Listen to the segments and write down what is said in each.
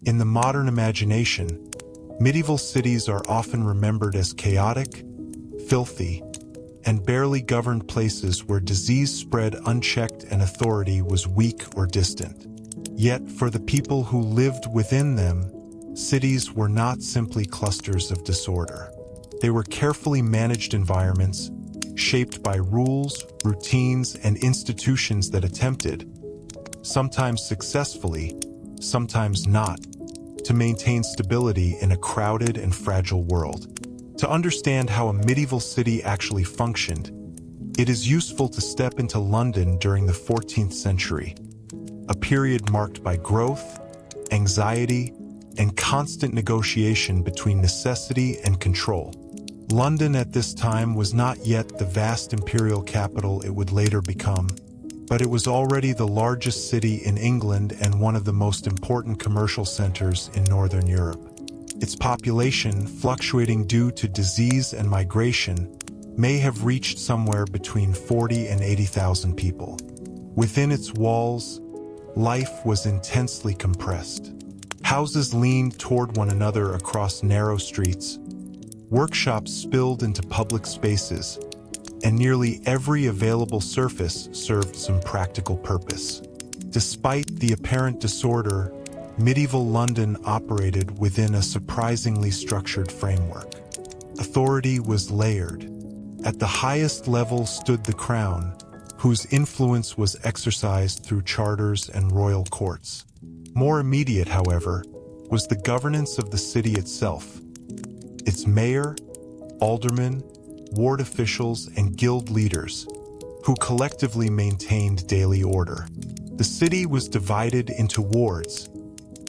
In the modern imagination, medieval cities are often remembered as chaotic, filthy, and barely governed places where disease spread unchecked and authority was weak or distant. Yet, for the people who lived within them, cities were not simply clusters of disorder. They were carefully managed environments, shaped by rules, routines, and institutions that attempted, sometimes successfully, sometimes not, to maintain stability in a crowded and fragile world. To understand how a medieval city actually functioned, it is useful to step into London during the 14th century, a period marked by growth, anxiety, and constant negotiation between necessity and control. London at this time was not yet the vast imperial capital it would later become, but it was already the largest city in England and one of the most important commercial centers in Northern Europe. Its population, fluctuating due to disease and migration, may have reached somewhere between 40 and 80,000 people. Within its walls, life was intensely compressed. Houses leaned toward one another across narrow streets, workshops spilled into public spaces, and nearly every available surface served some practical purpose. Despite the apparent disorder, medieval London operated within a surprisingly structured framework. Authority was layered. At the highest level stood the crown, whose influence was exercised through charters and royal courts. More immediate, however, was the governance of the city itself. Its mayor, aldermen, ward officials, and guild leaders, who collectively maintained daily order. The city was divided into wards,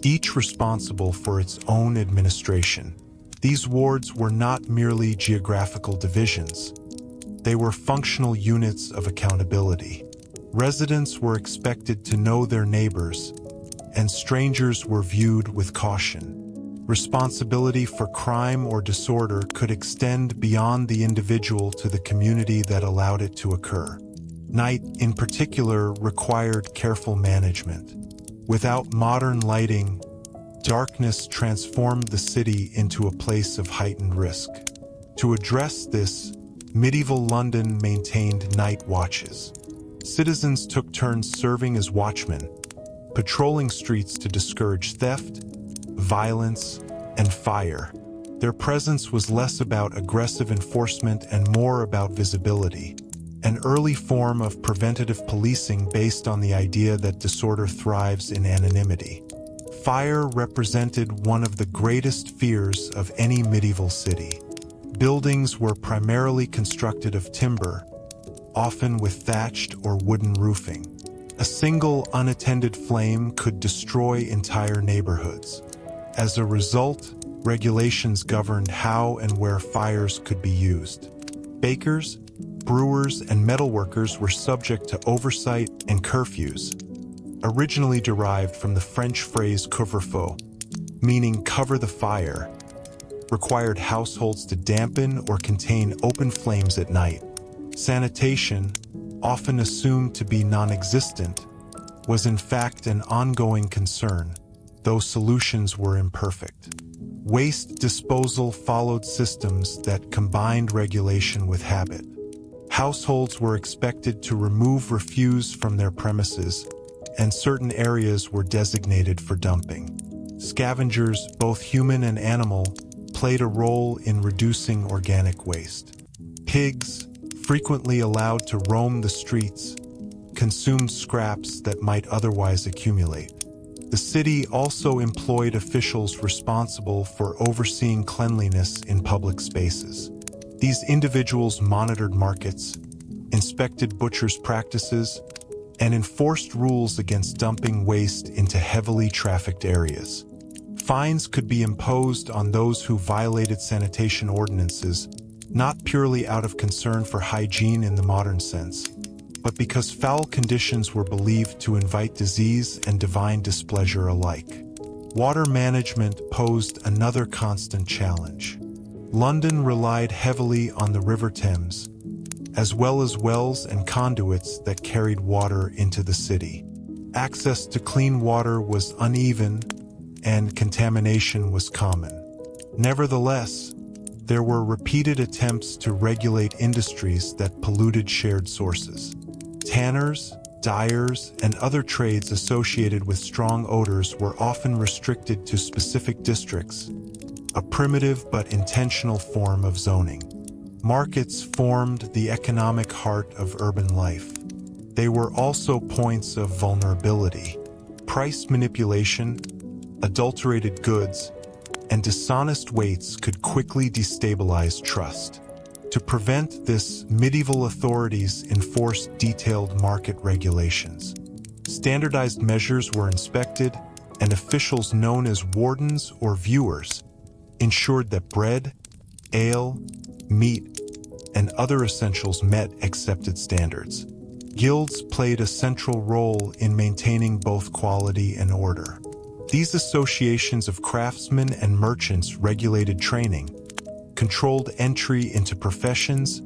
each responsible for its own administration. These wards were not merely geographical divisions. They were functional units of accountability. Residents were expected to know their neighbors, and strangers were viewed with caution. Responsibility for crime or disorder could extend beyond the individual to the community that allowed it to occur. Night, in particular, required careful management. Without modern lighting, darkness transformed the city into a place of heightened risk. To address this, medieval London maintained night watches. Citizens took turns serving as watchmen, patrolling streets to discourage theft, violence, and fire. Their presence was less about aggressive enforcement and more about visibility, an early form of preventative policing based on the idea that disorder thrives in anonymity. Fire represented one of the greatest fears of any medieval city. Buildings were primarily constructed of timber, often with thatched or wooden roofing. A single unattended flame could destroy entire neighborhoods. As a result, regulations governed how and where fires could be used. Bakers, brewers, and metalworkers were subject to oversight and curfews, originally derived from the French phrase couvre-feu, meaning cover the fire, required households to dampen or contain open flames at night. Sanitation, often assumed to be non-existent, was in fact an ongoing concern, though solutions were imperfect. Waste disposal followed systems that combined regulation with habit. Households were expected to remove refuse from their premises, and certain areas were designated for dumping. Scavengers, both human and animal, played a role in reducing organic waste. Pigs, frequently allowed to roam the streets, consumed scraps that might otherwise accumulate. The city also employed officials responsible for overseeing cleanliness in public spaces. These individuals monitored markets, inspected butchers' practices, and enforced rules against dumping waste into heavily trafficked areas. Fines could be imposed on those who violated sanitation ordinances, not purely out of concern for hygiene in the modern sense, but because foul conditions were believed to invite disease and divine displeasure alike. Water management posed another constant challenge. London relied heavily on the River Thames, as well as wells and conduits that carried water into the city. Access to clean water was uneven, and contamination was common. Nevertheless, there were repeated attempts to regulate industries that polluted shared sources. Tanners, dyers, and other trades associated with strong odors were often restricted to specific districts, a primitive but intentional form of zoning. Markets formed the economic heart of urban life. They were also points of vulnerability. Price manipulation, adulterated goods, and dishonest weights could quickly destabilize trust. To prevent this, medieval authorities enforced detailed market regulations. Standardized measures were inspected, and officials known as wardens or viewers ensured that bread, ale, meat, and other essentials met accepted standards. Guilds played a central role in maintaining both quality and order. These associations of craftsmen and merchants regulated training, controlled entry into professions,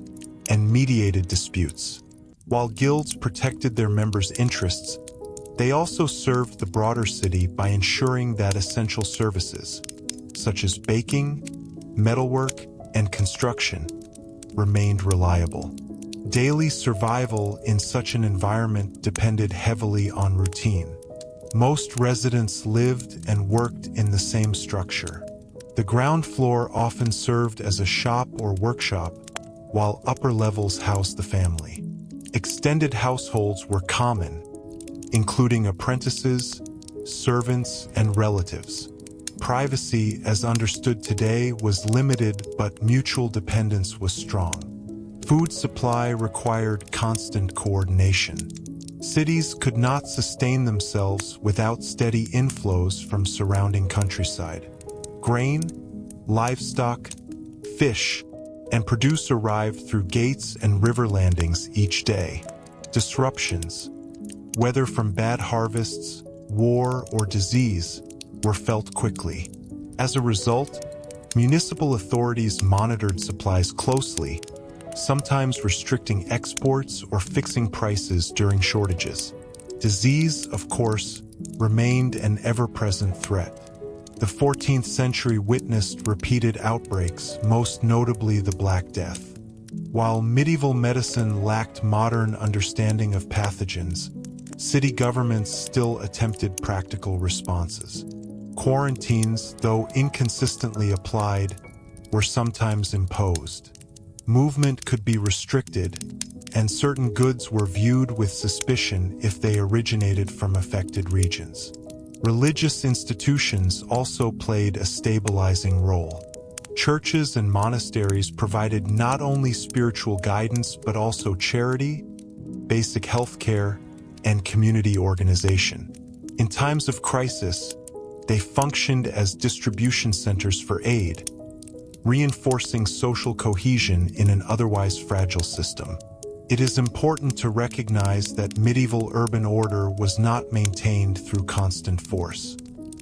and mediated disputes. While guilds protected their members' interests, they also served the broader city by ensuring that essential services, such as baking, metalwork, and construction, remained reliable. Daily survival in such an environment depended heavily on routine. Most residents lived and worked in the same structure. The ground floor often served as a shop or workshop, while upper levels housed the family. Extended households were common, including apprentices, servants, and relatives. Privacy, as understood today, was limited, but mutual dependence was strong. Food supply required constant coordination. Cities could not sustain themselves without steady inflows from surrounding countryside. Grain, livestock, fish, and produce arrived through gates and river landings each day. Disruptions, whether from bad harvests, war, or disease, were felt quickly. As a result, municipal authorities monitored supplies closely, sometimes restricting exports or fixing prices during shortages. Disease, of course, remained an ever-present threat. The 14th century witnessed repeated outbreaks, most notably the Black Death. While medieval medicine lacked modern understanding of pathogens, city governments still attempted practical responses. Quarantines, though inconsistently applied, were sometimes imposed. Movement could be restricted, and certain goods were viewed with suspicion if they originated from affected regions. Religious institutions also played a stabilizing role. Churches and monasteries provided not only spiritual guidance but also charity, basic health care, and community organization. In times of crisis, they functioned as distribution centers for aid, reinforcing social cohesion in an otherwise fragile system. It is important to recognize that medieval urban order was not maintained through constant force.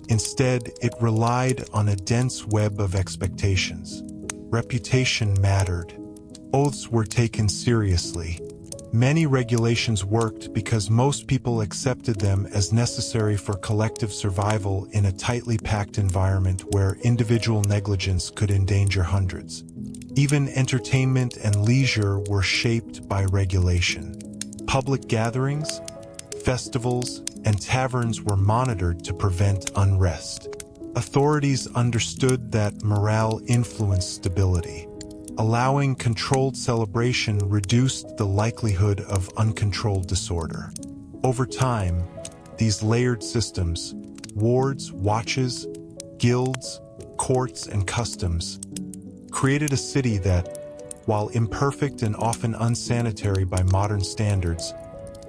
Instead, it relied on a dense web of expectations. Reputation mattered. Oaths were taken seriously. Many regulations worked because most people accepted them as necessary for collective survival in a tightly packed environment where individual negligence could endanger hundreds. Even entertainment and leisure were shaped by regulation. Public gatherings, festivals, and taverns were monitored to prevent unrest. Authorities understood that morale influenced stability. Allowing controlled celebration reduced the likelihood of uncontrolled disorder. Over time, these layered systems, wards, watches, guilds, courts, and customs, created a city that, while imperfect and often unsanitary by modern standards,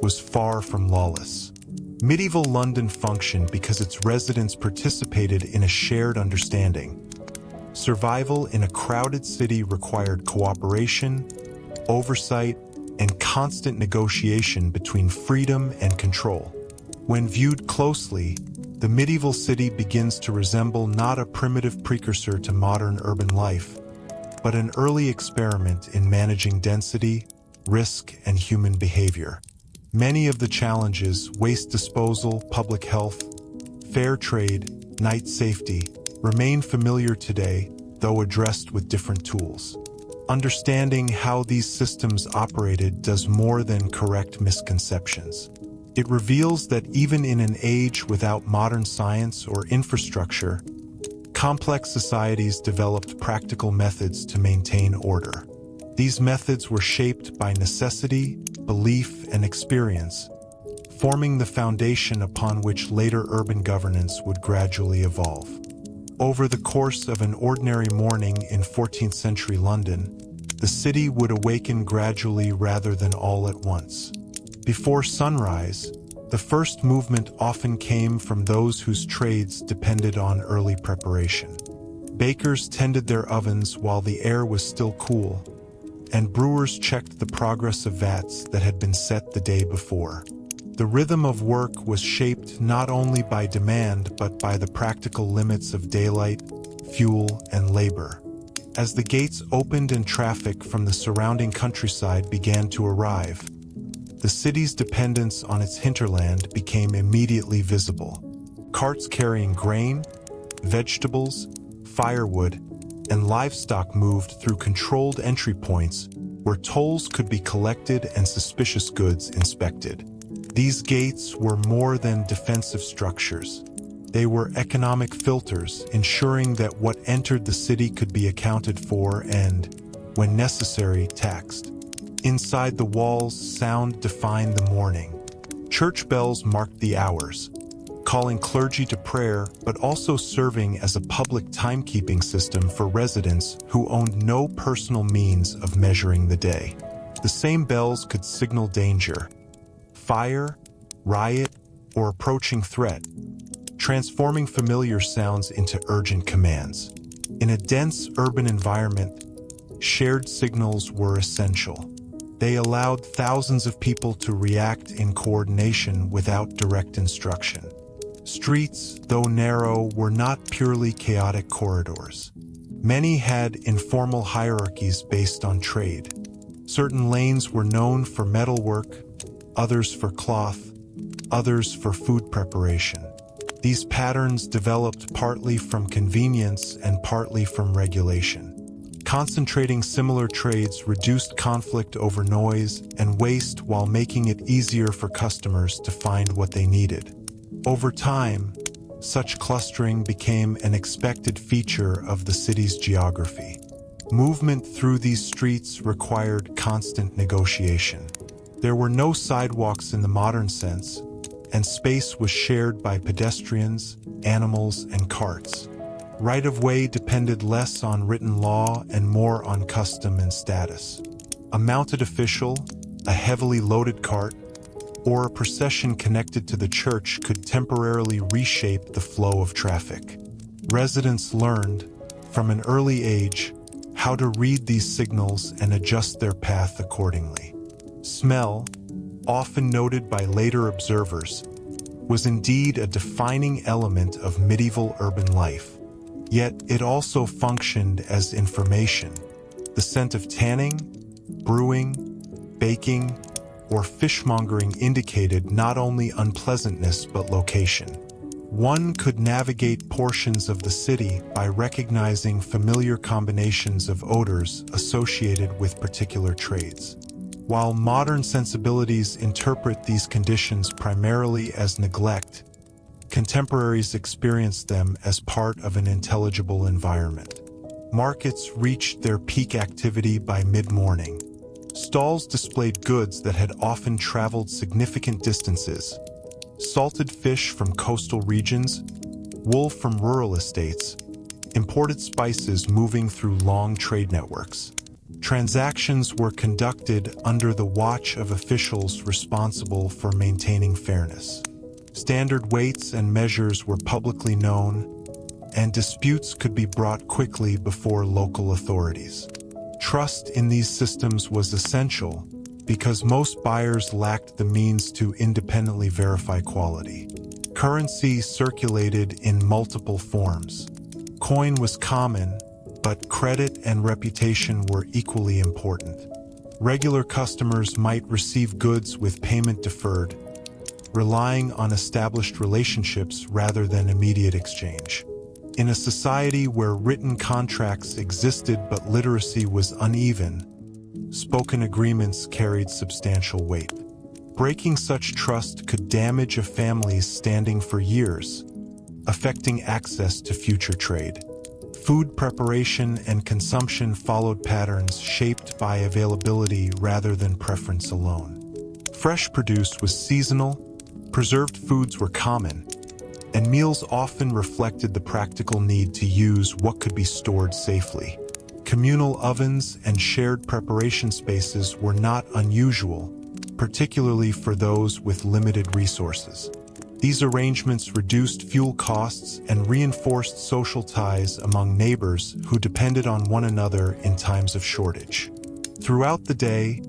was far from lawless. Medieval London functioned because its residents participated in a shared understanding. Survival in a crowded city required cooperation, oversight, and constant negotiation between freedom and control. When viewed closely, the medieval city begins to resemble not a primitive precursor to modern urban life, but an early experiment in managing density, risk, and human behavior. Many of the challenges, waste disposal, public health, fair trade, night safety, remain familiar today, though addressed with different tools. Understanding how these systems operated does more than correct misconceptions. It reveals that even in an age without modern science or infrastructure, complex societies developed practical methods to maintain order. These methods were shaped by necessity, belief, and experience, forming the foundation upon which later urban governance would gradually evolve. Over the course of an ordinary morning in 14th century London, the city would awaken gradually rather than all at once. Before sunrise, the first movement often came from those whose trades depended on early preparation. Bakers tended their ovens while the air was still cool, and brewers checked the progress of vats that had been set the day before. The rhythm of work was shaped not only by demand but by the practical limits of daylight, fuel, and labor. As the gates opened and traffic from the surrounding countryside began to arrive, the city's dependence on its hinterland became immediately visible. Carts carrying grain, vegetables, firewood, and livestock moved through controlled entry points where tolls could be collected and suspicious goods inspected. These gates were more than defensive structures. They were economic filters, ensuring that what entered the city could be accounted for and, when necessary, taxed. Inside the walls, sound defined the morning. Church bells marked the hours, calling clergy to prayer, but also serving as a public timekeeping system for residents who owned no personal means of measuring the day. The same bells could signal danger, fire, riot, or approaching threat, transforming familiar sounds into urgent commands. In a dense urban environment, shared signals were essential. They allowed thousands of people to react in coordination without direct instruction. Streets, though narrow, were not purely chaotic corridors. Many had informal hierarchies based on trade. Certain lanes were known for metalwork, others for cloth, others for food preparation. These patterns developed partly from convenience and partly from regulation. Concentrating similar trades reduced conflict over noise and waste while making it easier for customers to find what they needed. Over time, such clustering became an expected feature of the city's geography. Movement through these streets required constant negotiation. There were no sidewalks in the modern sense, and space was shared by pedestrians, animals, and carts. Right-of-way depended less on written law and more on custom and status. A mounted official, a heavily loaded cart, or a procession connected to the church could temporarily reshape the flow of traffic. Residents learned, from an early age, how to read these signals and adjust their path accordingly. Smell, often noted by later observers, was indeed a defining element of medieval urban life. Yet it also functioned as information. The scent of tanning, brewing, baking, or fishmongering indicated not only unpleasantness but location. One could navigate portions of the city by recognizing familiar combinations of odors associated with particular trades. While modern sensibilities interpret these conditions primarily as neglect, contemporaries experienced them as part of an intelligible environment. Markets reached their peak activity by mid-morning. Stalls displayed goods that had often traveled significant distances: salted fish from coastal regions, wool from rural estates, imported spices moving through long trade networks. Transactions were conducted under the watch of officials responsible for maintaining fairness. Standard weights and measures were publicly known, and disputes could be brought quickly before local authorities. Trust in these systems was essential because most buyers lacked the means to independently verify quality. Currency circulated in multiple forms. Coin was common, but credit and reputation were equally important. Regular customers might receive goods with payment deferred, relying on established relationships rather than immediate exchange. In a society where written contracts existed but literacy was uneven, spoken agreements carried substantial weight. Breaking such trust could damage a family's standing for years, affecting access to future trade. Food preparation and consumption followed patterns shaped by availability rather than preference alone. Fresh produce was seasonal, preserved foods were common, and meals often reflected the practical need to use what could be stored safely. Communal ovens and shared preparation spaces were not unusual, particularly for those with limited resources. These arrangements reduced fuel costs and reinforced social ties among neighbors who depended on one another in times of shortage. Throughout the day,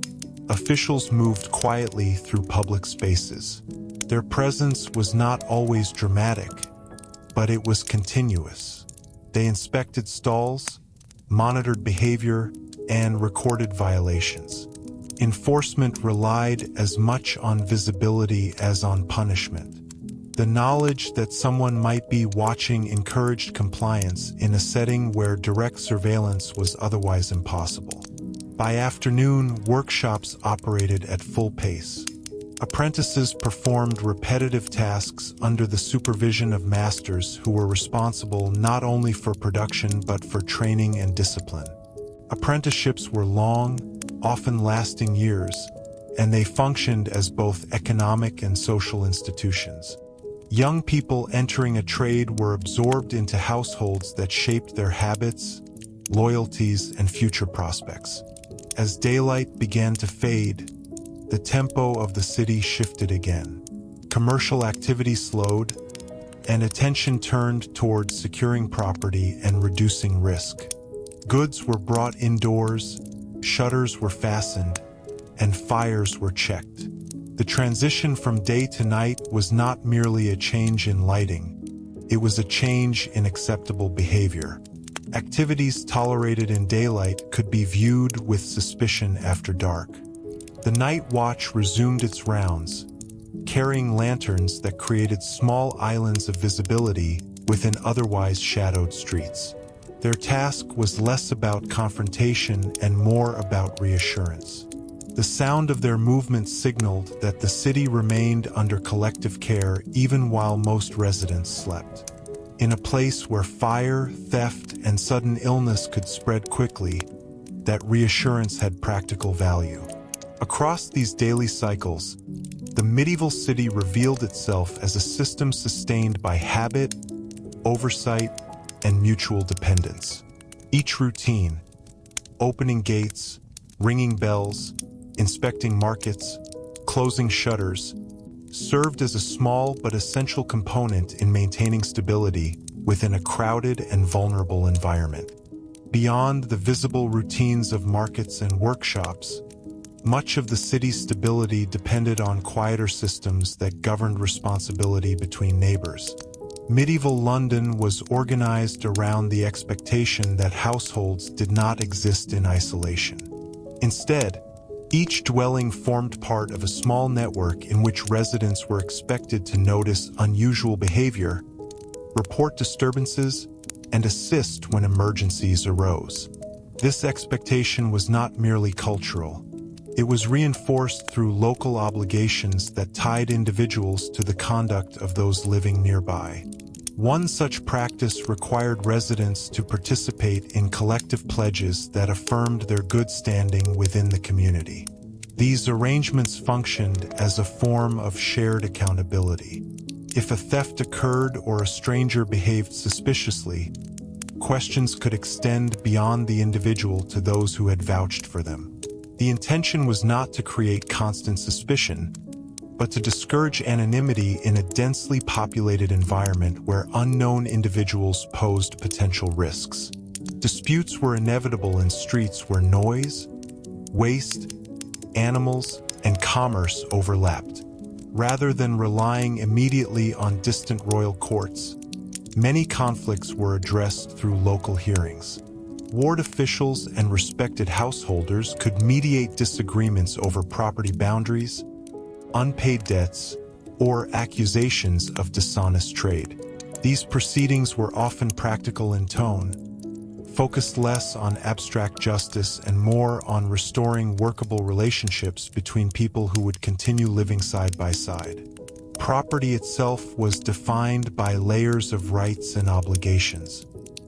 officials moved quietly through public spaces. Their presence was not always dramatic, but it was continuous. They inspected stalls, monitored behavior, and recorded violations. Enforcement relied as much on visibility as on punishment. The knowledge that someone might be watching encouraged compliance in a setting where direct surveillance was otherwise impossible. By afternoon, workshops operated at full pace. Apprentices performed repetitive tasks under the supervision of masters who were responsible not only for production but for training and discipline. Apprenticeships were long, often lasting years, and they functioned as both economic and social institutions. Young people entering a trade were absorbed into households that shaped their habits, loyalties, and future prospects. As daylight began to fade, the tempo of the city shifted again. Commercial activity slowed, and attention turned towards securing property and reducing risk. Goods were brought indoors, shutters were fastened, and fires were checked. The transition from day to night was not merely a change in lighting, it was a change in acceptable behavior. Activities tolerated in daylight could be viewed with suspicion after dark. The night watch resumed its rounds, carrying lanterns that created small islands of visibility within otherwise shadowed streets. Their task was less about confrontation and more about reassurance. The sound of their movements signaled that the city remained under collective care even while most residents slept. In a place where fire, theft, and sudden illness could spread quickly, that reassurance had practical value. Across these daily cycles, the medieval city revealed itself as a system sustained by habit, oversight, and mutual dependence. Each routine, opening gates, ringing bells, inspecting markets, closing shutters, served as a small but essential component in maintaining stability within a crowded and vulnerable environment. Beyond the visible routines of markets and workshops, much of the city's stability depended on quieter systems that governed responsibility between neighbors. Medieval London was organized around the expectation that households did not exist in isolation. Instead, each dwelling formed part of a small network in which residents were expected to notice unusual behavior, report disturbances, and assist when emergencies arose. This expectation was not merely cultural. It was reinforced through local obligations that tied individuals to the conduct of those living nearby. One such practice required residents to participate in collective pledges that affirmed their good standing within the community. These arrangements functioned as a form of shared accountability. If a theft occurred or a stranger behaved suspiciously, questions could extend beyond the individual to those who had vouched for them. The intention was not to create constant suspicion, but to discourage anonymity in a densely populated environment where unknown individuals posed potential risks. Disputes were inevitable in streets where noise, waste, animals, and commerce overlapped. Rather than relying immediately on distant royal courts, many conflicts were addressed through local hearings. Ward officials and respected householders could mediate disagreements over property boundaries, unpaid debts, or accusations of dishonest trade. These proceedings were often practical in tone, focused less on abstract justice and more on restoring workable relationships between people who would continue living side by side. Property itself was defined by layers of rights and obligations.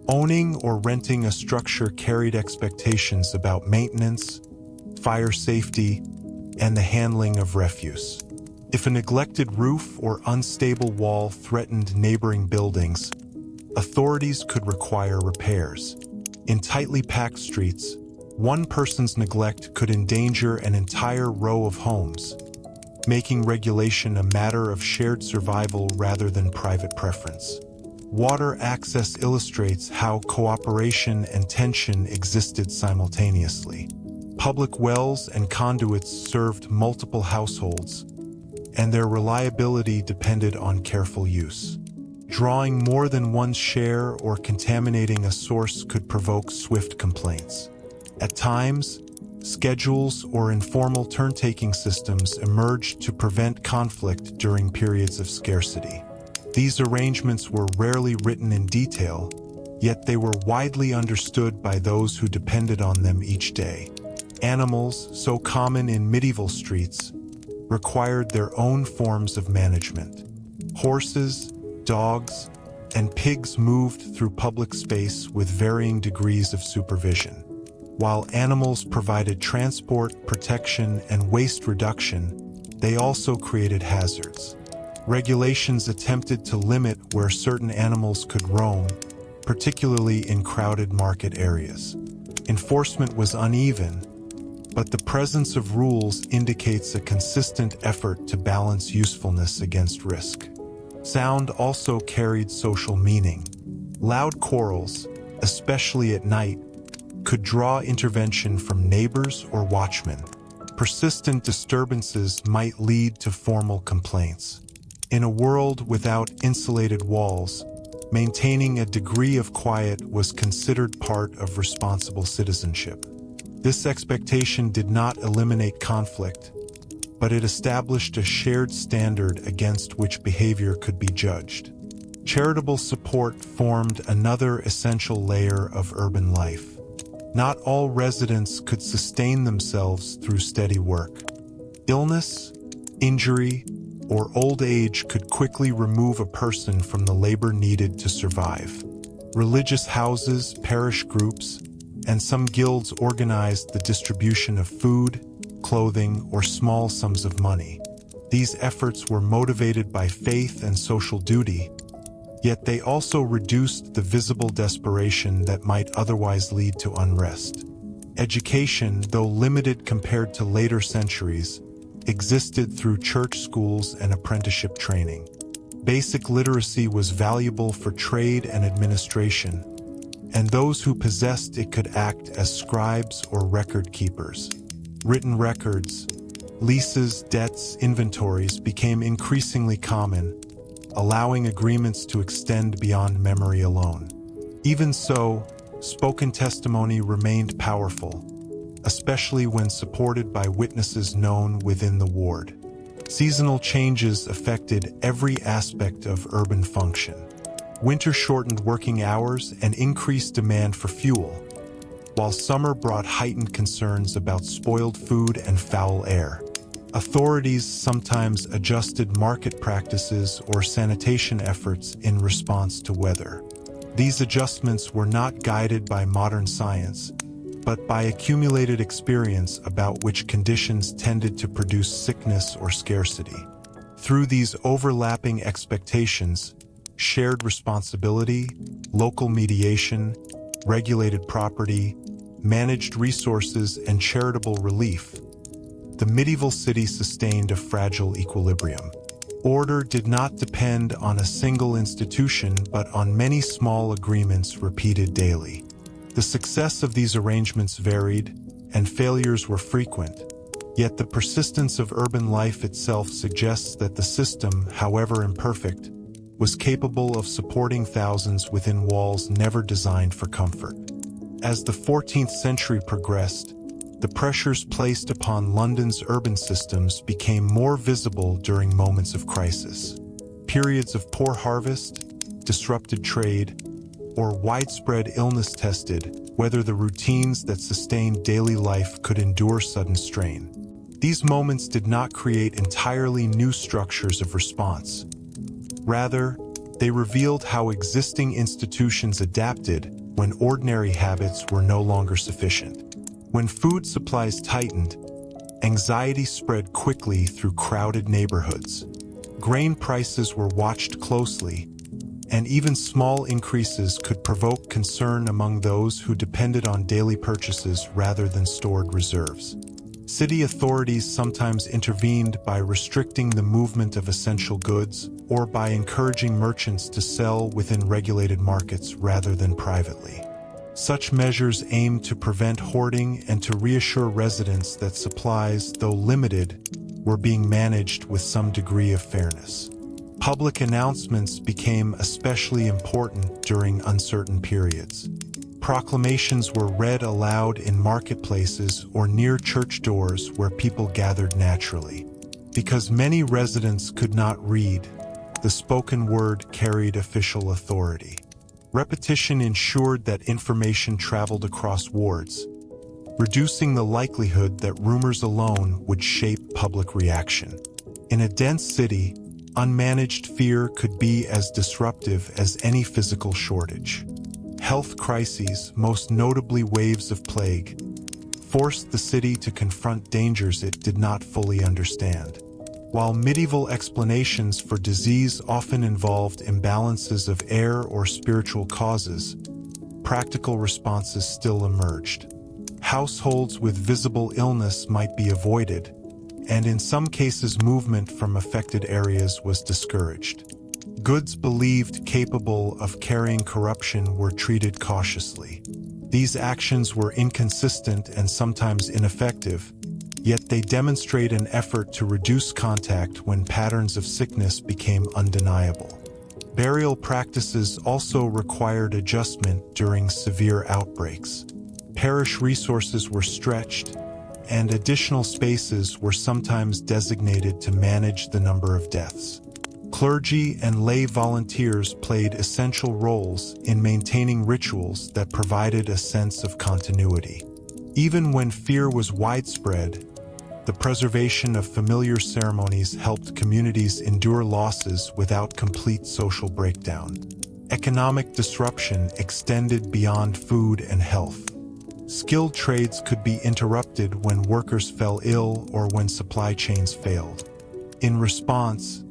Owning or renting a structure carried expectations about maintenance, fire safety, and the handling of refuse. If a neglected roof or unstable wall threatened neighboring buildings, authorities could require repairs. In tightly packed streets, one person's neglect could endanger an entire row of homes, making regulation a matter of shared survival rather than private preference. Water access illustrates how cooperation and tension existed simultaneously. Public wells and conduits served multiple households, and their reliability depended on careful use. Drawing more than one's share or contaminating a source could provoke swift complaints. At times, schedules or informal turn-taking systems emerged to prevent conflict during periods of scarcity. These arrangements were rarely written in detail, yet they were widely understood by those who depended on them each day. Animals, so common in medieval streets, required their own forms of management. Horses, dogs, and pigs moved through public space with varying degrees of supervision. While animals provided transport, protection, and waste reduction, they also created hazards. Regulations attempted to limit where certain animals could roam, particularly in crowded market areas. Enforcement was uneven, but the presence of rules indicates a consistent effort to balance usefulness against risk. Sound also carried social meaning. Loud quarrels, especially at night, could draw intervention from neighbors or watchmen. Persistent disturbances might lead to formal complaints. In a world without insulated walls, maintaining a degree of quiet was considered part of responsible citizenship. This expectation did not eliminate conflict, but it established a shared standard against which behavior could be judged. Charitable support formed another essential layer of urban life. Not all residents could sustain themselves through steady work. Illness, injury, or old age could quickly remove a person from the labor needed to survive. Religious houses, parish groups, and some guilds organized the distribution of food, clothing, or small sums of money. These efforts were motivated by faith and social duty, yet they also reduced the visible desperation that might otherwise lead to unrest. Education, though limited compared to later centuries, existed through church schools and apprenticeship training. Basic literacy was valuable for trade and administration, and those who possessed it could act as scribes or record keepers. Written records, leases, debts, inventories became increasingly common, allowing agreements to extend beyond memory alone. Even so, spoken testimony remained powerful, especially when supported by witnesses known within the ward. Seasonal changes affected every aspect of urban function. Winter shortened working hours and increased demand for fuel, while summer brought heightened concerns about spoiled food and foul air. Authorities sometimes adjusted market practices or sanitation efforts in response to weather. These adjustments were not guided by modern science, but by accumulated experience about which conditions tended to produce sickness or scarcity. Through these overlapping expectations, shared responsibility, local mediation, regulated property, managed resources, and charitable relief, the medieval city sustained a fragile equilibrium. Order did not depend on a single institution, but on many small agreements repeated daily. The success of these arrangements varied, and failures were frequent, yet the persistence of urban life itself suggests that the system, however imperfect, was capable of supporting thousands within walls never designed for comfort. As the 14th century progressed, the the pressures placed upon London's urban systems became more visible during moments of crisis. Periods of poor harvest, disrupted trade, or widespread illness tested whether the routines that sustained daily life could endure sudden strain. These moments did not create entirely new structures of response. Rather, they revealed how existing institutions adapted when ordinary habits were no longer sufficient. When food supplies tightened, anxiety spread quickly through crowded neighborhoods. Grain prices were watched closely, and even small increases could provoke concern among those who depended on daily purchases rather than stored reserves. City authorities sometimes intervened by restricting the movement of essential goods or by encouraging merchants to sell within regulated markets rather than privately. Such measures aimed to prevent hoarding and to reassure residents that supplies, though limited, were being managed with some degree of fairness. Public announcements became especially important during uncertain periods. Proclamations were read aloud in marketplaces or near church doors where people gathered naturally. Because many residents could not read, the spoken word carried official authority. Repetition ensured that information traveled across wards, reducing the likelihood that rumors alone would shape public reaction. In a dense city, unmanaged fear could be as disruptive as any physical shortage. Health crises, most notably waves of plague, forced the city to confront dangers it did not fully understand. While medieval explanations for disease often involved imbalances of air or spiritual causes, practical responses still emerged. Households with visible illness might be avoided, and in some cases movement from affected areas was discouraged. Goods believed capable of carrying corruption were treated cautiously. These actions were inconsistent and sometimes ineffective, yet they demonstrate an effort to reduce contact when patterns of sickness became undeniable. Burial practices also required adjustment during severe outbreaks. Parish resources were stretched, and additional spaces were sometimes designated to manage the number of deaths. Clergy and lay volunteers played essential roles in maintaining rituals that provided a sense of continuity. Even when fear was widespread, the preservation of familiar ceremonies helped communities endure losses without complete social breakdown. Economic disruption extended beyond food and health. Skilled trades could be interrupted when workers fell ill or when supply chains failed. In response,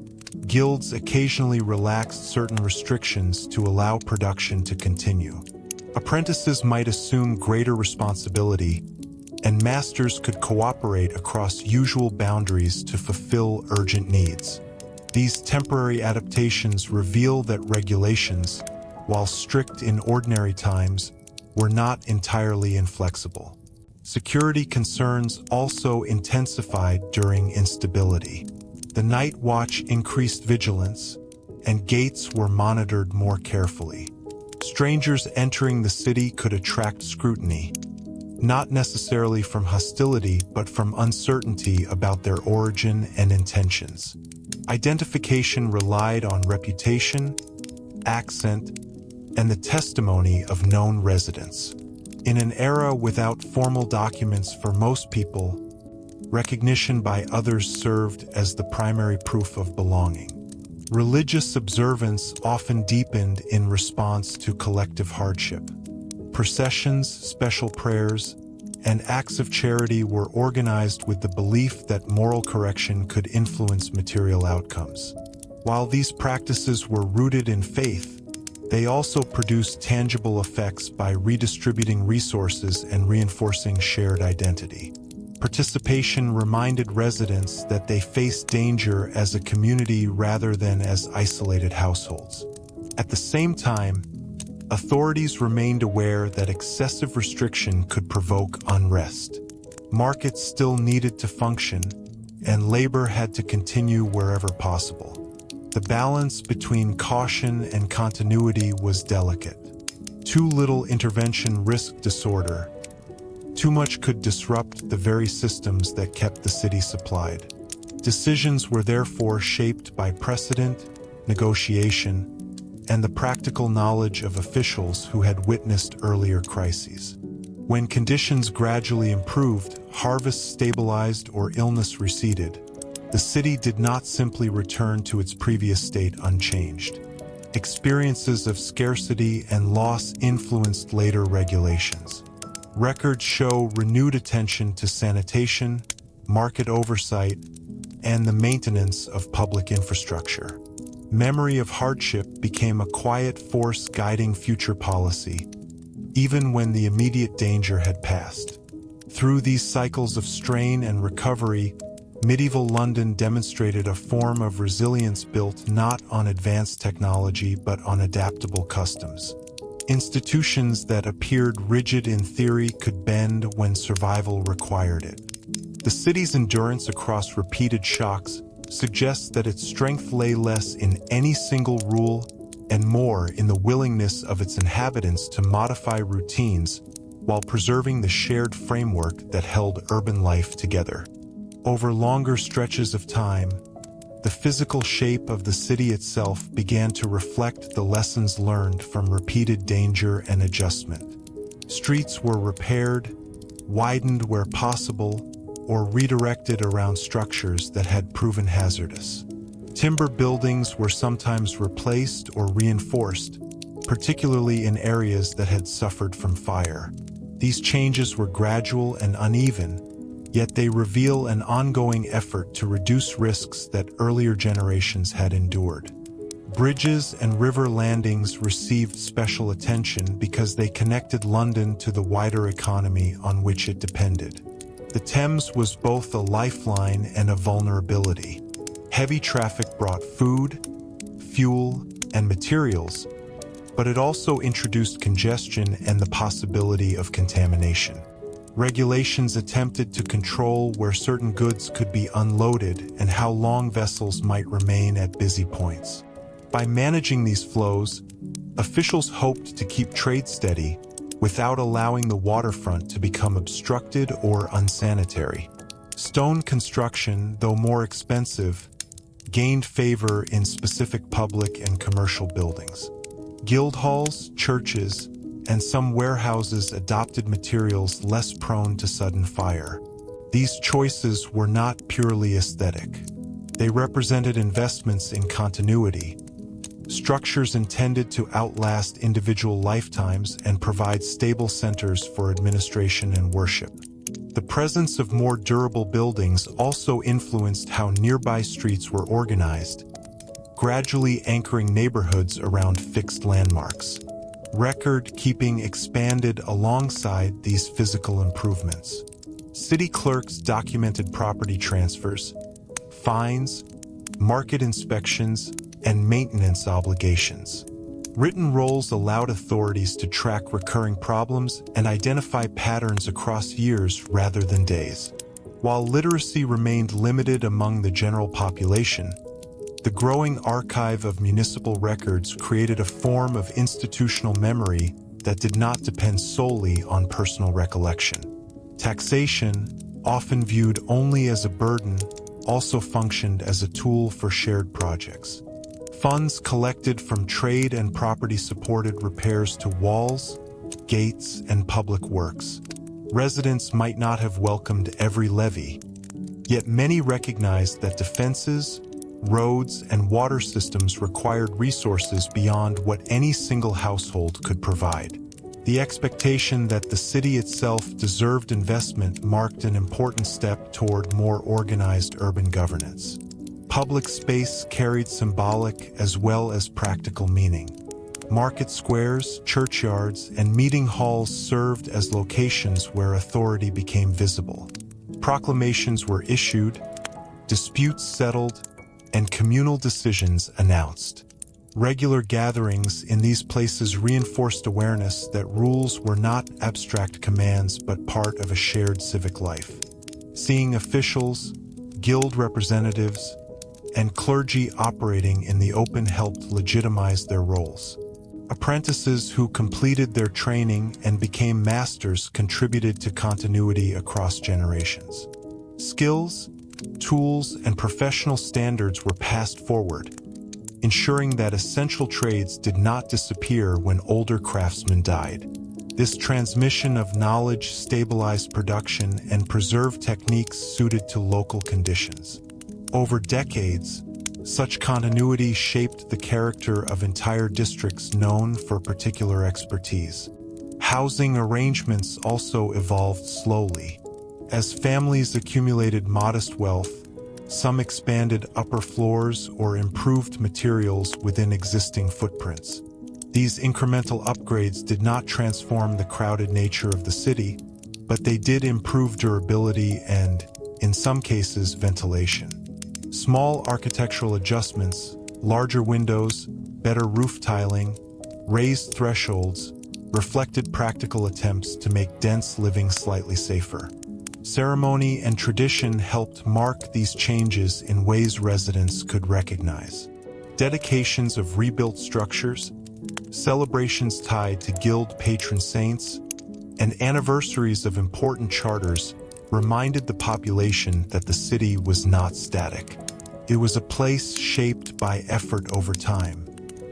guilds occasionally relaxed certain restrictions to allow production to continue. Apprentices might assume greater responsibility, and masters could cooperate across usual boundaries to fulfill urgent needs. These temporary adaptations reveal that regulations, while strict in ordinary times, were not entirely inflexible. Security concerns also intensified during instability. The night watch increased vigilance, and gates were monitored more carefully. Strangers entering the city could attract scrutiny, not necessarily from hostility but from uncertainty about their origin and intentions. Identification relied on reputation, accent, and the testimony of known residents. In an era without formal documents for most people, recognition by others served as the primary proof of belonging. Religious observance often deepened in response to collective hardship. Processions, special prayers, and acts of charity were organized with the belief that moral correction could influence material outcomes. While these practices were rooted in faith, they also produced tangible effects by redistributing resources and reinforcing shared identity. Participation reminded residents that they faced danger as a community rather than as isolated households. At the same time, authorities remained aware that excessive restriction could provoke unrest. Markets still needed to function, and labor had to continue wherever possible. The balance between caution and continuity was delicate. Too little intervention risked disorder, Too much could disrupt the very systems that kept the city supplied. Decisions were therefore shaped by precedent, negotiation, and the practical knowledge of officials who had witnessed earlier crises. When conditions gradually improved, harvests stabilized, or illness receded, the city did not simply return to its previous state unchanged. Experiences of scarcity and loss influenced later regulations. Records show renewed attention to sanitation, market oversight, and the maintenance of public infrastructure. Memory of hardship became a quiet force guiding future policy, even when the immediate danger had passed. Through these cycles of strain and recovery, medieval London demonstrated a form of resilience built not on advanced technology but on adaptable customs. Institutions that appeared rigid in theory could bend when survival required it. The city's endurance across repeated shocks suggests that its strength lay less in any single rule and more in the willingness of its inhabitants to modify routines while preserving the shared framework that held urban life together. Over longer stretches of time, the physical shape of the city itself began to reflect the lessons learned from repeated danger and adjustment. Streets were repaired, widened where possible, or redirected around structures that had proven hazardous. Timber buildings were sometimes replaced or reinforced, particularly in areas that had suffered from fire. These changes were gradual and uneven, yet they reveal an ongoing effort to reduce risks that earlier generations had endured. Bridges and river landings received special attention because they connected London to the wider economy on which it depended. The Thames was both a lifeline and a vulnerability. Heavy traffic brought food, fuel, and materials, but it also introduced congestion and the possibility of contamination. Regulations attempted to control where certain goods could be unloaded and how long vessels might remain at busy points. By managing these flows, officials hoped to keep trade steady without allowing the waterfront to become obstructed or unsanitary. Stone construction, though more expensive, gained favor in specific public and commercial buildings. Guild halls, churches, and some warehouses adopted materials less prone to sudden fire. These choices were not purely aesthetic. They represented investments in continuity, structures intended to outlast individual lifetimes and provide stable centers for administration and worship. The presence of more durable buildings also influenced how nearby streets were organized, gradually anchoring neighborhoods around fixed landmarks. Record-keeping expanded alongside these physical improvements. City clerks documented property transfers, fines, market inspections, and maintenance obligations. Written rolls allowed authorities to track recurring problems and identify patterns across years rather than days. While literacy remained limited among the general population, the growing archive of municipal records created a form of institutional memory that did not depend solely on personal recollection. Taxation, often viewed only as a burden, also functioned as a tool for shared projects. Funds collected from trade and property supported repairs to walls, gates, and public works. Residents might not have welcomed every levy, yet many recognized that defenses, roads, and water systems required resources beyond what any single household could provide. The expectation that the city itself deserved investment marked an important step toward more organized urban governance. Public space carried symbolic as well as practical meaning. Market squares, churchyards, and meeting halls served as locations where authority became visible. Proclamations were issued, disputes settled, and communal decisions announced. Regular gatherings in these places reinforced awareness that rules were not abstract commands but part of a shared civic life. Seeing officials, guild representatives, and clergy operating in the open helped legitimize their roles. Apprentices who completed their training and became masters contributed to continuity across generations. Skills, tools, and professional standards were passed forward, ensuring that essential trades did not disappear when older craftsmen died. This transmission of knowledge stabilized production and preserved techniques suited to local conditions. Over decades, such continuity shaped the character of entire districts known for particular expertise. Housing arrangements also evolved slowly. As families accumulated modest wealth, some expanded upper floors or improved materials within existing footprints. These incremental upgrades did not transform the crowded nature of the city, but they did improve durability and, in some cases, ventilation. Small architectural adjustments, larger windows, better roof tiling, raised thresholds, reflected practical attempts to make dense living slightly safer. Ceremony and tradition helped mark these changes in ways residents could recognize. Dedications of rebuilt structures, celebrations tied to guild patron saints, and anniversaries of important charters reminded the population that the city was not static. It was a place shaped by effort over time.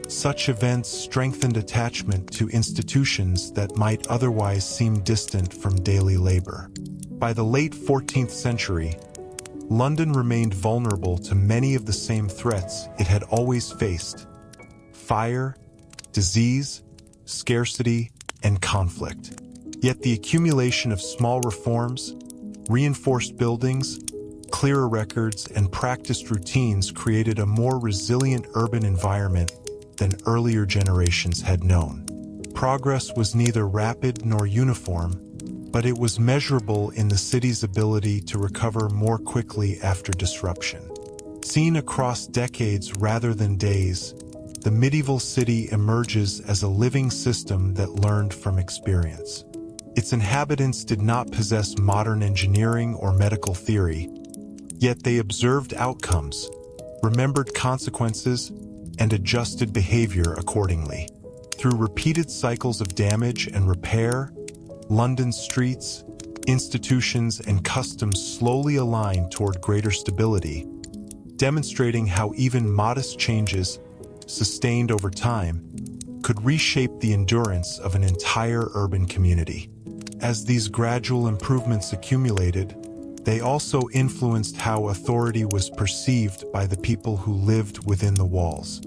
Such events strengthened attachment to institutions that might otherwise seem distant from daily labor. By the late 14th century, London remained vulnerable to many of the same threats it had always faced: fire, disease, scarcity, and conflict. Yet the accumulation of small reforms, reinforced buildings, clearer records, and practiced routines created a more resilient urban environment than earlier generations had known. Progress was neither rapid nor uniform, but it was measurable in the city's ability to recover more quickly after disruption. Seen across decades rather than days, the medieval city emerges as a living system that learned from experience. Its inhabitants did not possess modern engineering or medical theory, yet they observed outcomes, remembered consequences, and adjusted behavior accordingly. Through repeated cycles of damage and repair, London's streets, institutions, and customs slowly aligned toward greater stability, demonstrating how even modest changes, sustained over time, could reshape the endurance of an entire urban community. As these gradual improvements accumulated, they also influenced how authority was perceived by the people who lived within the walls.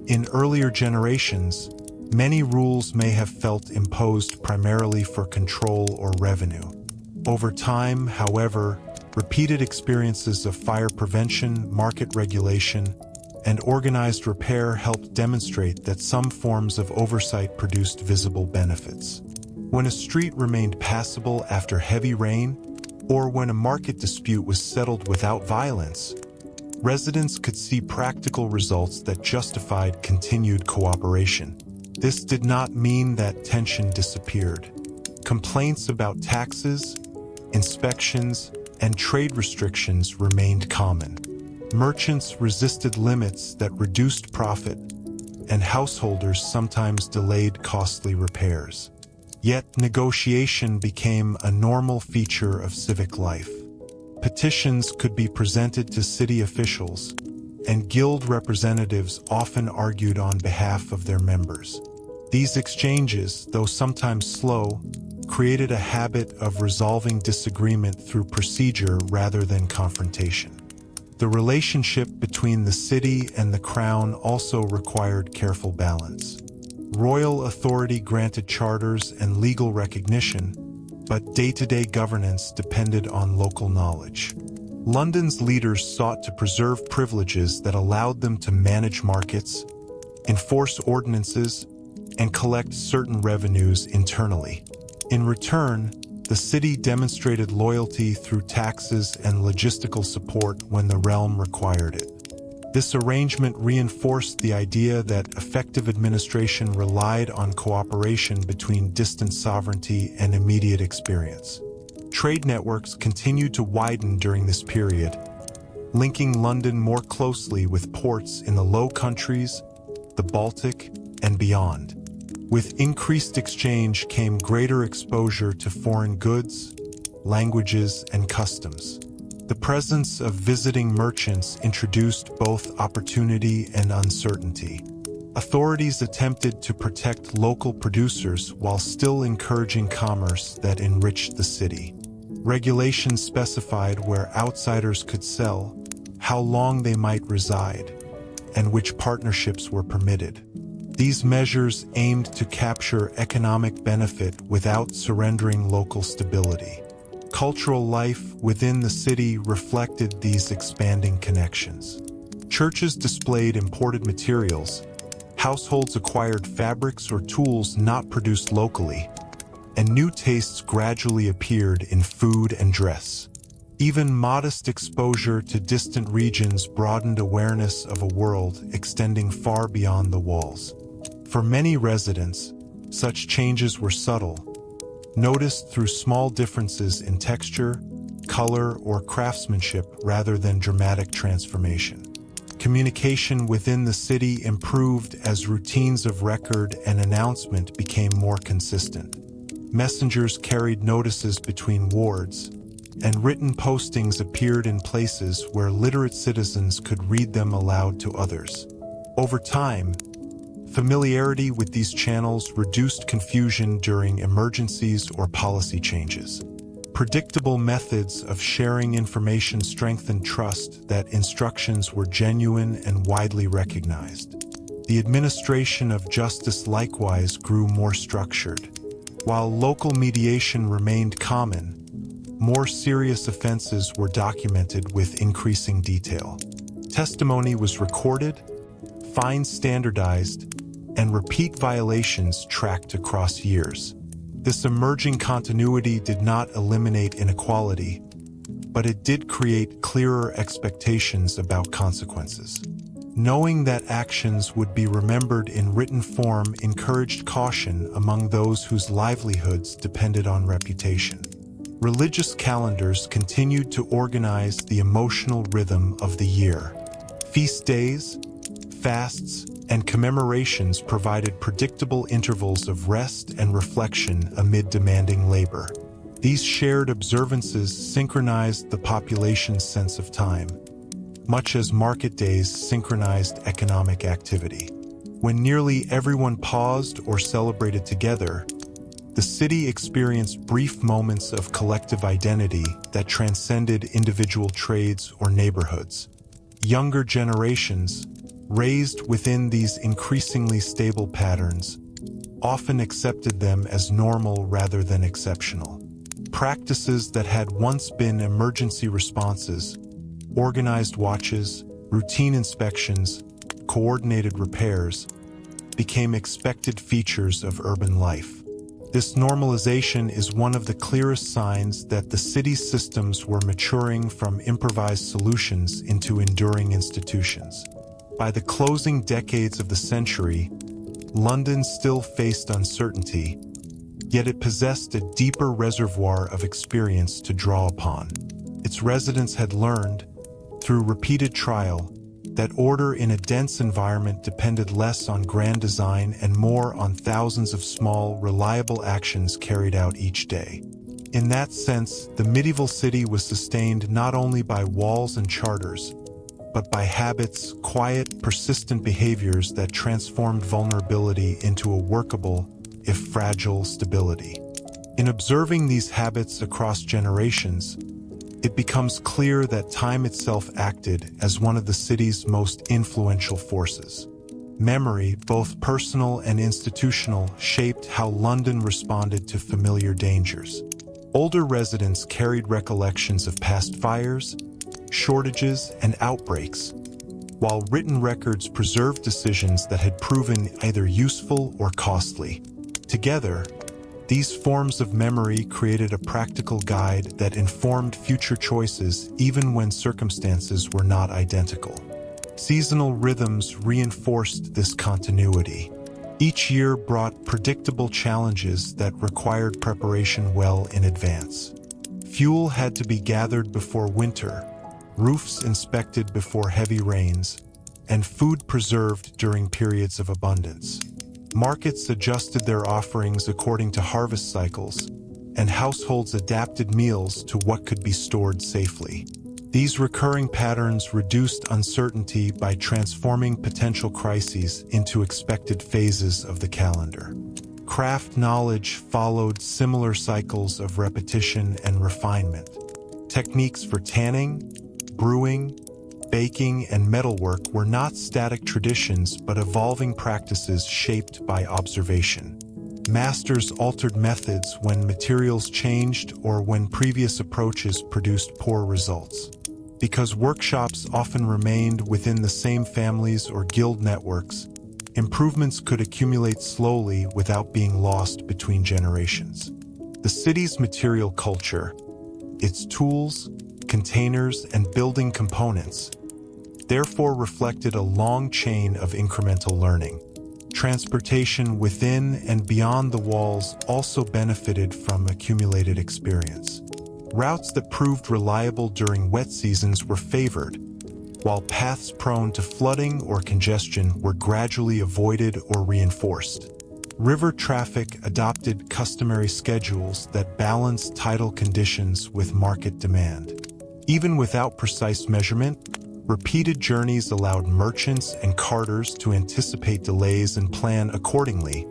In earlier generations, many rules may have felt imposed primarily for control or revenue. Over time, however, repeated experiences of fire prevention, market regulation, and organized repair helped demonstrate that some forms of oversight produced visible benefits. When a street remained passable after heavy rain, or when a market dispute was settled without violence, residents could see practical results that justified continued cooperation. This did not mean that tension disappeared. Complaints about taxes, inspections, and trade restrictions remained common. Merchants resisted limits that reduced profit, and householders sometimes delayed costly repairs. Yet negotiation became a normal feature of civic life. Petitions could be presented to city officials, and guild representatives often argued on behalf of their members. These exchanges, though sometimes slow, created a habit of resolving disagreement through procedure rather than confrontation. The relationship between the city and the crown also required careful balance. Royal authority granted charters and legal recognition, but day-to-day governance depended on local knowledge. London's leaders sought to preserve privileges that allowed them to manage markets, enforce ordinances, and collect certain revenues internally. In return, the city demonstrated loyalty through taxes and logistical support when the realm required it. This arrangement reinforced the idea that effective administration relied on cooperation between distant sovereignty and immediate experience. Trade networks continued to widen during this period, linking London more closely with ports in the Low Countries, the Baltic, and beyond. With increased exchange came greater exposure to foreign goods, languages, and customs. The presence of visiting merchants introduced both opportunity and uncertainty. Authorities attempted to protect local producers while still encouraging commerce that enriched the city. Regulations specified where outsiders could sell, how long they might reside, and which partnerships were permitted. These measures aimed to capture economic benefit without surrendering local stability. Cultural life within the city reflected these expanding connections. Churches displayed imported materials, households acquired fabrics or tools not produced locally, and new tastes gradually appeared in food and dress. Even modest exposure to distant regions broadened awareness of a world extending far beyond the walls. For many residents, such changes were subtle, noticed through small differences in texture, color, or craftsmanship rather than dramatic transformation. Communication within the city improved as routines of record and announcement became more consistent. Messengers carried notices between wards, and written postings appeared in places where literate citizens could read them aloud to others. Over time, familiarity with these channels reduced confusion during emergencies or policy changes. Predictable methods of sharing information strengthened trust that instructions were genuine and widely recognized. The administration of justice likewise grew more structured. While local mediation remained common, more serious offenses were documented with increasing detail. Testimony was recorded, fines standardized, and repeat violations tracked across years. This emerging continuity did not eliminate inequality, but it did create clearer expectations about consequences. Knowing that actions would be remembered in written form encouraged caution among those whose livelihoods depended on reputation. Religious calendars continued to organize the emotional rhythm of the year. Feast days, fasts, and commemorations provided predictable intervals of rest and reflection amid demanding labor. These shared observances synchronized the population's sense of time, much as market days synchronized economic activity. When nearly everyone paused or celebrated together, the city experienced brief moments of collective identity that transcended individual trades or neighborhoods. Younger generations, raised within these increasingly stable patterns, often accepted them as normal rather than exceptional. Practices that had once been emergency responses, organized watches, routine inspections, coordinated repairs, became expected features of urban life. This normalization is one of the clearest signs that the city's systems were maturing from improvised solutions into enduring institutions. By the closing decades of the century, London still faced uncertainty, yet it possessed a deeper reservoir of experience to draw upon. Its residents had learned, through repeated trial, that order in a dense environment depended less on grand design and more on thousands of small, reliable actions carried out each day. In that sense, the medieval city was sustained not only by walls and charters, but by habits, quiet, persistent behaviors that transformed vulnerability into a workable, if fragile, stability. In observing these habits across generations, it becomes clear that time itself acted as one of the city's most influential forces. Memory, both personal and institutional, shaped how London responded to familiar dangers. Older residents carried recollections of past fires, shortages, and outbreaks, while written records preserved decisions that had proven either useful or costly. Together, these forms of memory created a practical guide that informed future choices even when circumstances were not identical. Seasonal rhythms reinforced this continuity. Each year brought predictable challenges that required preparation well in advance. Fuel had to be gathered before winter, roofs inspected before heavy rains, and food preserved during periods of abundance. Markets adjusted their offerings according to harvest cycles, and households adapted meals to what could be stored safely. These recurring patterns reduced uncertainty by transforming potential crises into expected phases of the calendar. Craft knowledge followed similar cycles of repetition and refinement. Techniques for tanning, brewing, baking, and metalwork were not static traditions but evolving practices shaped by observation. Masters altered methods when materials changed or when previous approaches produced poor results. Because workshops often remained within the same families or guild networks, improvements could accumulate slowly without being lost between generations. The city's material culture, its tools, containers, and building components, therefore reflected a long chain of incremental learning. Transportation within and beyond the walls also benefited from accumulated experience. Routes that proved reliable during wet seasons were favored, while paths prone to flooding or congestion were gradually avoided or reinforced. River traffic adopted customary schedules that balanced tidal conditions with market demand. Even without precise measurement, repeated journeys allowed merchants and carters to anticipate delays and plan accordingly,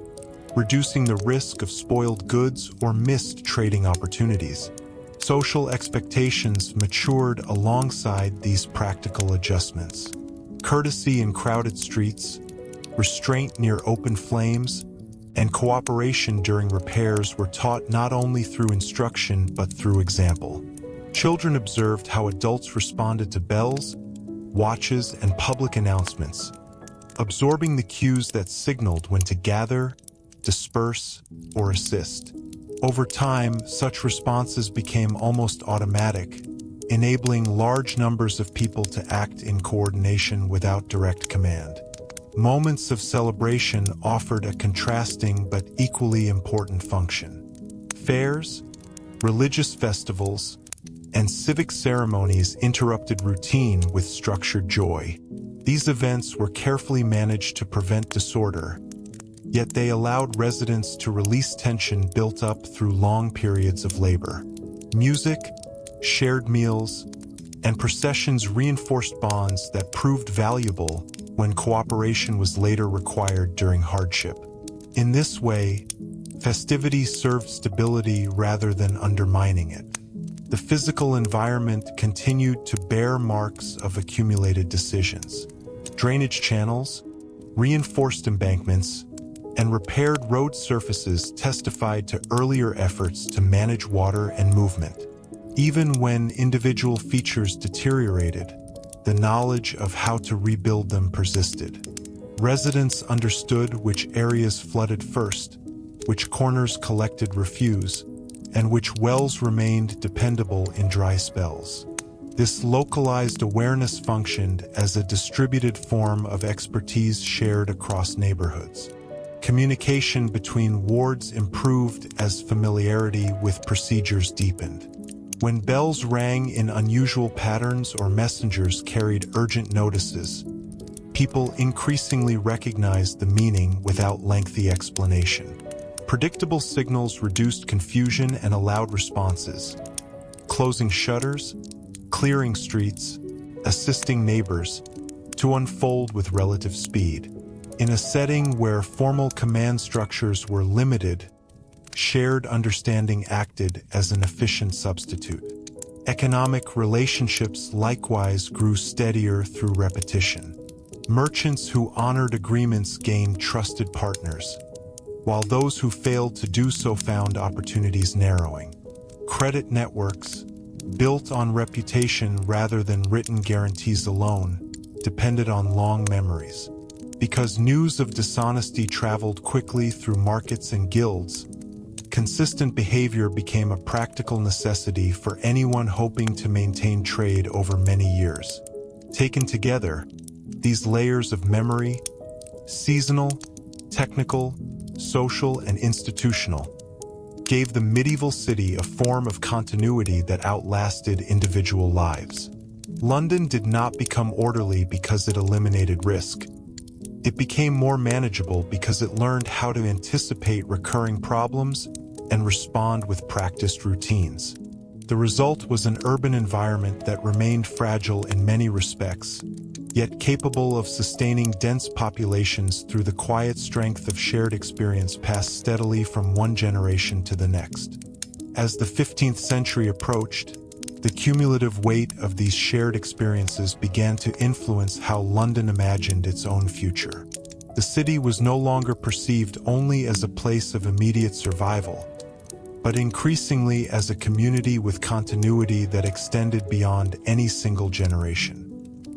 reducing the risk of spoiled goods or missed trading opportunities. Social expectations matured alongside these practical adjustments. Courtesy in crowded streets, restraint near open flames, and cooperation during repairs were taught not only through instruction but through example. Children observed how adults responded to bells, watches, and public announcements, absorbing the cues that signaled when to gather, disperse, or assist. Over time, such responses became almost automatic, enabling large numbers of people to act in coordination without direct command. Moments of celebration offered a contrasting but equally important function. Fairs, religious festivals, and civic ceremonies interrupted routine with structured joy. These events were carefully managed to prevent disorder, yet they allowed residents to release tension built up through long periods of labor. Music, shared meals, and processions reinforced bonds that proved valuable when cooperation was later required during hardship. In this way, festivities served stability rather than undermining it. The physical environment continued to bear marks of accumulated decisions. Drainage channels, reinforced embankments, and repaired road surfaces testified to earlier efforts to manage water and movement. Even when individual features deteriorated, the knowledge of how to rebuild them persisted. Residents understood which areas flooded first, which corners collected refuse, and which wells remained dependable in dry spells. This localized awareness functioned as a distributed form of expertise shared across neighborhoods. Communication between wards improved as familiarity with procedures deepened. When bells rang in unusual patterns or messengers carried urgent notices, people increasingly recognized the meaning without lengthy explanation. Predictable signals reduced confusion and allowed responses. Closing shutters, clearing streets, assisting neighbors to unfold with relative speed. In a setting where formal command structures were limited, shared understanding acted as an efficient substitute. Economic relationships likewise grew steadier through repetition. Merchants who honored agreements gained trusted partners, while those who failed to do so found opportunities narrowing. Credit networks, built on reputation rather than written guarantees alone, depended on long memories. Because news of dishonesty traveled quickly through markets and guilds, consistent behavior became a practical necessity for anyone hoping to maintain trade over many years. Taken together, these layers of memory, seasonal, technical, social, and institutional, gave the medieval city a form of continuity that outlasted individual lives. London did not become orderly because it eliminated risk. It became more manageable because it learned how to anticipate recurring problems and respond with practiced routines. The result was an urban environment that remained fragile in many respects, yet capable of sustaining dense populations through the quiet strength of shared experience passed steadily from one generation to the next. As the 15th century approached, the cumulative weight of these shared experiences began to influence how London imagined its own future. The city was no longer perceived only as a place of immediate survival, but increasingly as a community with continuity that extended beyond any single generation.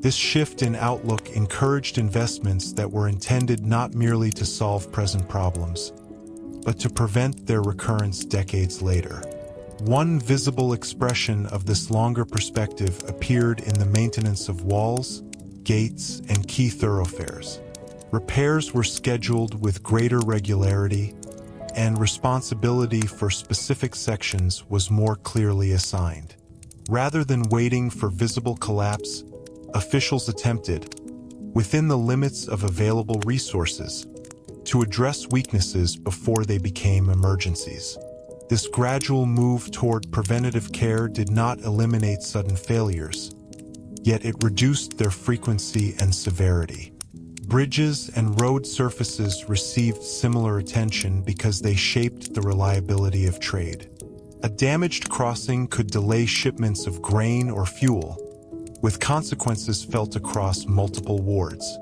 This shift in outlook encouraged investments that were intended not merely to solve present problems, but to prevent their recurrence decades later. One visible expression of this longer perspective appeared in the maintenance of walls, gates, and key thoroughfares. Repairs were scheduled with greater regularity, and responsibility for specific sections was more clearly assigned. Rather than waiting for visible collapse, officials attempted, within the limits of available resources, to address weaknesses before they became emergencies. This gradual move toward preventative care did not eliminate sudden failures, yet it reduced their frequency and severity. Bridges and road surfaces received similar attention because they shaped the reliability of trade. A damaged crossing could delay shipments of grain or fuel, with consequences felt across multiple wards.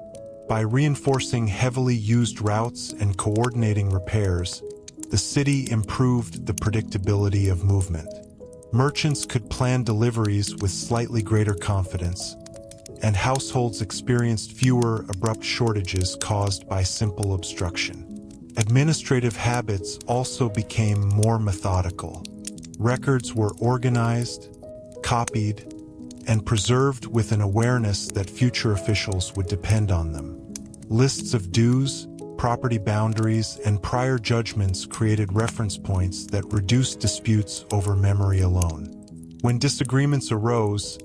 By reinforcing heavily used routes and coordinating repairs, the city improved the predictability of movement. Merchants could plan deliveries with slightly greater confidence, and households experienced fewer abrupt shortages caused by simple obstruction. Administrative habits also became more methodical. Records were organized, copied, and preserved with an awareness that future officials would depend on them. Lists of dues, property boundaries, and prior judgments created reference points that reduced disputes over memory alone. When disagreements arose,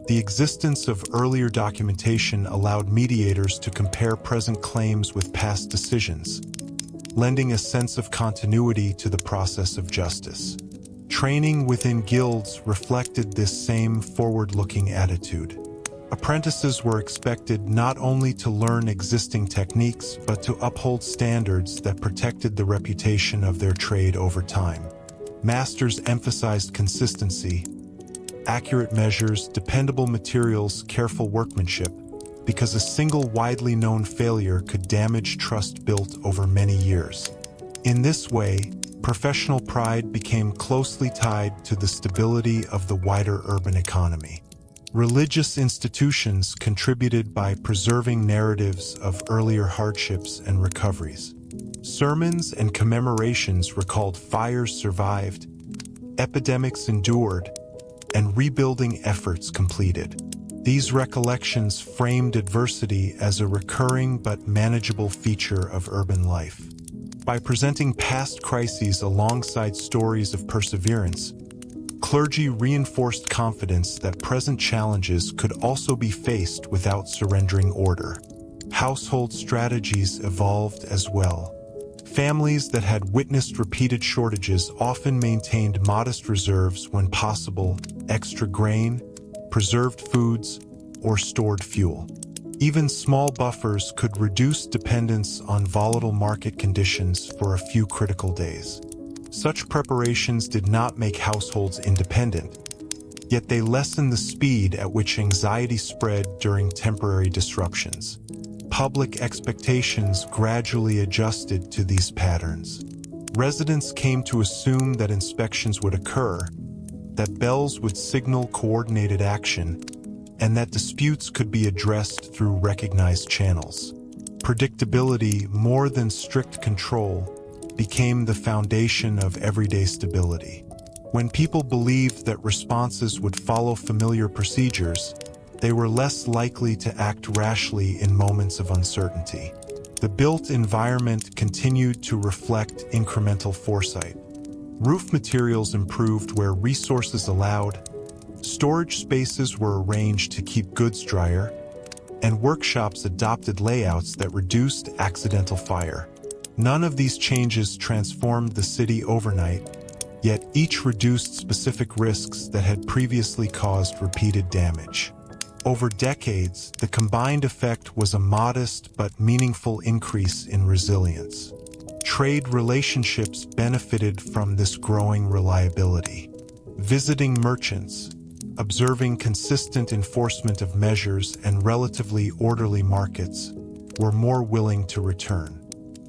the existence of earlier documentation allowed mediators to compare present claims with past decisions, lending a sense of continuity to the process of justice. Training within guilds reflected this same forward-looking attitude. Apprentices were expected not only to learn existing techniques, but to uphold standards that protected the reputation of their trade over time. Masters emphasized consistency, accurate measures, dependable materials, careful workmanship, because a single widely known failure could damage trust built over many years. In this way, professional pride became closely tied to the stability of the wider urban economy. Religious institutions contributed by preserving narratives of earlier hardships and recoveries. Sermons and commemorations recalled fires survived, epidemics endured, and rebuilding efforts completed. These recollections framed adversity as a recurring but manageable feature of urban life. By presenting past crises alongside stories of perseverance, clergy reinforced confidence that present challenges could also be faced without surrendering order. Household strategies evolved as well. Families that had witnessed repeated shortages often maintained modest reserves when possible, extra grain, preserved foods, or stored fuel. Even small buffers could reduce dependence on volatile market conditions for a few critical days. Such preparations did not make households independent, yet they lessened the speed at which anxiety spread during temporary disruptions. Public expectations gradually adjusted to these patterns. Residents came to assume that inspections would occur, that bells would signal coordinated action, and that disputes could be addressed through recognized channels. Predictability, more than strict control, became the foundation of everyday stability. When people believed that responses would follow familiar procedures, they were less likely to act rashly in moments of uncertainty. The built environment continued to reflect incremental foresight. Roof materials improved where resources allowed, storage spaces were arranged to keep goods drier, and workshops adopted layouts that reduced accidental fire. None of these changes transformed the city overnight, yet each reduced specific risks that had previously caused repeated damage. Over decades, the combined effect was a modest but meaningful increase in resilience. Trade relationships benefited from this growing reliability. Visiting merchants, observing consistent enforcement of measures and relatively orderly markets, were more willing to return.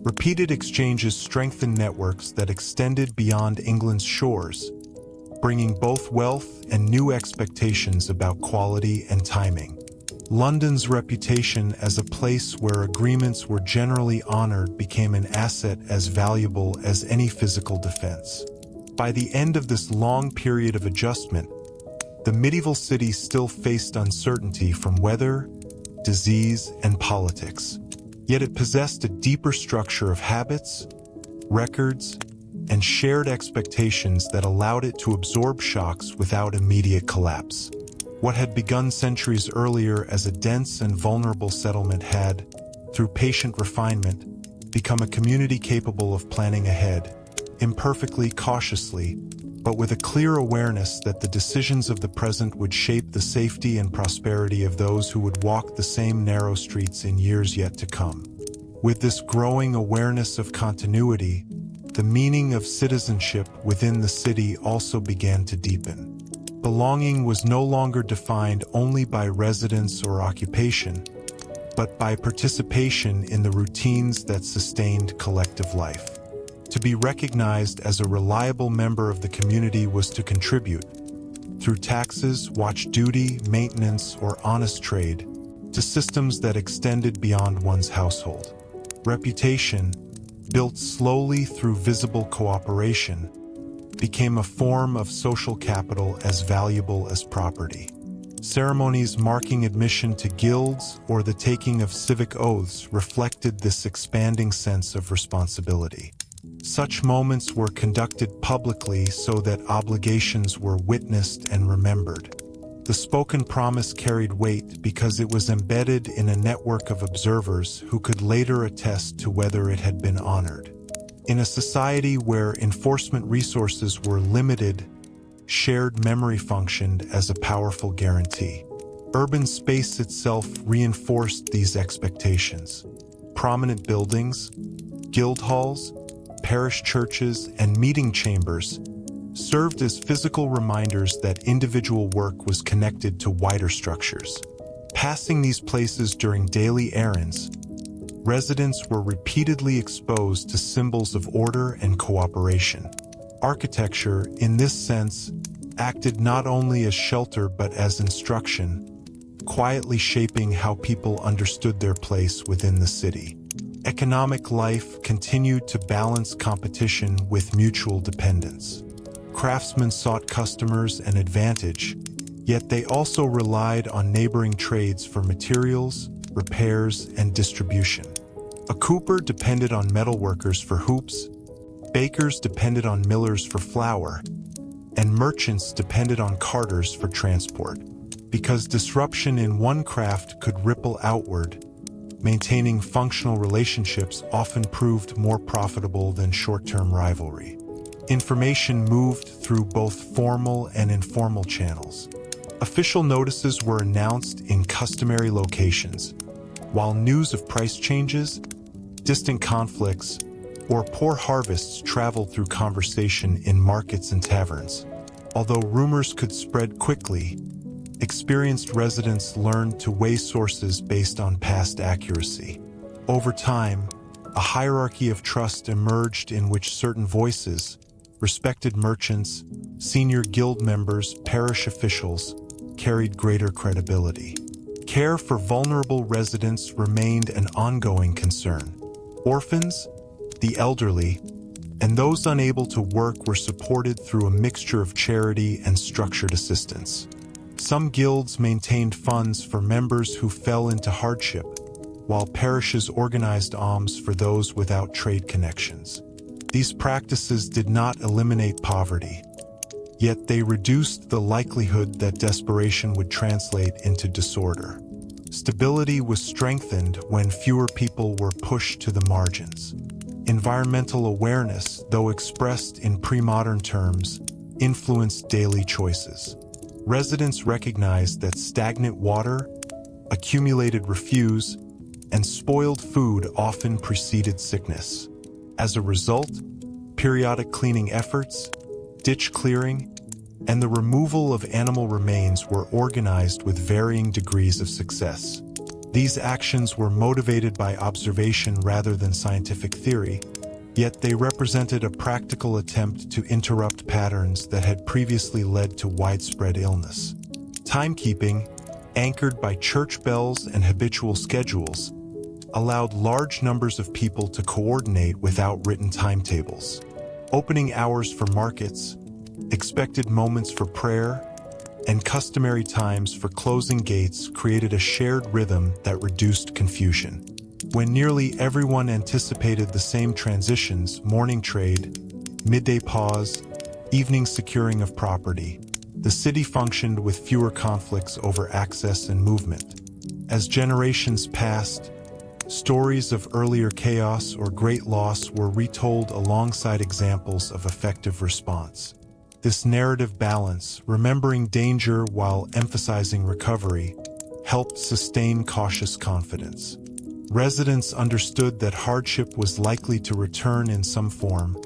Repeated exchanges strengthened networks that extended beyond England's shores, bringing both wealth and new expectations about quality and timing. London's reputation as a place where agreements were generally honored became an asset as valuable as any physical defense. By the end of this long period of adjustment, the medieval city still faced uncertainty from weather, disease, and politics. Yet it possessed a deeper structure of habits, records, and shared expectations that allowed it to absorb shocks without immediate collapse. What had begun centuries earlier as a dense and vulnerable settlement had, through patient refinement, become a community capable of planning ahead, imperfectly, cautiously, but with a clear awareness that the decisions of the present would shape the safety and prosperity of those who would walk the same narrow streets in years yet to come. With this growing awareness of continuity, the meaning of citizenship within the city also began to deepen. Belonging was no longer defined only by residence or occupation, but by participation in the routines that sustained collective life. To be recognized as a reliable member of the community was to contribute, through taxes, watch duty, maintenance, or honest trade, to systems that extended beyond one's household. Reputation, built slowly through visible cooperation, became a form of social capital as valuable as property. Ceremonies marking admission to guilds or the taking of civic oaths reflected this expanding sense of responsibility. Such moments were conducted publicly so that obligations were witnessed and remembered. The spoken promise carried weight because it was embedded in a network of observers who could later attest to whether it had been honored. In a society where enforcement resources were limited, shared memory functioned as a powerful guarantee. Urban space itself reinforced these expectations. Prominent buildings, guild halls, parish churches, and meeting chambers served as physical reminders that individual work was connected to wider structures. Passing these places during daily errands, residents were repeatedly exposed to symbols of order and cooperation. Architecture, in this sense, acted not only as shelter but as instruction, quietly shaping how people understood their place within the city. Economic life continued to balance competition with mutual dependence. Craftsmen sought customers and advantage, yet they also relied on neighboring trades for materials, repairs, and distribution. A cooper depended on metalworkers for hoops, bakers depended on millers for flour, and merchants depended on carters for transport. Because disruption in one craft could ripple outward, maintaining functional relationships often proved more profitable than short-term rivalry. Information moved through both formal and informal channels. Official notices were announced in customary locations, while news of price changes, distant conflicts, or poor harvests traveled through conversation in markets and taverns. Although rumors could spread quickly, experienced residents learned to weigh sources based on past accuracy. Over time, a hierarchy of trust emerged in which certain voices, respected merchants, senior guild members, parish officials, carried greater credibility. Care for vulnerable residents remained an ongoing concern. Orphans, the elderly, and those unable to work were supported through a mixture of charity and structured assistance. Some guilds maintained funds for members who fell into hardship, while parishes organized alms for those without trade connections. These practices did not eliminate poverty, yet they reduced the likelihood that desperation would translate into disorder. Stability was strengthened when fewer people were pushed to the margins. Environmental awareness, though expressed in pre-modern terms, influenced daily choices. Residents recognized that stagnant water, accumulated refuse, and spoiled food often preceded sickness. As a result, periodic cleaning efforts, ditch clearing, and the removal of animal remains were organized with varying degrees of success. These actions were motivated by observation rather than scientific theory, yet they represented a practical attempt to interrupt patterns that had previously led to widespread illness. Timekeeping, anchored by church bells and habitual schedules, allowed large numbers of people to coordinate without written timetables. Opening hours for markets, expected moments for prayer, and customary times for closing gates created a shared rhythm that reduced confusion. When nearly everyone anticipated the same transitions, morning trade, midday pause, evening securing of property, the city functioned with fewer conflicts over access and movement. As generations passed, stories of earlier chaos or great loss were retold alongside examples of effective response. This narrative balance, remembering danger while emphasizing recovery, helped sustain cautious confidence. Residents understood that hardship was likely to return in some form,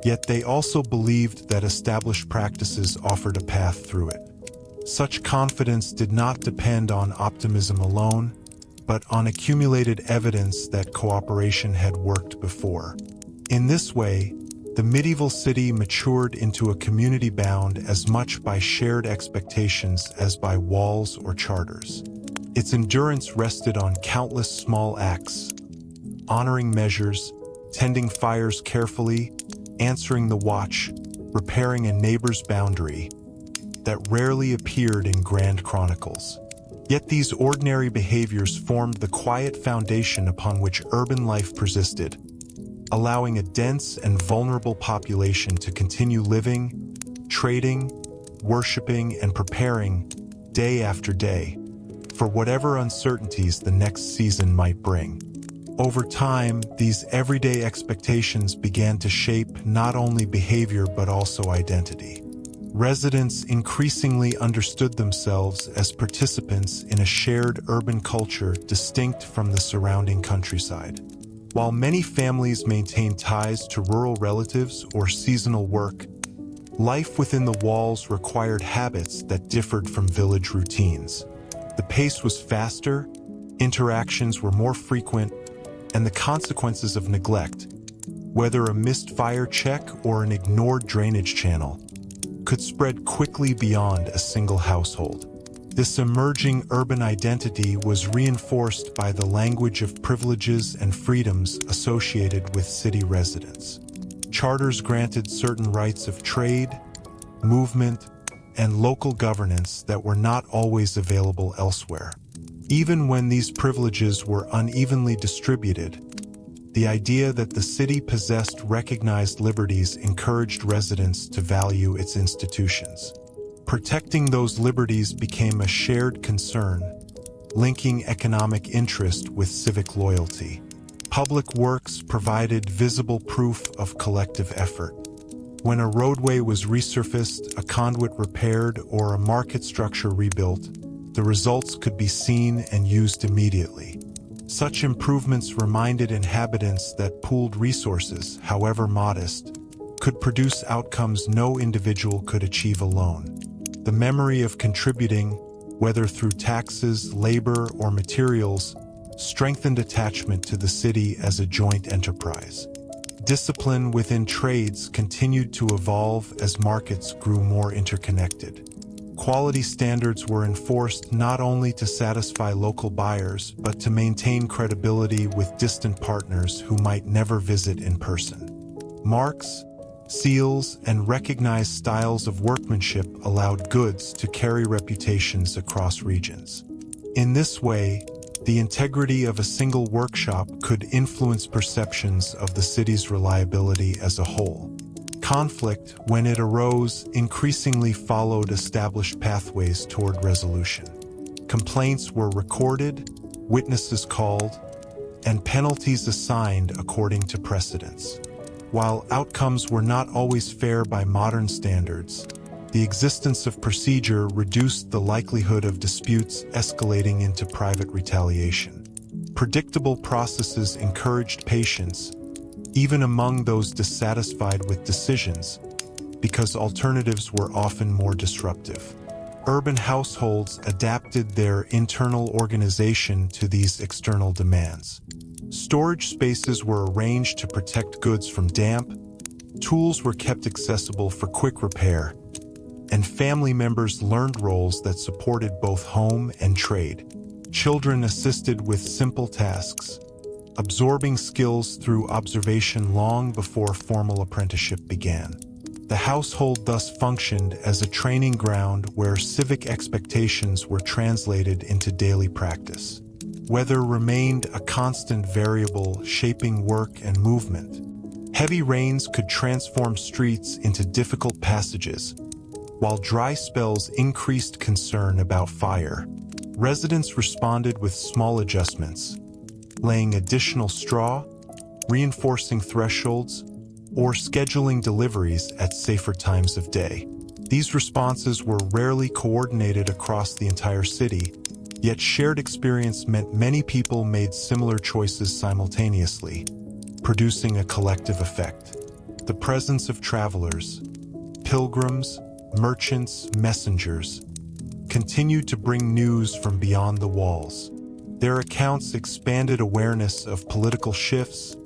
yet they also believed that established practices offered a path through it. Such confidence did not depend on optimism alone, but on accumulated evidence that cooperation had worked before. In this way, the medieval city matured into a community bound as much by shared expectations as by walls or charters. Its endurance rested on countless small acts, honoring measures, tending fires carefully, answering the watch, repairing a neighbor's boundary, that rarely appeared in grand chronicles. Yet these ordinary behaviors formed the quiet foundation upon which urban life persisted, allowing a dense and vulnerable population to continue living, trading, worshiping, and preparing day after day for whatever uncertainties the next season might bring. Over time, these everyday expectations began to shape not only behavior but also identity. Residents increasingly understood themselves as participants in a shared urban culture distinct from the surrounding countryside. While many families maintained ties to rural relatives or seasonal work, life within the walls required habits that differed from village routines. The pace was faster, interactions were more frequent, and the consequences of neglect, whether a missed fire check or an ignored drainage channel, could spread quickly beyond a single household. This emerging urban identity was reinforced by the language of privileges and freedoms associated with city residents. Charters granted certain rights of trade, movement, and local governance that were not always available elsewhere. Even when these privileges were unevenly distributed, the idea that the city possessed recognized liberties encouraged residents to value its institutions. Protecting those liberties became a shared concern, linking economic interest with civic loyalty. Public works provided visible proof of collective effort. When a roadway was resurfaced, a conduit repaired, or a market structure rebuilt, the results could be seen and used immediately. Such improvements reminded inhabitants that pooled resources, however modest, could produce outcomes no individual could achieve alone. The memory of contributing, whether through taxes, labor, or materials, strengthened attachment to the city as a joint enterprise. Discipline within trades continued to evolve as markets grew more interconnected. Quality standards were enforced not only to satisfy local buyers, but to maintain credibility with distant partners who might never visit in person. Marks, seals, and recognized styles of workmanship allowed goods to carry reputations across regions. In this way, the integrity of a single workshop could influence perceptions of the city's reliability as a whole. Conflict, when it arose, increasingly followed established pathways toward resolution. Complaints were recorded, witnesses called, and penalties assigned according to precedents. While outcomes were not always fair by modern standards, the existence of procedure reduced the likelihood of disputes escalating into private retaliation. Predictable processes encouraged patience, even among those dissatisfied with decisions, because alternatives were often more disruptive. Urban households adapted their internal organization to these external demands. Storage spaces were arranged to protect goods from damp, tools were kept accessible for quick repair, and family members learned roles that supported both home and trade. Children assisted with simple tasks, absorbing skills through observation long before formal apprenticeship began. The household thus functioned as a training ground where civic expectations were translated into daily practice. Weather remained a constant variable shaping work and movement. Heavy rains could transform streets into difficult passages, while dry spells increased concern about fire. Residents responded with small adjustments, laying additional straw, reinforcing thresholds, or scheduling deliveries at safer times of day. These responses were rarely coordinated across the entire city, yet shared experience meant many people made similar choices simultaneously, producing a collective effect. The presence of travelers, pilgrims, merchants, messengers, continued to bring news from beyond the walls. Their accounts expanded awareness of political shifts,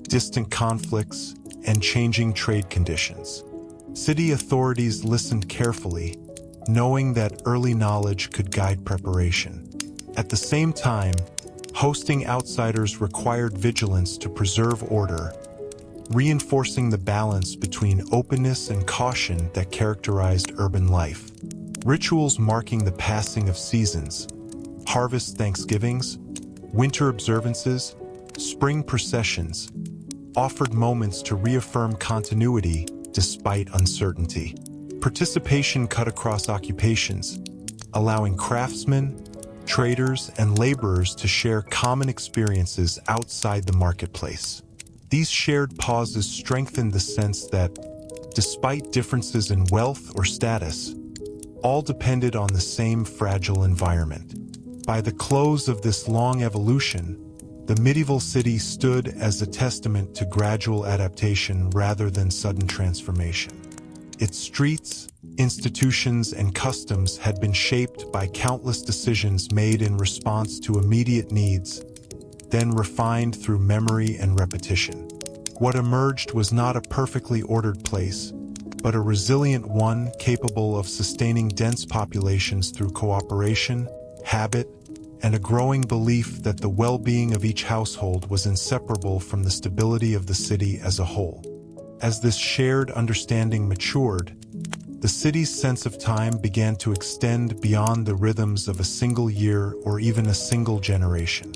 distant conflicts, and changing trade conditions. City authorities listened carefully, knowing that early knowledge could guide preparation. At the same time, hosting outsiders required vigilance to preserve order, reinforcing the balance between openness and caution that characterized urban life. Rituals marking the passing of seasons, harvest thanksgivings, winter observances, spring processions, offered moments to reaffirm continuity despite uncertainty. Participation cut across occupations, allowing craftsmen, traders, and laborers to share common experiences outside the marketplace. These shared pauses strengthened the sense that, despite differences in wealth or status, all depended on the same fragile environment. By the close of this long evolution, the medieval city stood as a testament to gradual adaptation rather than sudden transformation. Its streets, institutions, and customs had been shaped by countless decisions made in response to immediate needs, then refined through memory and repetition. What emerged was not a perfectly ordered place, but a resilient one capable of sustaining dense populations through cooperation, habit, and a growing belief that the well-being of each household was inseparable from the stability of the city as a whole. As this shared understanding matured, the city's sense of time began to extend beyond the rhythms of a single year or even a single generation.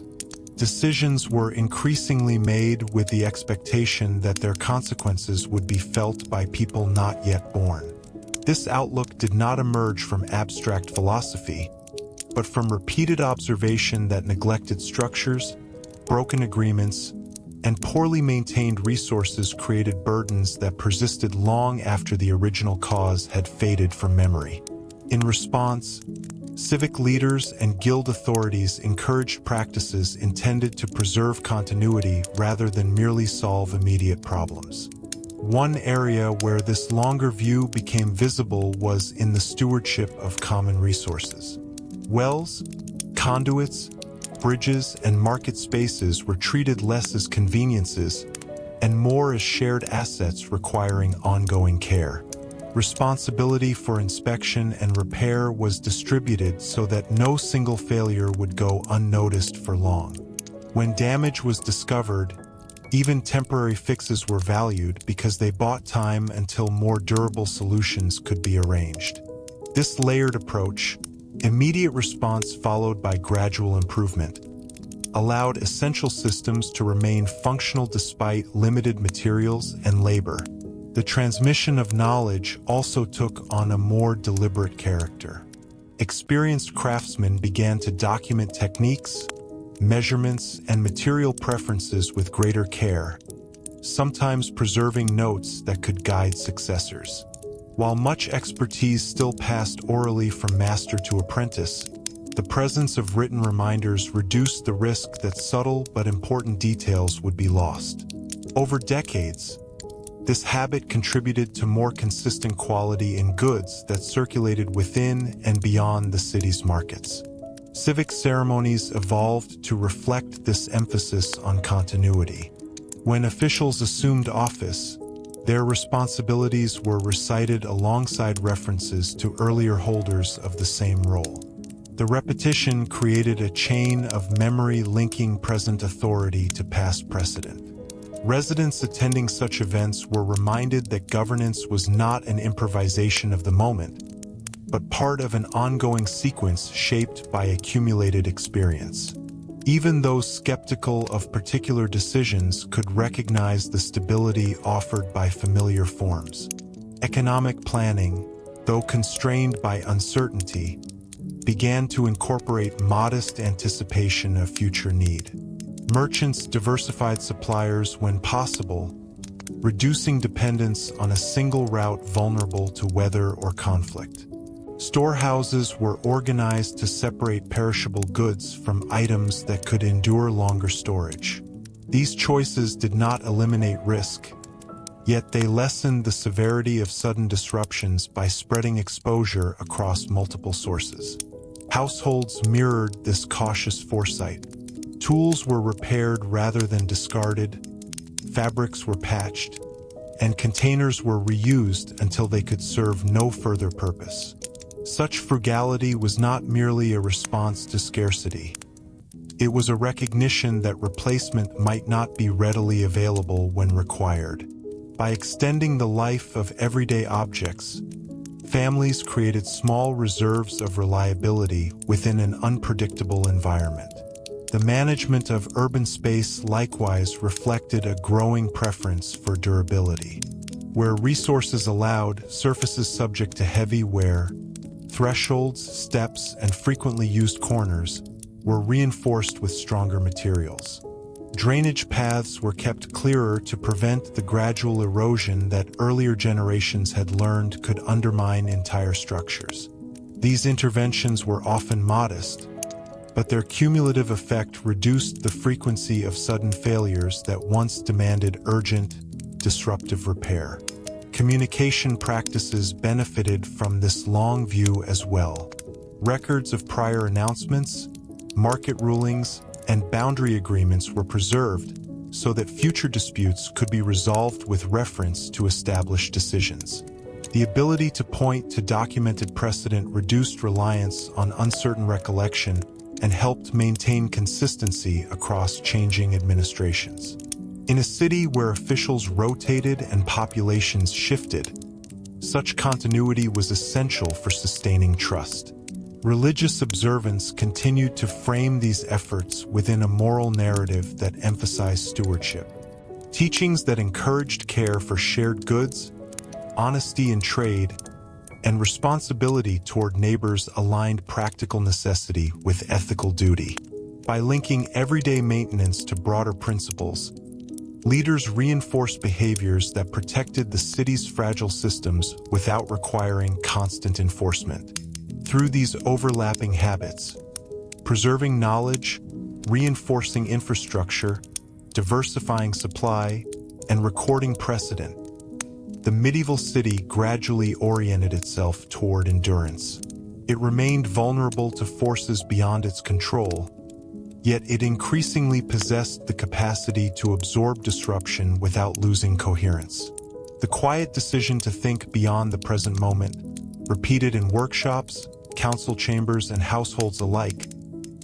Decisions were increasingly made with the expectation that their consequences would be felt by people not yet born. This outlook did not emerge from abstract philosophy, but from repeated observation that neglected structures, broken agreements, and poorly maintained resources created burdens that persisted long after the original cause had faded from memory. In response, civic leaders and guild authorities encouraged practices intended to preserve continuity rather than merely solve immediate problems. One area where this longer view became visible was in the stewardship of common resources. Wells, conduits, bridges, and market spaces were treated less as conveniences and more as shared assets requiring ongoing care. Responsibility for inspection and repair was distributed so that no single failure would go unnoticed for long. When damage was discovered, even temporary fixes were valued because they bought time until more durable solutions could be arranged. This layered approach, immediate response followed by gradual improvement, allowed essential systems to remain functional despite limited materials and labor. The transmission of knowledge also took on a more deliberate character. experienced craftsmen began to document techniques, measurements, and material preferences with greater care, sometimes preserving notes that could guide successors. While much expertise still passed orally from master to apprentice, the presence of written reminders reduced the risk that subtle but important details would be lost. Over decades, this habit contributed to more consistent quality in goods that circulated within and beyond the city's markets. Civic ceremonies evolved to reflect this emphasis on continuity. When officials assumed office, their responsibilities were recited alongside references to earlier holders of the same role. The repetition created a chain of memory linking present authority to past precedent. Residents attending such events were reminded that governance was not an improvisation of the moment, but part of an ongoing sequence shaped by accumulated experience. Even those skeptical of particular decisions could recognize the stability offered by familiar forms. Economic planning, though constrained by uncertainty, began to incorporate modest anticipation of future need. Merchants diversified suppliers when possible, reducing dependence on a single route vulnerable to weather or conflict. Storehouses were organized to separate perishable goods from items that could endure longer storage. These choices did not eliminate risk, yet they lessened the severity of sudden disruptions by spreading exposure across multiple sources. Households mirrored this cautious foresight. Tools were repaired rather than discarded, fabrics were patched, and containers were reused until they could serve no further purpose. Such frugality was not merely a response to scarcity. It was a recognition that replacement might not be readily available when required. By extending the life of everyday objects, families created small reserves of reliability within an unpredictable environment. The management of urban space likewise reflected a growing preference for durability. Where resources allowed, surfaces subject to heavy wear, thresholds, steps, and frequently used corners were reinforced with stronger materials. Drainage paths were kept clearer to prevent the gradual erosion that earlier generations had learned could undermine entire structures. These interventions were often modest, but their cumulative effect reduced the frequency of sudden failures that once demanded urgent, disruptive repair. Communication practices benefited from this long view as well. Records of prior announcements, market rulings, and boundary agreements were preserved so that future disputes could be resolved with reference to established decisions. The ability to point to documented precedent reduced reliance on uncertain recollection and helped maintain consistency across changing administrations. In a city where officials rotated and populations shifted, such continuity was essential for sustaining trust. Religious observance continued to frame these efforts within a moral narrative that emphasized stewardship. Teachings that encouraged care for shared goods, honesty in trade, and responsibility toward neighbors aligned practical necessity with ethical duty. By linking everyday maintenance to broader principles, leaders reinforced behaviors that protected the city's fragile systems without requiring constant enforcement. Through these overlapping habits, preserving knowledge, reinforcing infrastructure, diversifying supply, and recording precedent, the medieval city gradually oriented itself toward endurance. It remained vulnerable to forces beyond its control, yet it increasingly possessed the capacity to absorb disruption without losing coherence. The quiet decision to think beyond the present moment, repeated in workshops, council chambers, and households alike,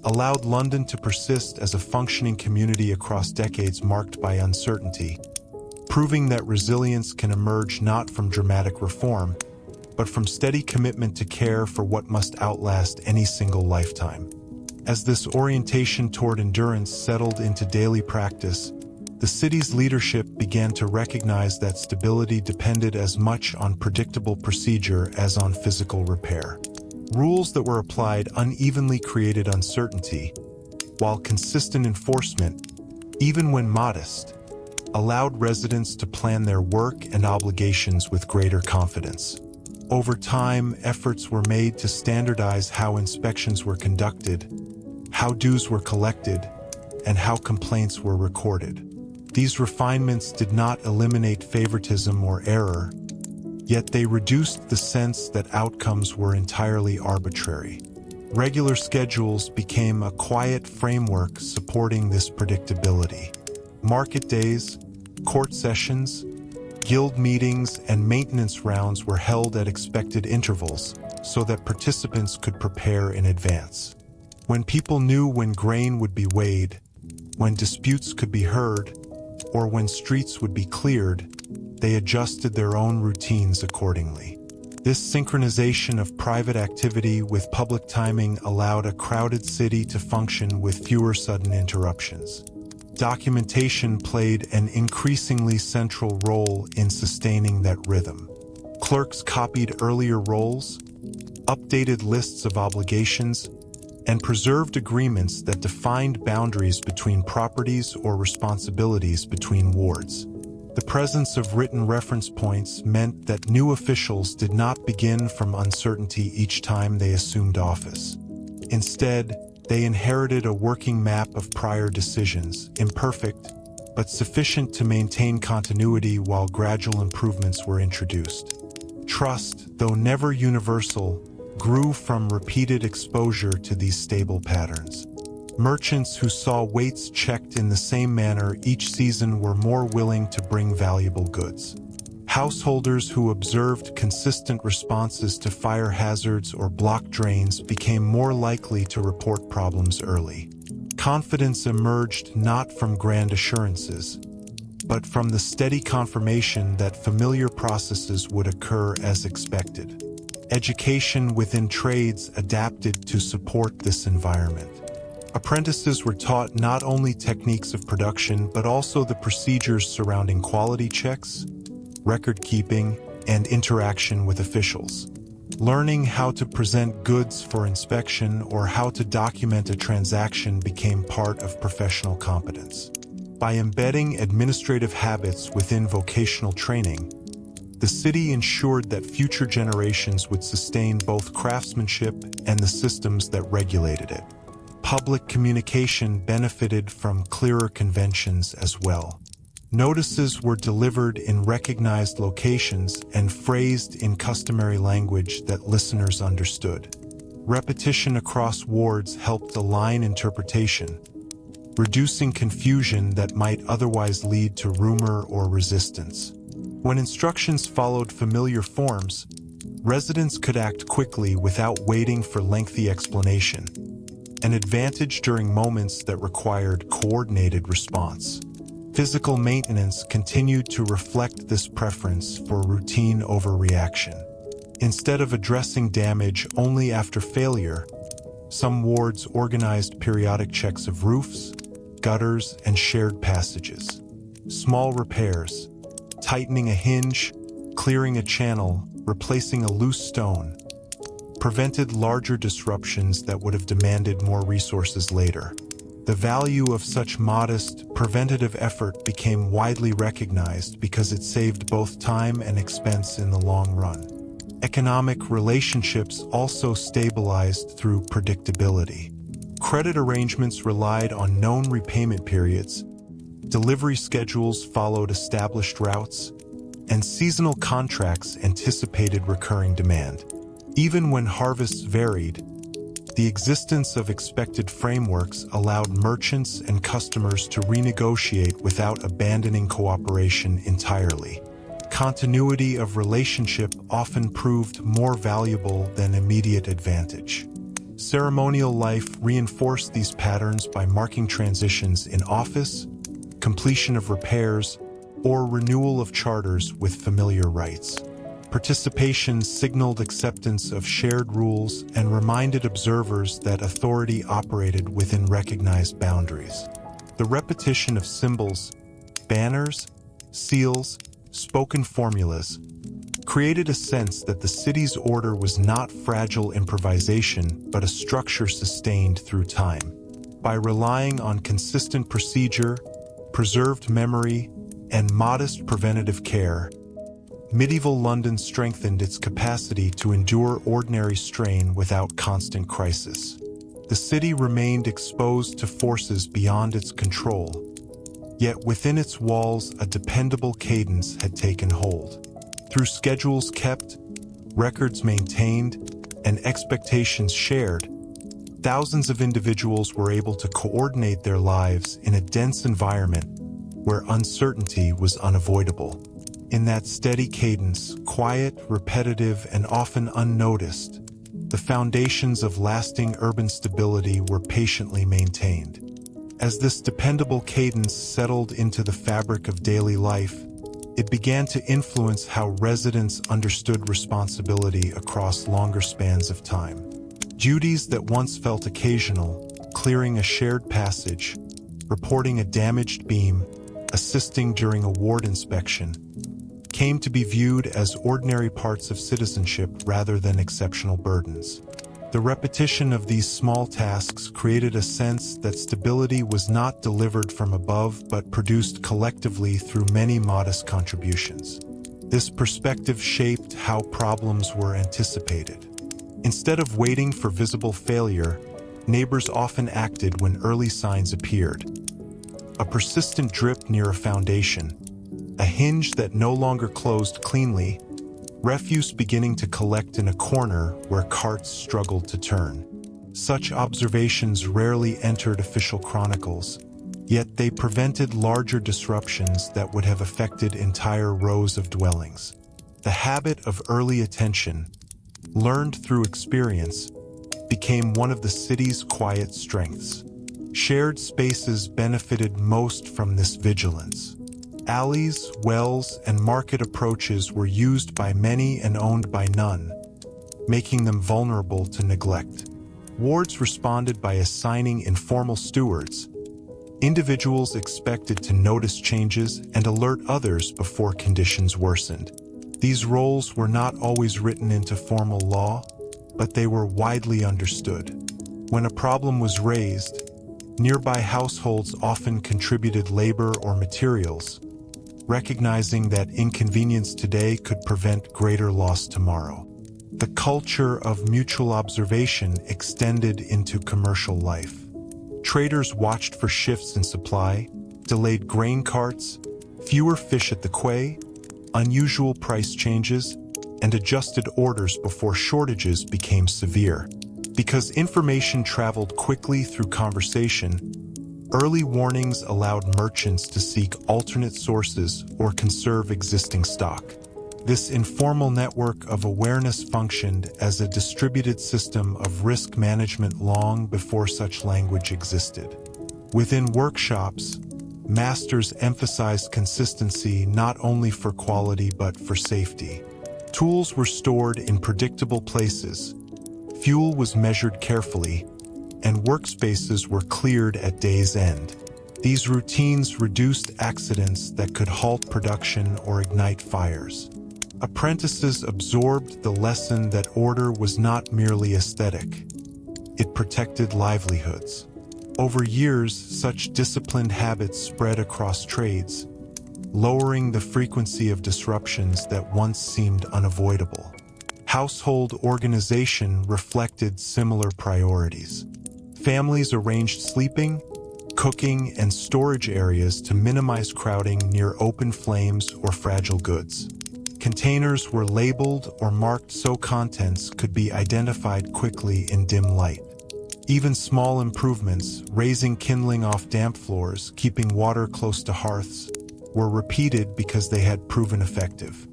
allowed London to persist as a functioning community across decades marked by uncertainty, proving that resilience can emerge not from dramatic reform, but from steady commitment to care for what must outlast any single lifetime. As this orientation toward endurance settled into daily practice, the city's leadership began to recognize that stability depended as much on predictable procedure as on physical repair. Rules that were applied unevenly created uncertainty, while consistent enforcement, even when modest, allowed residents to plan their work and obligations with greater confidence. Over time, efforts were made to standardize how inspections were conducted, how dues were collected, and how complaints were recorded. These refinements did not eliminate favoritism or error, yet they reduced the sense that outcomes were entirely arbitrary. Regular schedules became a quiet framework supporting this predictability. Market days, court sessions, guild meetings, and maintenance rounds were held at expected intervals so that participants could prepare in advance. When people knew when grain would be weighed, when disputes could be heard, or when streets would be cleared, they adjusted their own routines accordingly. This synchronization of private activity with public timing allowed a crowded city to function with fewer sudden interruptions. Documentation played an increasingly central role in sustaining that rhythm. Clerks copied earlier rolls, updated lists of obligations, and preserved agreements that defined boundaries between properties or responsibilities between wards. The presence of written reference points meant that new officials did not begin from uncertainty each time they assumed office. Instead, they inherited a working map of prior decisions, imperfect, but sufficient to maintain continuity while gradual improvements were introduced. Trust, though never universal, grew from repeated exposure to these stable patterns. Merchants who saw weights checked in the same manner each season were more willing to bring valuable goods. Householders who observed consistent responses to fire hazards or blocked drains became more likely to report problems early. Confidence emerged not from grand assurances, but from the steady confirmation that familiar processes would occur as expected. Education within trades adapted to support this environment. Apprentices were taught not only techniques of production, but also the procedures surrounding quality checks, record keeping, and interaction with officials. Learning how to present goods for inspection or how to document a transaction became part of professional competence. By embedding administrative habits within vocational training, the city ensured that future generations would sustain both craftsmanship and the systems that regulated it. Public communication benefited from clearer conventions as well. Notices were delivered in recognized locations and phrased in customary language that listeners understood. Repetition across wards helped align interpretation, reducing confusion that might otherwise lead to rumor or resistance. When instructions followed familiar forms, residents could act quickly without waiting for lengthy explanation, an advantage during moments that required coordinated response. Physical maintenance continued to reflect this preference for routine overreaction. Instead of addressing damage only after failure, some wards organized periodic checks of roofs, gutters, and shared passages. Small repairs, tightening a hinge, clearing a channel, replacing a loose stone, prevented larger disruptions that would have demanded more resources later. The value of such modest, preventative effort became widely recognized because it saved both time and expense in the long run. Economic relationships also stabilized through predictability. Credit arrangements relied on known repayment periods, delivery schedules followed established routes, and seasonal contracts anticipated recurring demand. Even when harvests varied, the existence of expected frameworks allowed merchants and customers to renegotiate without abandoning cooperation entirely. Continuity of relationship often proved more valuable than immediate advantage. Ceremonial life reinforced these patterns by marking transitions in office, completion of repairs, or renewal of charters with familiar rights. Participation signaled acceptance of shared rules and reminded observers that authority operated within recognized boundaries. The repetition of symbols, banners, seals, spoken formulas created a sense that the city's order was not fragile improvisation, but a structure sustained through time. By relying on consistent procedure, preserved memory, and modest preventative care, medieval London strengthened its capacity to endure ordinary strain without constant crisis. The city remained exposed to forces beyond its control, yet within its walls a dependable cadence had taken hold. Through schedules kept, records maintained, and expectations shared, thousands of individuals were able to coordinate their lives in a dense environment where uncertainty was unavoidable. In that steady cadence, quiet, repetitive, and often unnoticed, the foundations of lasting urban stability were patiently maintained. As this dependable cadence settled into the fabric of daily life, it began to influence how residents understood responsibility across longer spans of time. Duties that once felt occasional, clearing a shared passage, reporting a damaged beam, assisting during a ward inspection, came to be viewed as ordinary parts of citizenship rather than exceptional burdens. The repetition of these small tasks created a sense that stability was not delivered from above but produced collectively through many modest contributions. This perspective shaped how problems were anticipated. Instead of waiting for visible failure, neighbors often acted when early signs appeared. A persistent drip near a foundation, a hinge that no longer closed cleanly, refuse beginning to collect in a corner where carts struggled to turn. Such observations rarely entered official chronicles, yet they prevented larger disruptions that would have affected entire rows of dwellings. The habit of early attention, learned through experience, became one of the city's quiet strengths. Shared spaces benefited most from this vigilance. Alleys, wells, and market approaches were used by many and owned by none, making them vulnerable to neglect. Wards responded by assigning informal stewards. Individuals expected to notice changes and alert others before conditions worsened. These roles were not always written into formal law, but they were widely understood. When a problem was raised, nearby households often contributed labor or materials, recognizing that inconvenience today could prevent greater loss tomorrow. The culture of mutual observation extended into commercial life. Traders watched for shifts in supply, delayed grain carts, fewer fish at the quay, unusual price changes, and adjusted orders before shortages became severe. Because information traveled quickly through conversation, early warnings allowed merchants to seek alternate sources or conserve existing stock. This informal network of awareness functioned as a distributed system of risk management long before such language existed. Within workshops, masters emphasized consistency not only for quality but for safety. Tools were stored in predictable places, fuel was measured carefully, and workspaces were cleared at day's end. These routines reduced accidents that could halt production or ignite fires. Apprentices absorbed the lesson that order was not merely aesthetic. It protected livelihoods. Over years, such disciplined habits spread across trades, lowering the frequency of disruptions that once seemed unavoidable. Household organization reflected similar priorities. Families arranged sleeping, cooking, and storage areas to minimize crowding near open flames or fragile goods. Containers were labeled or marked so contents could be identified quickly in dim light. Even small improvements, raising kindling off damp floors, keeping water close to hearths, were repeated because they had proven effective.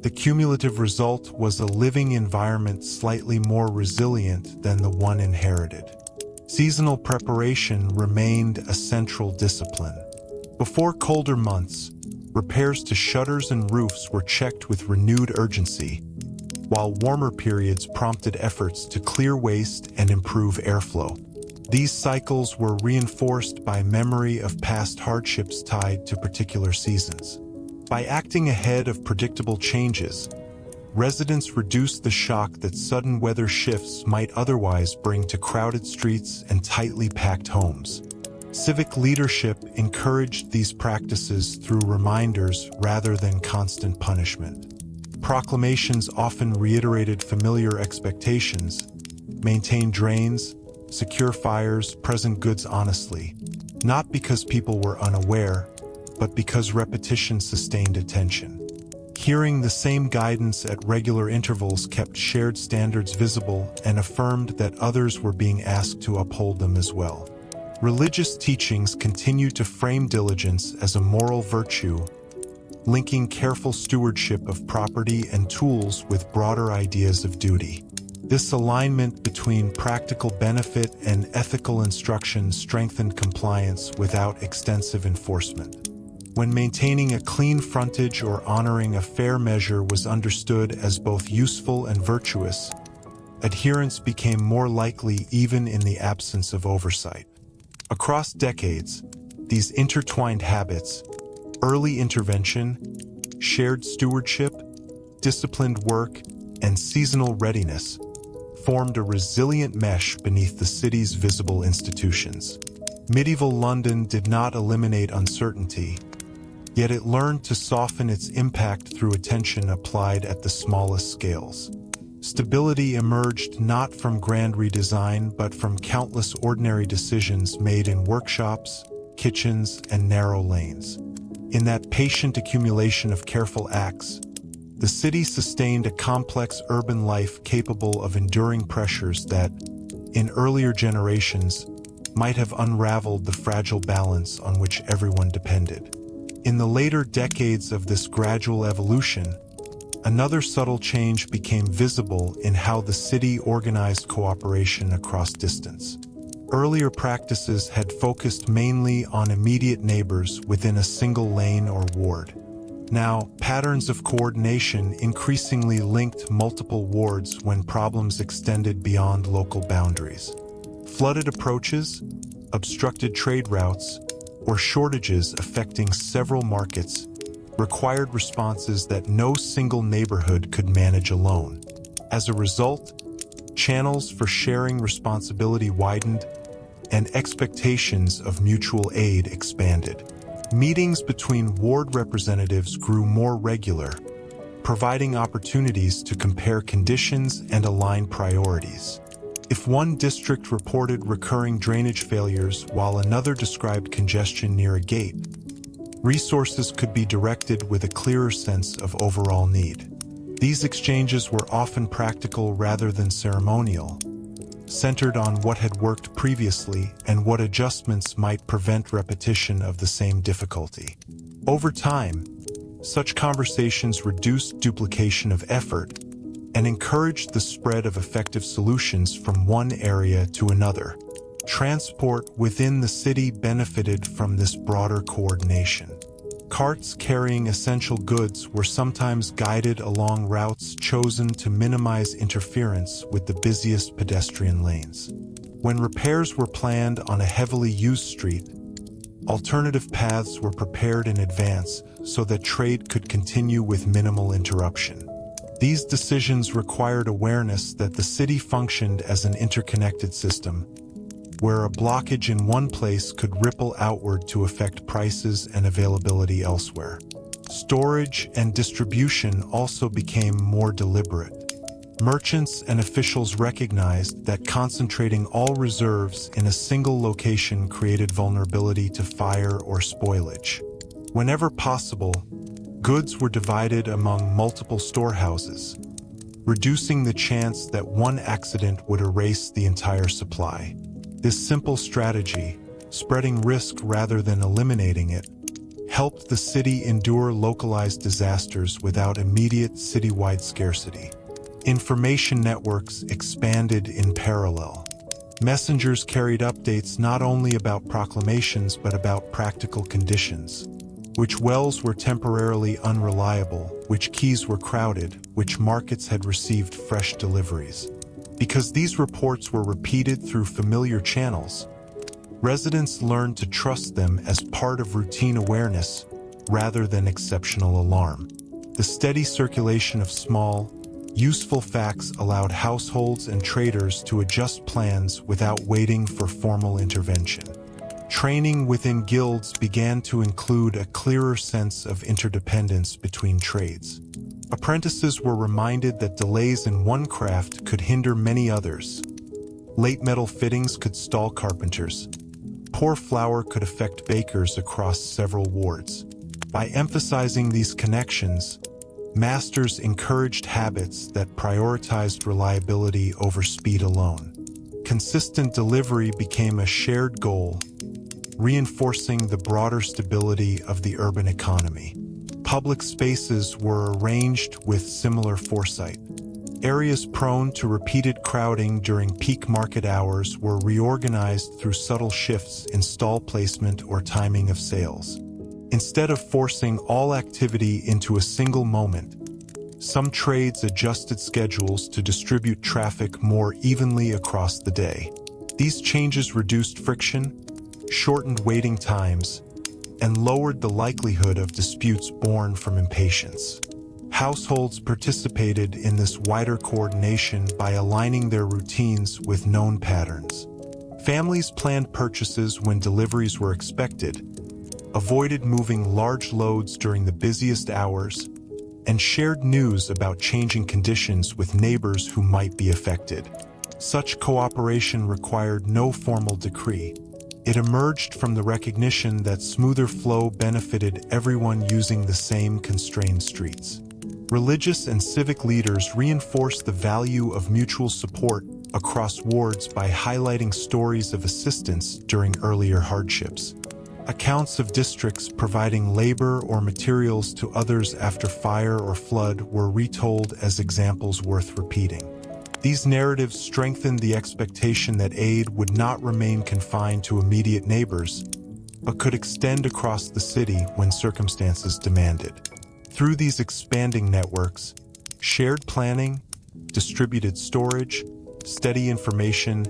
The cumulative result was a living environment slightly more resilient than the one inherited. Seasonal preparation remained a central discipline. Before colder months, repairs to shutters and roofs were checked with renewed urgency, while warmer periods prompted efforts to clear waste and improve airflow. These cycles were reinforced by memory of past hardships tied to particular seasons. By acting ahead of predictable changes, Residents reduced the shock that sudden weather shifts might otherwise bring to crowded streets and tightly packed homes. Civic leadership encouraged these practices through reminders rather than constant punishment. Proclamations often reiterated familiar expectations: maintain drains, secure fires, present goods honestly, not because people were unaware, but because repetition sustained attention. Hearing the same guidance at regular intervals kept shared standards visible and affirmed that others were being asked to uphold them as well. Religious teachings continued to frame diligence as a moral virtue, linking careful stewardship of property and tools with broader ideas of duty. This alignment between practical benefit and ethical instruction strengthened compliance without extensive enforcement. When maintaining a clean frontage or honoring a fair measure was understood as both useful and virtuous, adherence became more likely even in the absence of oversight. Across decades, these intertwined habits, early intervention, shared stewardship, disciplined work, and seasonal readiness, formed a resilient mesh beneath the city's visible institutions. Medieval London did not eliminate uncertainty, yet it learned to soften its impact through attention applied at the smallest scales. Stability emerged not from grand redesign, but from countless ordinary decisions made in workshops, kitchens, and narrow lanes. In that patient accumulation of careful acts, the city sustained a complex urban life capable of enduring pressures that, in earlier generations, might have unraveled the fragile balance on which everyone depended. In the later decades of this gradual evolution, another subtle change became visible in how the city organized cooperation across distance. Earlier practices had focused mainly on immediate neighbors within a single lane or ward. Now, patterns of coordination increasingly linked multiple wards when problems extended beyond local boundaries. Flooded approaches, obstructed trade routes, or shortages affecting several markets required responses that no single neighborhood could manage alone. As a result, channels for sharing responsibility widened, and expectations of mutual aid expanded. Meetings between ward representatives grew more regular, providing opportunities to compare conditions and align priorities. If one district reported recurring drainage failures while another described congestion near a gate, resources could be directed with a clearer sense of overall need. These exchanges were often practical rather than ceremonial, centered on what had worked previously and what adjustments might prevent repetition of the same difficulty. Over time, such conversations reduced duplication of effort and encouraged the spread of effective solutions from one area to another. Transport within the city benefited from this broader coordination. Carts carrying essential goods were sometimes guided along routes chosen to minimize interference with the busiest pedestrian lanes. When repairs were planned on a heavily used street, alternative paths were prepared in advance so that trade could continue with minimal interruption. These decisions required awareness that the city functioned as an interconnected system, where a blockage in one place could ripple outward to affect prices and availability elsewhere. Storage and distribution also became more deliberate. Merchants and officials recognized that concentrating all reserves in a single location created vulnerability to fire or spoilage. Whenever possible, goods were divided among multiple storehouses, reducing the chance that one accident would erase the entire supply. This simple strategy, spreading risk rather than eliminating it, helped the city endure localized disasters without immediate citywide scarcity. Information networks expanded in parallel. Messengers carried updates not only about proclamations but about practical conditions. Which wells were temporarily unreliable, which quays were crowded, which markets had received fresh deliveries. Because these reports were repeated through familiar channels, residents learned to trust them as part of routine awareness rather than exceptional alarm. The steady circulation of small, useful facts allowed households and traders to adjust plans without waiting for formal intervention. Training within guilds began to include a clearer sense of interdependence between trades. Apprentices were reminded that delays in one craft could hinder many others. Late metal fittings could stall carpenters. Poor flour could affect bakers across several wards. By emphasizing these connections, masters encouraged habits that prioritized reliability over speed alone. Consistent delivery became a shared goal, reinforcing the broader stability of the urban economy. Public spaces were arranged with similar foresight. Areas prone to repeated crowding during peak market hours were reorganized through subtle shifts in stall placement or timing of sales. Instead of forcing all activity into a single moment, some trades adjusted schedules to distribute traffic more evenly across the day. These changes reduced friction, shortened waiting times, and lowered the likelihood of disputes born from impatience. Households participated in this wider coordination by aligning their routines with known patterns. Families planned purchases when deliveries were expected, avoided moving large loads during the busiest hours, and shared news about changing conditions with neighbors who might be affected. Such cooperation required no formal decree. It emerged from the recognition that smoother flow benefited everyone using the same constrained streets. Religious and civic leaders reinforced the value of mutual support across wards by highlighting stories of assistance during earlier hardships. Accounts of districts providing labor or materials to others after fire or flood were retold as examples worth repeating. These narratives strengthened the expectation that aid would not remain confined to immediate neighbors, but could extend across the city when circumstances demanded. Through these expanding networks, shared planning, distributed storage, steady information,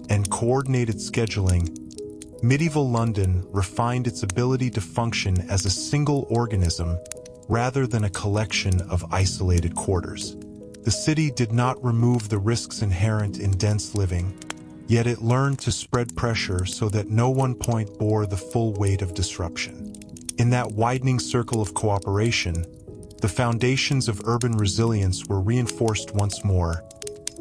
and coordinated scheduling, medieval London refined its ability to function as a single organism rather than a collection of isolated quarters. The city did not remove the risks inherent in dense living, yet it learned to spread pressure so that no one point bore the full weight of disruption. In that widening circle of cooperation, the foundations of urban resilience were reinforced once more,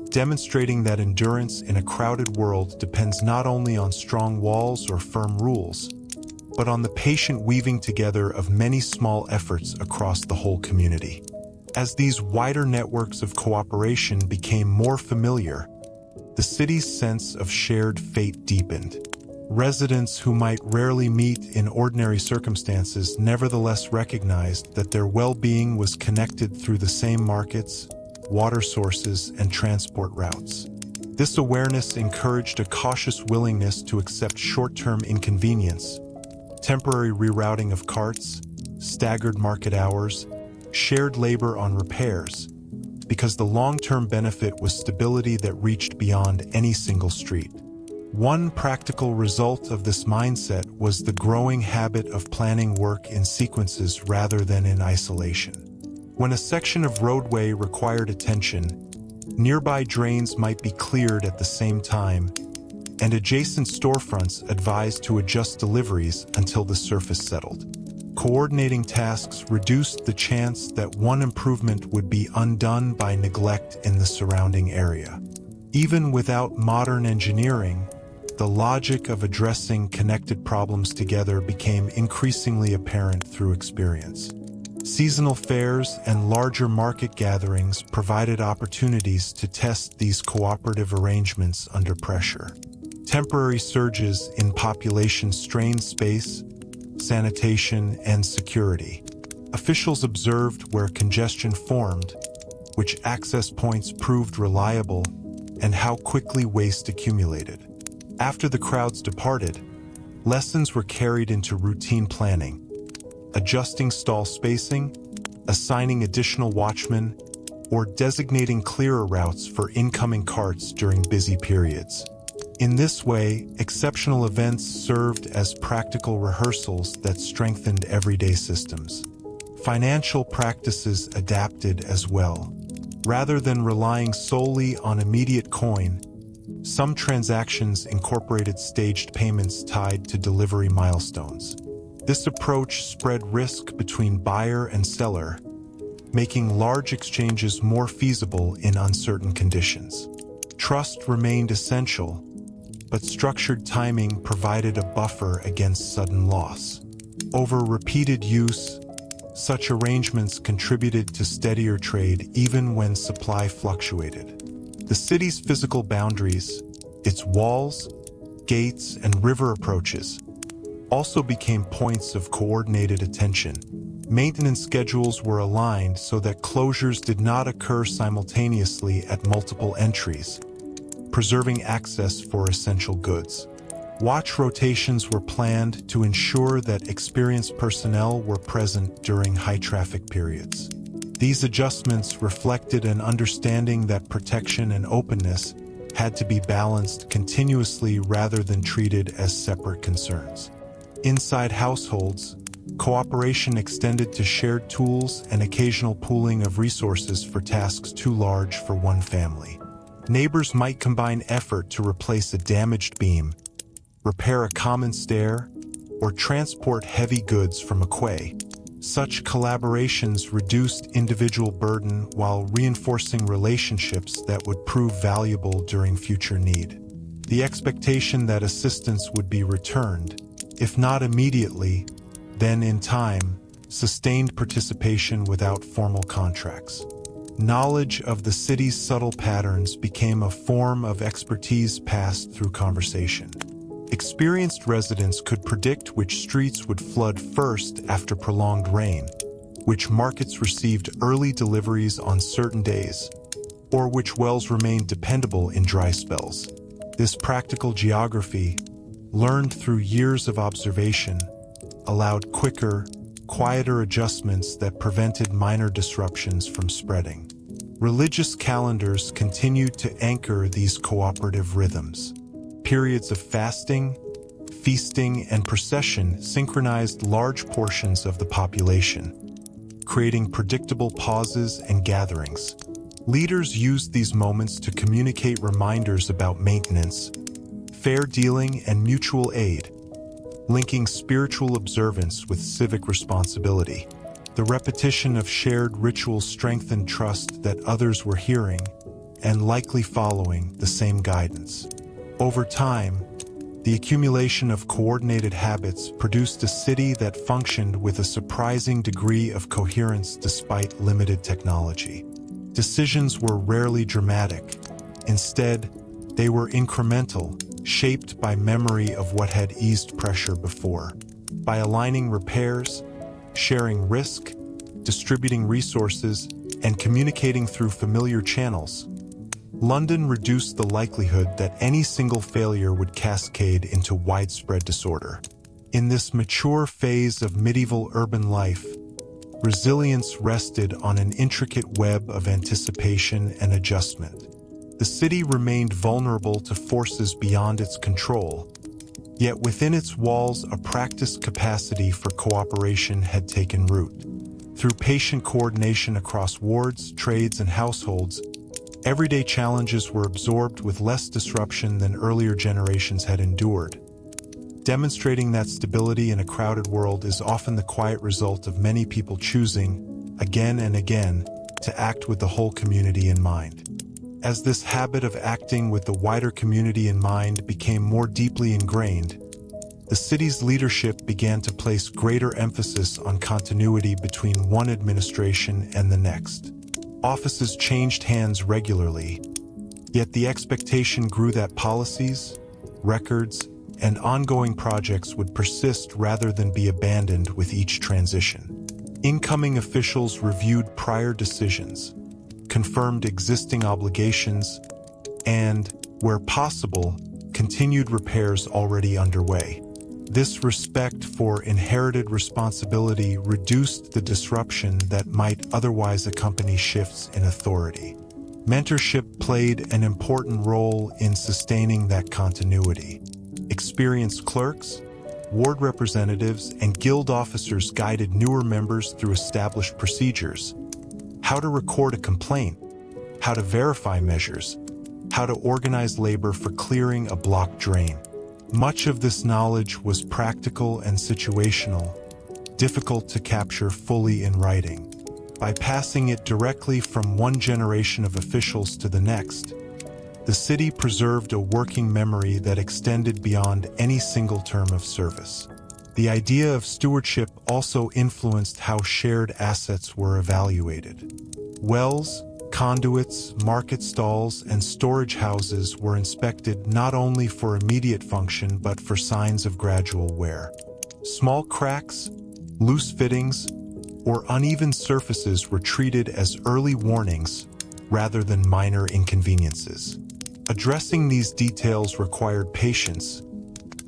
demonstrating that endurance in a crowded world depends not only on strong walls or firm rules, but on the patient weaving together of many small efforts across the whole community. As these wider networks of cooperation became more familiar, the city's sense of shared fate deepened. Residents who might rarely meet in ordinary circumstances nevertheless recognized that their well-being was connected through the same markets, water sources, and transport routes. This awareness encouraged a cautious willingness to accept short-term inconvenience, temporary rerouting of carts, staggered market hours, shared labor on repairs, because the long-term benefit was stability that reached beyond any single street. One practical result of this mindset was the growing habit of planning work in sequences rather than in isolation. When a section of roadway required attention, nearby drains might be cleared at the same time, and adjacent storefronts advised to adjust deliveries until the surface settled. Coordinating tasks reduced the chance that one improvement would be undone by neglect in the surrounding area. Even without modern engineering, the logic of addressing connected problems together became increasingly apparent through experience. Seasonal fairs and larger market gatherings provided opportunities to test these cooperative arrangements under pressure. Temporary surges in population strained space, sanitation, and security. Officials observed where congestion formed, which access points proved reliable, and how quickly waste accumulated. After the crowds departed, lessons were carried into routine planning, adjusting stall spacing, assigning additional watchmen, or designating clearer routes for incoming carts during busy periods. In this way, exceptional events served as practical rehearsals that strengthened everyday systems. Financial practices adapted as well. Rather than relying solely on immediate coin, some transactions incorporated staged payments tied to delivery milestones. This approach spread risk between buyer and seller, making large exchanges more feasible in uncertain conditions. Trust remained essential, but structured timing provided a buffer against sudden loss. Over repeated use, such arrangements contributed to steadier trade even when supply fluctuated. The city's physical boundaries, its walls, gates, and river approaches, also became points of coordinated attention. Maintenance schedules were aligned so that closures did not occur simultaneously at multiple entries, preserving access for essential goods. Watch rotations were planned to ensure that experienced personnel were present during high-traffic periods. These adjustments reflected an understanding that protection and openness had to be balanced continuously rather than treated as separate concerns. Inside households, cooperation extended to shared tools and occasional pooling of resources for tasks too large for one family. Neighbors might combine effort to replace a damaged beam, repair a common stair, or transport heavy goods from a quay. Such collaborations reduced individual burden while reinforcing relationships that would prove valuable during future need. The expectation that assistance would be returned, if not immediately, then in time, sustained participation without formal contracts. Knowledge of the city's subtle patterns became a form of expertise passed through conversation. Experienced residents could predict which streets would flood first after prolonged rain, which markets received early deliveries on certain days, or which wells remained dependable in dry spells. This practical geography, learned through years of observation, allowed quicker, quieter adjustments that prevented minor disruptions from spreading. Religious calendars continued to anchor these cooperative rhythms. Periods of fasting, feasting, and procession synchronized large portions of the population, creating predictable pauses and gatherings. Leaders used these moments to communicate reminders about maintenance, fair dealing, and mutual aid, linking spiritual observance with civic responsibility. The repetition of shared rituals strengthened trust that others were hearing and likely following the same guidance. Over time, the accumulation of coordinated habits produced a city that functioned with a surprising degree of coherence despite limited technology. Decisions were rarely dramatic. Instead, they were incremental, shaped by memory of what had eased pressure before. By aligning repairs, sharing risk, distributing resources, and communicating through familiar channels, London reduced the likelihood that any single failure would cascade into widespread disorder. In this mature phase of medieval urban life, resilience rested on an intricate web of anticipation and adjustment. The city remained vulnerable to forces beyond its control, yet within its walls a practiced capacity for cooperation had taken root. Through patient coordination across wards, trades, and households, everyday challenges were absorbed with less disruption than earlier generations had endured, demonstrating that stability in a crowded world is often the quiet result of many people choosing, again and again, to act with the whole community in mind. As this habit of acting with the wider community in mind became more deeply ingrained, the city's leadership began to place greater emphasis on continuity between one administration and the next. Offices changed hands regularly, yet the expectation grew that policies, records, and ongoing projects would persist rather than be abandoned with each transition. Incoming officials reviewed prior decisions, confirmed existing obligations, and, where possible, continued repairs already underway. This respect for inherited responsibility reduced the disruption that might otherwise accompany shifts in authority. Mentorship played an important role in sustaining that continuity. Experienced clerks, ward representatives, and guild officers guided newer members through established procedures: how to record a complaint, how to verify measures, how to organize labor for clearing a blocked drain. Much of this knowledge was practical and situational, difficult to capture fully in writing. By passing it directly from one generation of officials to the next, the city preserved a working memory that extended beyond any single term of service. The idea of stewardship also influenced how shared assets were evaluated. Wells, conduits, market stalls, and storage houses were inspected not only for immediate function but for signs of gradual wear. Small cracks, loose fittings, or uneven surfaces were treated as early warnings rather than minor inconveniences. Addressing these details required patience,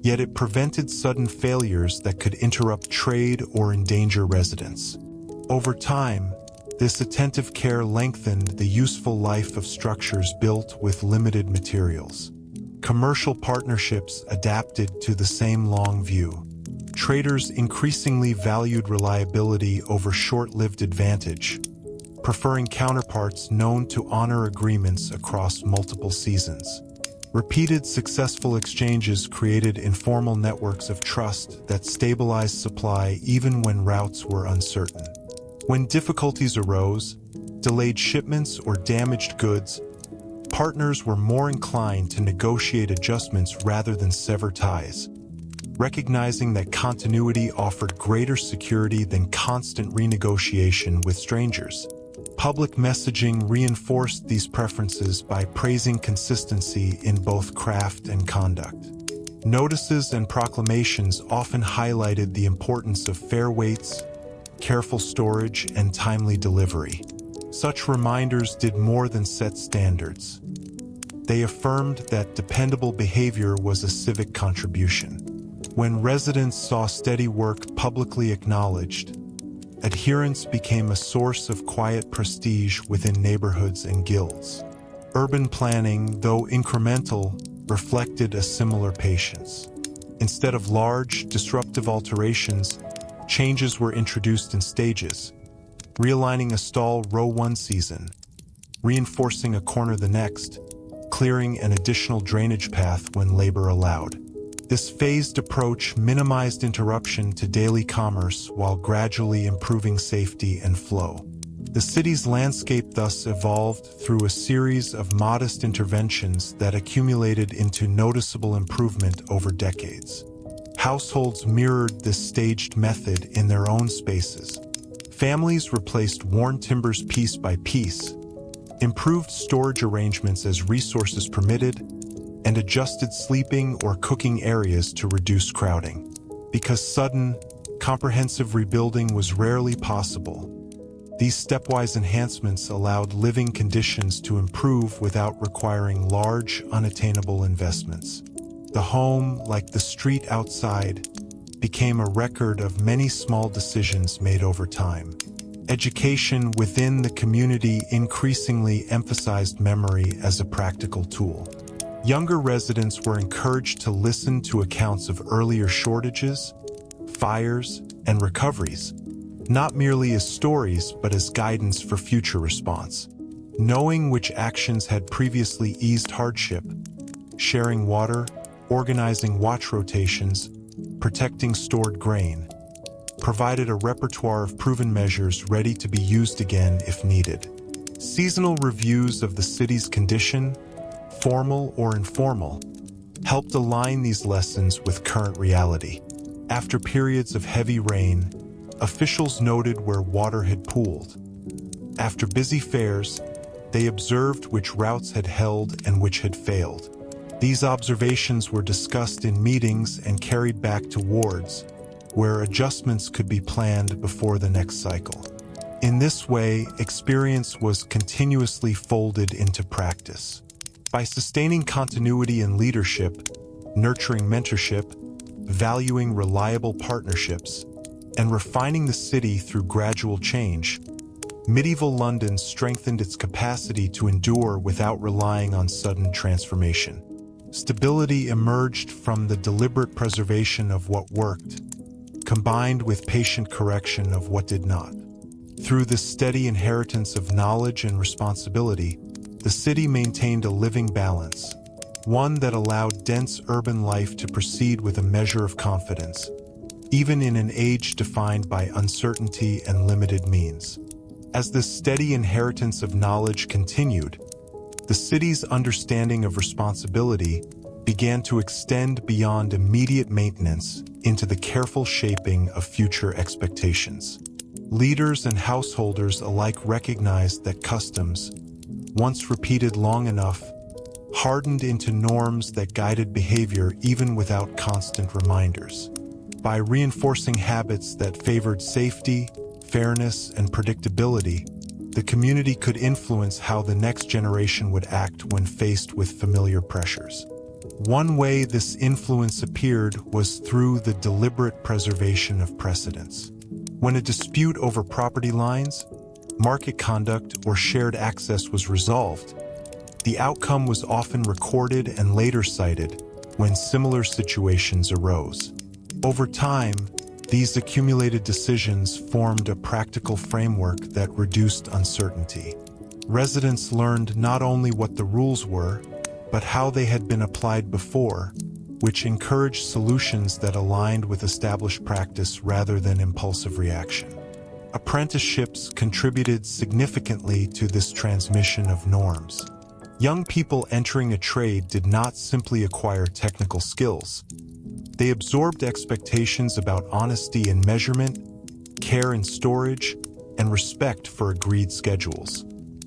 yet it prevented sudden failures that could interrupt trade or endanger residents. Over time, this attentive care lengthened the useful life of structures built with limited materials. Commercial partnerships adapted to the same long view. Traders increasingly valued reliability over short-lived advantage, preferring counterparts known to honor agreements across multiple seasons. Repeated successful exchanges created informal networks of trust that stabilized supply even when routes were uncertain. When difficulties arose, delayed shipments or damaged goods, partners were more inclined to negotiate adjustments rather than sever ties, recognizing that continuity offered greater security than constant renegotiation with strangers. Public messaging reinforced these preferences by praising consistency in both craft and conduct. Notices and proclamations often highlighted the importance of fair weights, careful storage, and timely delivery. Such reminders did more than set standards. They affirmed that dependable behavior was a civic contribution. When residents saw steady work publicly acknowledged, adherence became a source of quiet prestige within neighborhoods and guilds. Urban planning, though incremental, reflected a similar patience. Instead of large, disruptive alterations, changes were introduced in stages, realigning a stall row one season, reinforcing a corner the next, clearing an additional drainage path when labor allowed. This phased approach minimized interruption to daily commerce while gradually improving safety and flow. The city's landscape thus evolved through a series of modest interventions that accumulated into noticeable improvement over decades. Households mirrored this staged method in their own spaces. Families replaced worn timbers piece by piece, improved storage arrangements as resources permitted, and adjusted sleeping or cooking areas to reduce crowding. Because sudden, comprehensive rebuilding was rarely possible, these stepwise enhancements allowed living conditions to improve without requiring large, unattainable investments. The home, like the street outside, became a record of many small decisions made over time. Education within the community increasingly emphasized memory as a practical tool. Younger residents were encouraged to listen to accounts of earlier shortages, fires, and recoveries, not merely as stories but as guidance for future response. Knowing which actions had previously eased hardship, sharing water, organizing watch rotations, protecting stored grain, provided a repertoire of proven measures ready to be used again if needed. Seasonal reviews of the city's condition, formal or informal, helped align these lessons with current reality. After periods of heavy rain, officials noted where water had pooled. After busy fairs, they observed which routes had held and which had failed. These observations were discussed in meetings and carried back to wards, where adjustments could be planned before the next cycle. In this way, experience was continuously folded into practice. By sustaining continuity in leadership, nurturing mentorship, valuing reliable partnerships, and refining the city through gradual change, medieval London strengthened its capacity to endure without relying on sudden transformation. Stability emerged from the deliberate preservation of what worked, combined with patient correction of what did not. Through this steady inheritance of knowledge and responsibility, the city maintained a living balance, one that allowed dense urban life to proceed with a measure of confidence, even in an age defined by uncertainty and limited means. As this steady inheritance of knowledge continued, the city's understanding of responsibility began to extend beyond immediate maintenance into the careful shaping of future expectations. Leaders and householders alike recognized that customs, once repeated long enough, hardened into norms that guided behavior even without constant reminders. By reinforcing habits that favored safety, fairness, and predictability, the community could influence how the next generation would act when faced with familiar pressures. One way this influence appeared was through the deliberate preservation of precedents. When a dispute over property lines, market conduct, or shared access was resolved, the outcome was often recorded and later cited when similar situations arose. Over time, these accumulated decisions formed a practical framework that reduced uncertainty. Residents learned not only what the rules were, but how they had been applied before, which encouraged solutions that aligned with established practice rather than impulsive reaction. Apprenticeships contributed significantly to this transmission of norms. Young people entering a trade did not simply acquire technical skills. They absorbed expectations about honesty in measurement, care in storage, and respect for agreed schedules.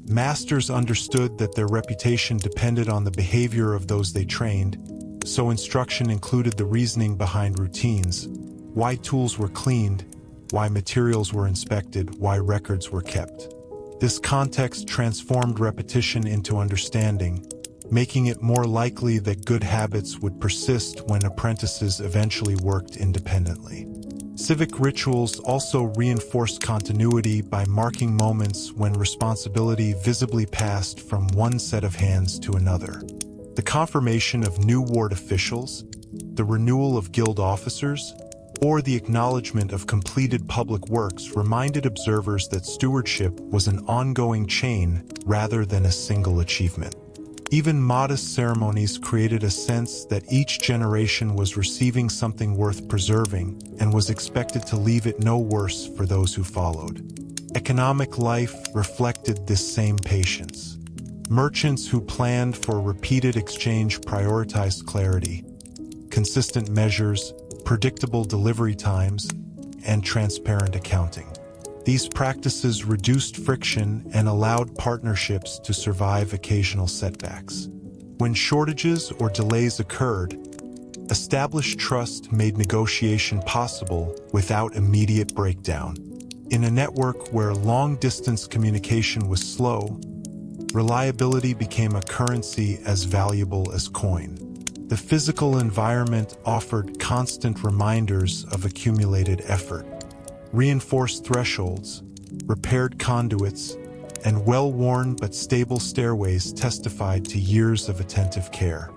Masters understood that their reputation depended on the behavior of those they trained, so instruction included the reasoning behind routines, why tools were cleaned, why materials were inspected, why records were kept. This context transformed repetition into understanding, making it more likely that good habits would persist when apprentices eventually worked independently. Civic rituals also reinforced continuity by marking moments when responsibility visibly passed from one set of hands to another. The confirmation of new ward officials, the renewal of guild officers, or the acknowledgement of completed public works reminded observers that stewardship was an ongoing chain rather than a single achievement. Even modest ceremonies created a sense that each generation was receiving something worth preserving and was expected to leave it no worse for those who followed. Economic life reflected this same patience. Merchants who planned for repeated exchange prioritized clarity, consistent measures, predictable delivery times, and transparent accounting. These practices reduced friction and allowed partnerships to survive occasional setbacks. When shortages or delays occurred, established trust made negotiation possible without immediate breakdown. In a network where long-distance communication was slow, reliability became a currency as valuable as coin. The physical environment offered constant reminders of accumulated effort. Reinforced thresholds, repaired conduits, and well-worn but stable stairways testified to years of attentive care.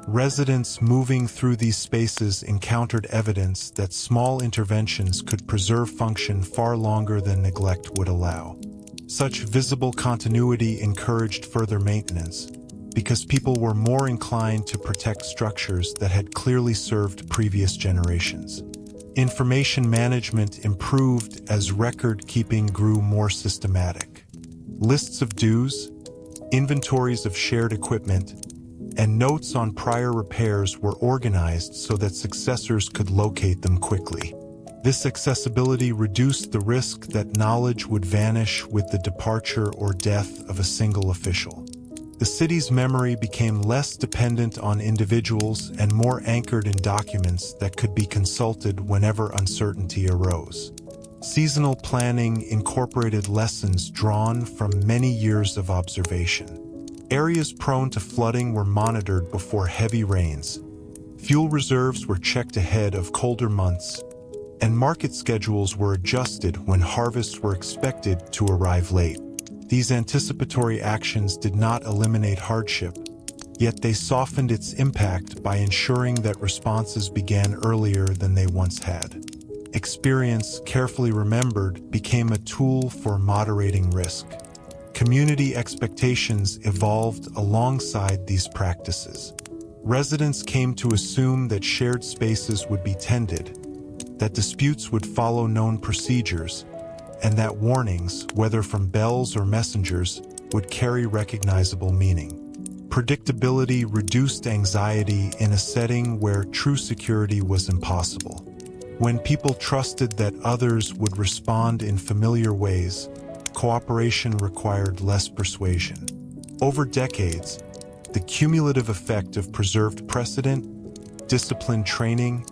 Residents moving through these spaces encountered evidence that small interventions could preserve function far longer than neglect would allow. Such visible continuity encouraged further maintenance, because people were more inclined to protect structures that had clearly served previous generations. Information management improved as record-keeping grew more systematic. Lists of dues, inventories of shared equipment, and notes on prior repairs were organized so that successors could locate them quickly. This accessibility reduced the risk that knowledge would vanish with the departure or death of a single official. The city's memory became less dependent on individuals and more anchored in documents that could be consulted whenever uncertainty arose. Seasonal planning incorporated lessons drawn from many years of observation. Areas prone to flooding were monitored before heavy rains. Fuel reserves were checked ahead of colder months, and market schedules were adjusted when harvests were expected to arrive late. These anticipatory actions did not eliminate hardship, yet they softened its impact by ensuring that responses began earlier than they once had. Experience, carefully remembered, became a tool for moderating risk. Community expectations evolved alongside these practices. Residents came to assume that shared spaces would be tended, that disputes would follow known procedures, and that warnings, whether from bells or messengers, would carry recognizable meaning. Predictability reduced anxiety in a setting where true security was impossible. When people trusted that others would respond in familiar ways, cooperation required less persuasion. Over decades, the cumulative effect of preserved precedent, disciplined training,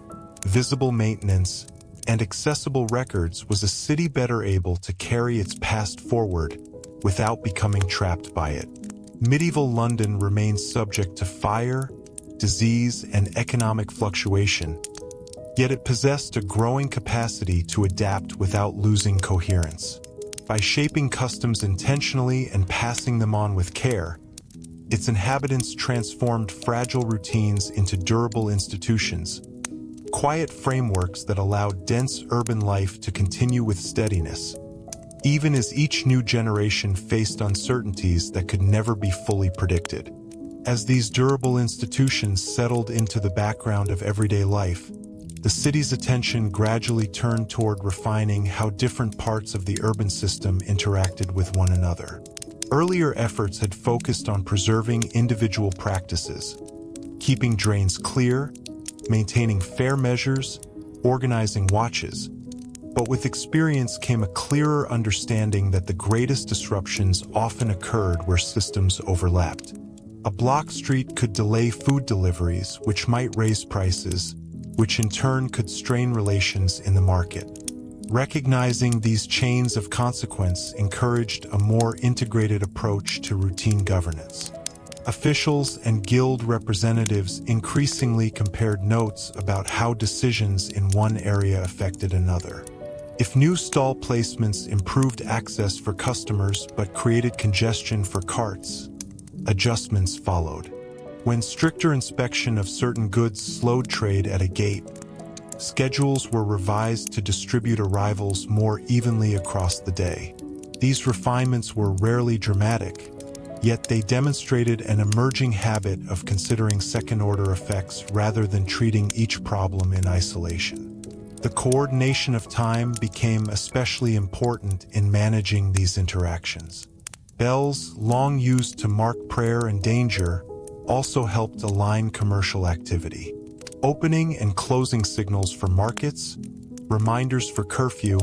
visible maintenance, and accessible records was a city better able to carry its past forward without becoming trapped by it. Medieval London remained subject to fire, disease, and economic fluctuation, yet it possessed a growing capacity to adapt without losing coherence. By shaping customs intentionally and passing them on with care, its inhabitants transformed fragile routines into durable institutions, quiet frameworks that allowed dense urban life to continue with steadiness, even as each new generation faced uncertainties that could never be fully predicted. As these durable institutions settled into the background of everyday life, the city's attention gradually turned toward refining how different parts of the urban system interacted with one another. Earlier efforts had focused on preserving individual practices, keeping drains clear, maintaining fair measures, organizing watches. But with experience came a clearer understanding that the greatest disruptions often occurred where systems overlapped. A block street could delay food deliveries, which might raise prices, which in turn could strain relations in the market. Recognizing these chains of consequence encouraged a more integrated approach to routine governance. Officials and guild representatives increasingly compared notes about how decisions in one area affected another. If new stall placements improved access for customers but created congestion for carts, adjustments followed. When stricter inspection of certain goods slowed trade at a gate, schedules were revised to distribute arrivals more evenly across the day. These refinements were rarely dramatic, yet they demonstrated an emerging habit of considering second-order effects rather than treating each problem in isolation. The coordination of time became especially important in managing these interactions. Bells, long used to mark prayer and danger, also helped align commercial activity. Opening and closing signals for markets, reminders for curfew,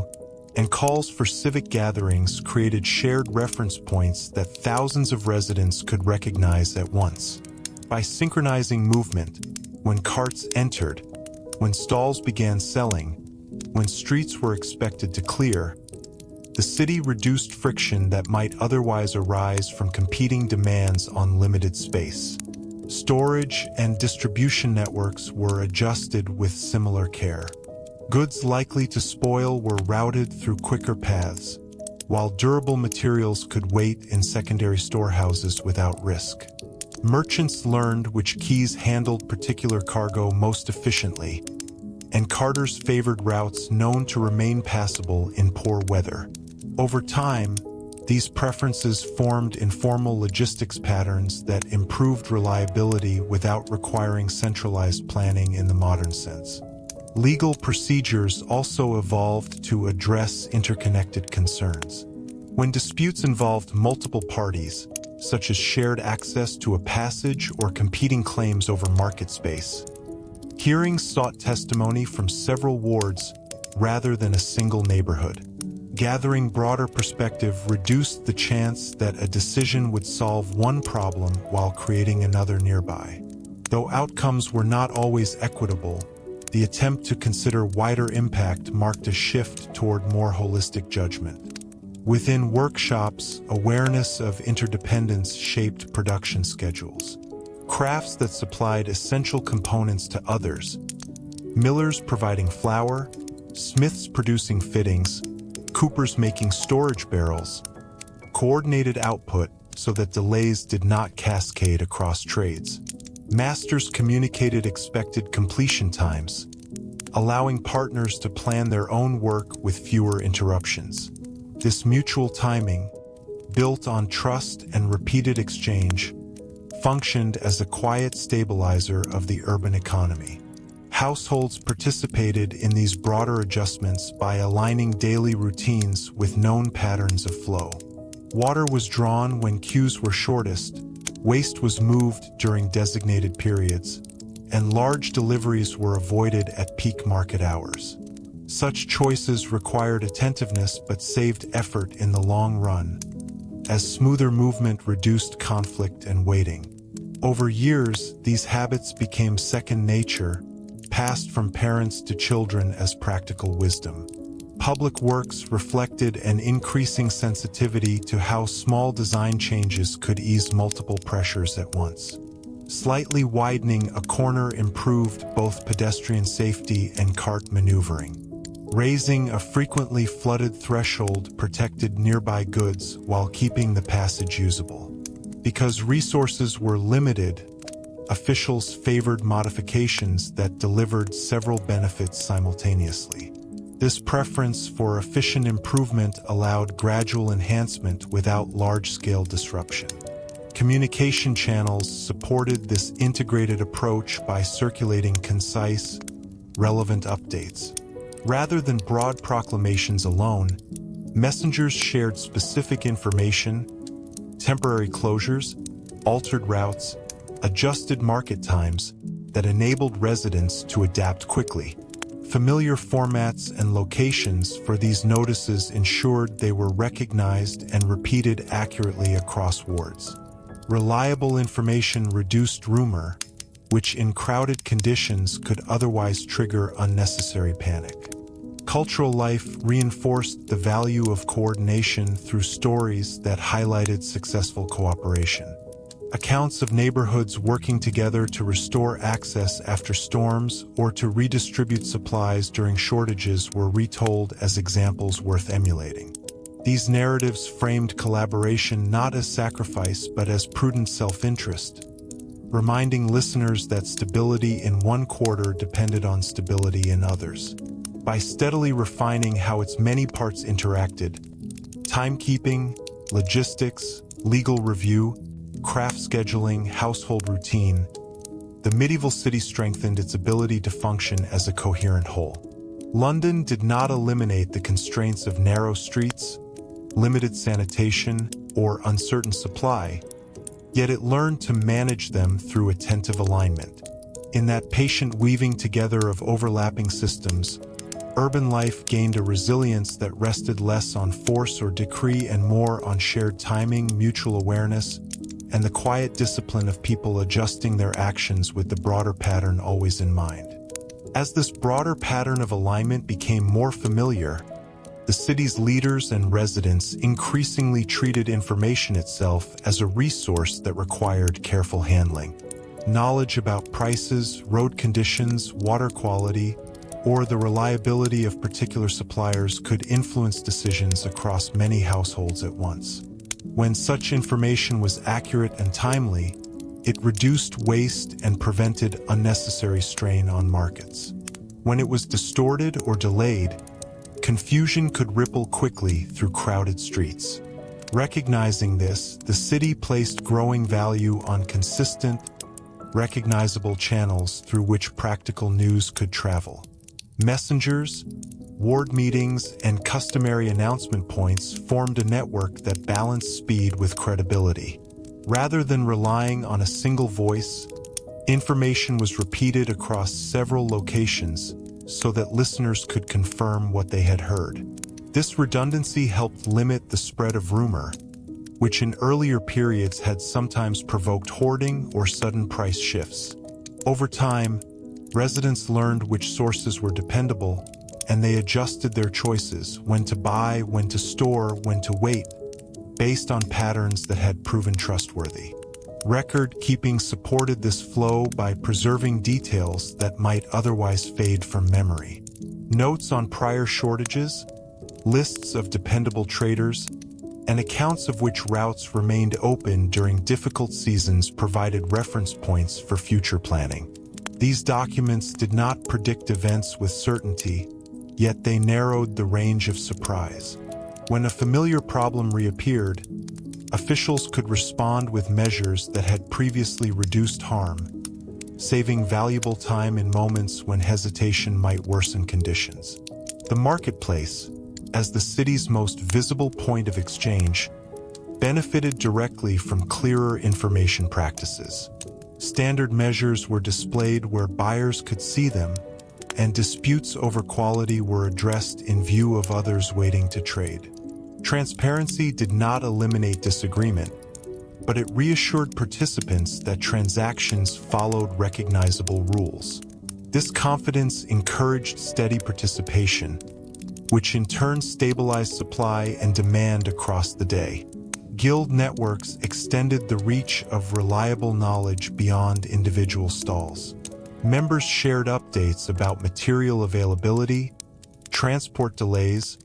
and calls for civic gatherings created shared reference points that thousands of residents could recognize at once. By synchronizing movement, when carts entered, when stalls began selling, when streets were expected to clear, the city reduced friction that might otherwise arise from competing demands on limited space. Storage and distribution networks were adjusted with similar care. Goods likely to spoil were routed through quicker paths, while durable materials could wait in secondary storehouses without risk. Merchants learned which quays handled particular cargo most efficiently, and carters favored routes known to remain passable in poor weather. Over time, these preferences formed informal logistics patterns that improved reliability without requiring centralized planning in the modern sense. Legal procedures also evolved to address interconnected concerns. When disputes involved multiple parties, such as shared access to a passage or competing claims over market space, hearings sought testimony from several wards rather than a single neighborhood. Gathering broader perspective reduced the chance that a decision would solve one problem while creating another nearby. Though outcomes were not always equitable, the attempt to consider wider impact marked a shift toward more holistic judgment. Within workshops, awareness of interdependence shaped production schedules. Crafts that supplied essential components to others, millers providing flour, smiths producing fittings, coopers making storage barrels, coordinated output so that delays did not cascade across trades. Masters communicated expected completion times, allowing partners to plan their own work with fewer interruptions. This mutual timing, built on trust and repeated exchange, functioned as a quiet stabilizer of the urban economy. Households participated in these broader adjustments by aligning daily routines with known patterns of flow. Water was drawn when queues were shortest, waste was moved during designated periods, and large deliveries were avoided at peak market hours. Such choices required attentiveness but saved effort in the long run, as smoother movement reduced conflict and waiting. Over years, these habits became second nature, passed from parents to children as practical wisdom. Public works reflected an increasing sensitivity to how small design changes could ease multiple pressures at once. Slightly widening a corner improved both pedestrian safety and cart maneuvering. Raising a frequently flooded threshold protected nearby goods while keeping the passage usable. Because resources were limited, officials favored modifications that delivered several benefits simultaneously. This preference for efficient improvement allowed gradual enhancement without large-scale disruption. Communication channels supported this integrated approach by circulating concise, relevant updates. Rather than broad proclamations alone, messengers shared specific information, temporary closures, altered routes, adjusted market times that enabled residents to adapt quickly. Familiar formats and locations for these notices ensured they were recognized and repeated accurately across wards. Reliable information reduced rumor, which in crowded conditions could otherwise trigger unnecessary panic. Cultural life reinforced the value of coordination through stories that highlighted successful cooperation. Accounts of neighborhoods working together to restore access after storms or to redistribute supplies during shortages were retold as examples worth emulating. These narratives framed collaboration not as sacrifice but as prudent self-interest, reminding listeners that stability in one quarter depended on stability in others. By steadily refining how its many parts interacted, timekeeping, logistics, legal review, craft scheduling, household routine, the medieval city strengthened its ability to function as a coherent whole. London did not eliminate the constraints of narrow streets, limited sanitation, or uncertain supply, yet it learned to manage them through attentive alignment. In that patient weaving together of overlapping systems, urban life gained a resilience that rested less on force or decree and more on shared timing, mutual awareness, and the quiet discipline of people adjusting their actions with the broader pattern always in mind. As this broader pattern of alignment became more familiar, the city's leaders and residents increasingly treated information itself as a resource that required careful handling. Knowledge about prices, road conditions, water quality, or the reliability of particular suppliers could influence decisions across many households at once. When such information was accurate and timely, it reduced waste and prevented unnecessary strain on markets. When it was distorted or delayed, confusion could ripple quickly through crowded streets. Recognizing this, the city placed growing value on consistent, recognizable channels through which practical news could travel. Messengers, ward meetings, and customary announcement points formed a network that balanced speed with credibility. Rather than relying on a single voice, information was repeated across several locations so that listeners could confirm what they had heard. This redundancy helped limit the spread of rumor, which in earlier periods had sometimes provoked hoarding or sudden price shifts. Over time, residents learned which sources were dependable, and they adjusted their choices: when to buy, when to store, when to wait, based on patterns that had proven trustworthy. Record-keeping supported this flow by preserving details that might otherwise fade from memory. Notes on prior shortages, lists of dependable traders, and accounts of which routes remained open during difficult seasons provided reference points for future planning. These documents did not predict events with certainty, yet they narrowed the range of surprise. When a familiar problem reappeared, officials could respond with measures that had previously reduced harm, saving valuable time in moments when hesitation might worsen conditions. The marketplace, as the city's most visible point of exchange, benefited directly from clearer information practices. Standard measures were displayed where buyers could see them, and disputes over quality were addressed in view of others waiting to trade. Transparency did not eliminate disagreement, but it reassured participants that transactions followed recognizable rules. This confidence encouraged steady participation, which in turn stabilized supply and demand across the day. Guild networks extended the reach of reliable knowledge beyond individual stalls. Members shared updates about material availability, transport delays,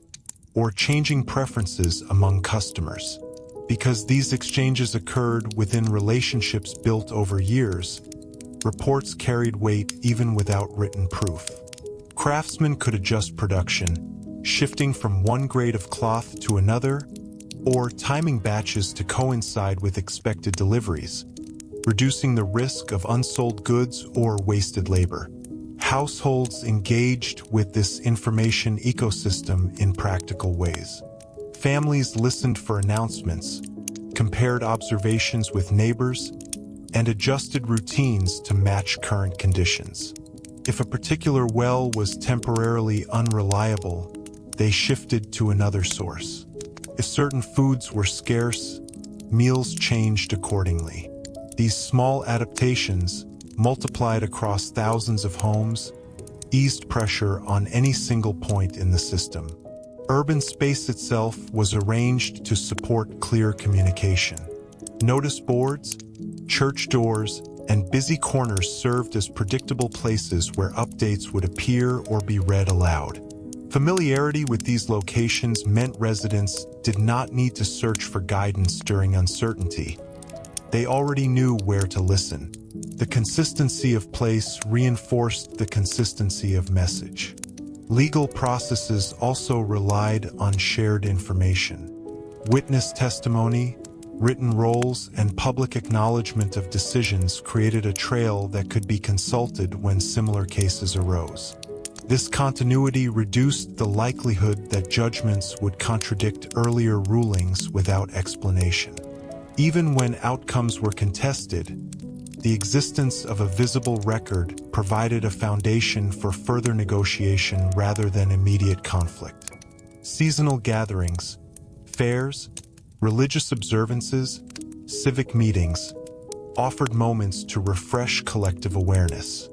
or changing preferences among customers. Because these exchanges occurred within relationships built over years, reports carried weight even without written proof. Craftsmen could adjust production, shifting from one grade of cloth to another, or timing batches to coincide with expected deliveries, reducing the risk of unsold goods or wasted labor. Households engaged with this information ecosystem in practical ways. Families listened for announcements, compared observations with neighbors, and adjusted routines to match current conditions. If a particular well was temporarily unreliable, they shifted to another source. If certain foods were scarce, meals changed accordingly. These small adaptations, multiplied across thousands of homes, eased pressure on any single point in the system. Urban space itself was arranged to support clear communication. Notice boards, church doors, and busy corners served as predictable places where updates would appear or be read aloud. Familiarity with these locations meant residents did not need to search for guidance during uncertainty. They already knew where to listen. The consistency of place reinforced the consistency of message. Legal processes also relied on shared information. Witness testimony, written rolls, and public acknowledgement of decisions created a trail that could be consulted when similar cases arose. This continuity reduced the likelihood that judgments would contradict earlier rulings without explanation. Even when outcomes were contested, the existence of a visible record provided a foundation for further negotiation rather than immediate conflict. Seasonal gatherings, fairs, religious observances, civic meetings offered moments to refresh collective awareness.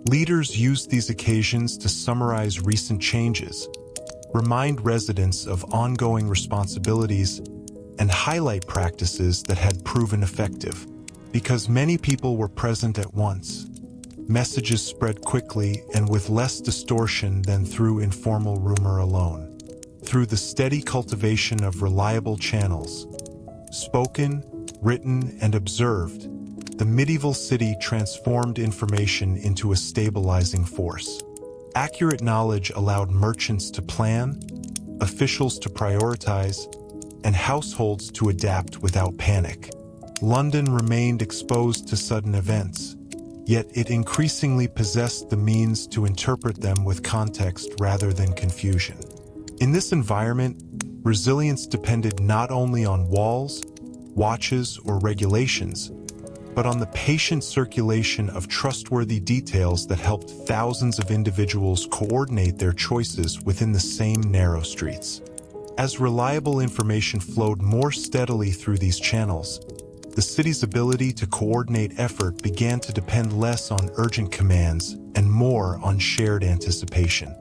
Leaders used these occasions to summarize recent changes, remind residents of ongoing responsibilities, and highlight practices that had proven effective. Because many people were present at once, messages spread quickly and with less distortion than through informal rumor alone. Through the steady cultivation of reliable channels, spoken, written, and observed, the medieval city transformed information into a stabilizing force. Accurate knowledge allowed merchants to plan, officials to prioritize, and households to adapt without panic. London remained exposed to sudden events, yet it increasingly possessed the means to interpret them with context rather than confusion. In this environment, resilience depended not only on walls, watches, or regulations, but on the patient circulation of trustworthy details that helped thousands of individuals coordinate their choices within the same narrow streets. As reliable information flowed more steadily through these channels, the city's ability to coordinate effort began to depend less on urgent commands and more on shared anticipation.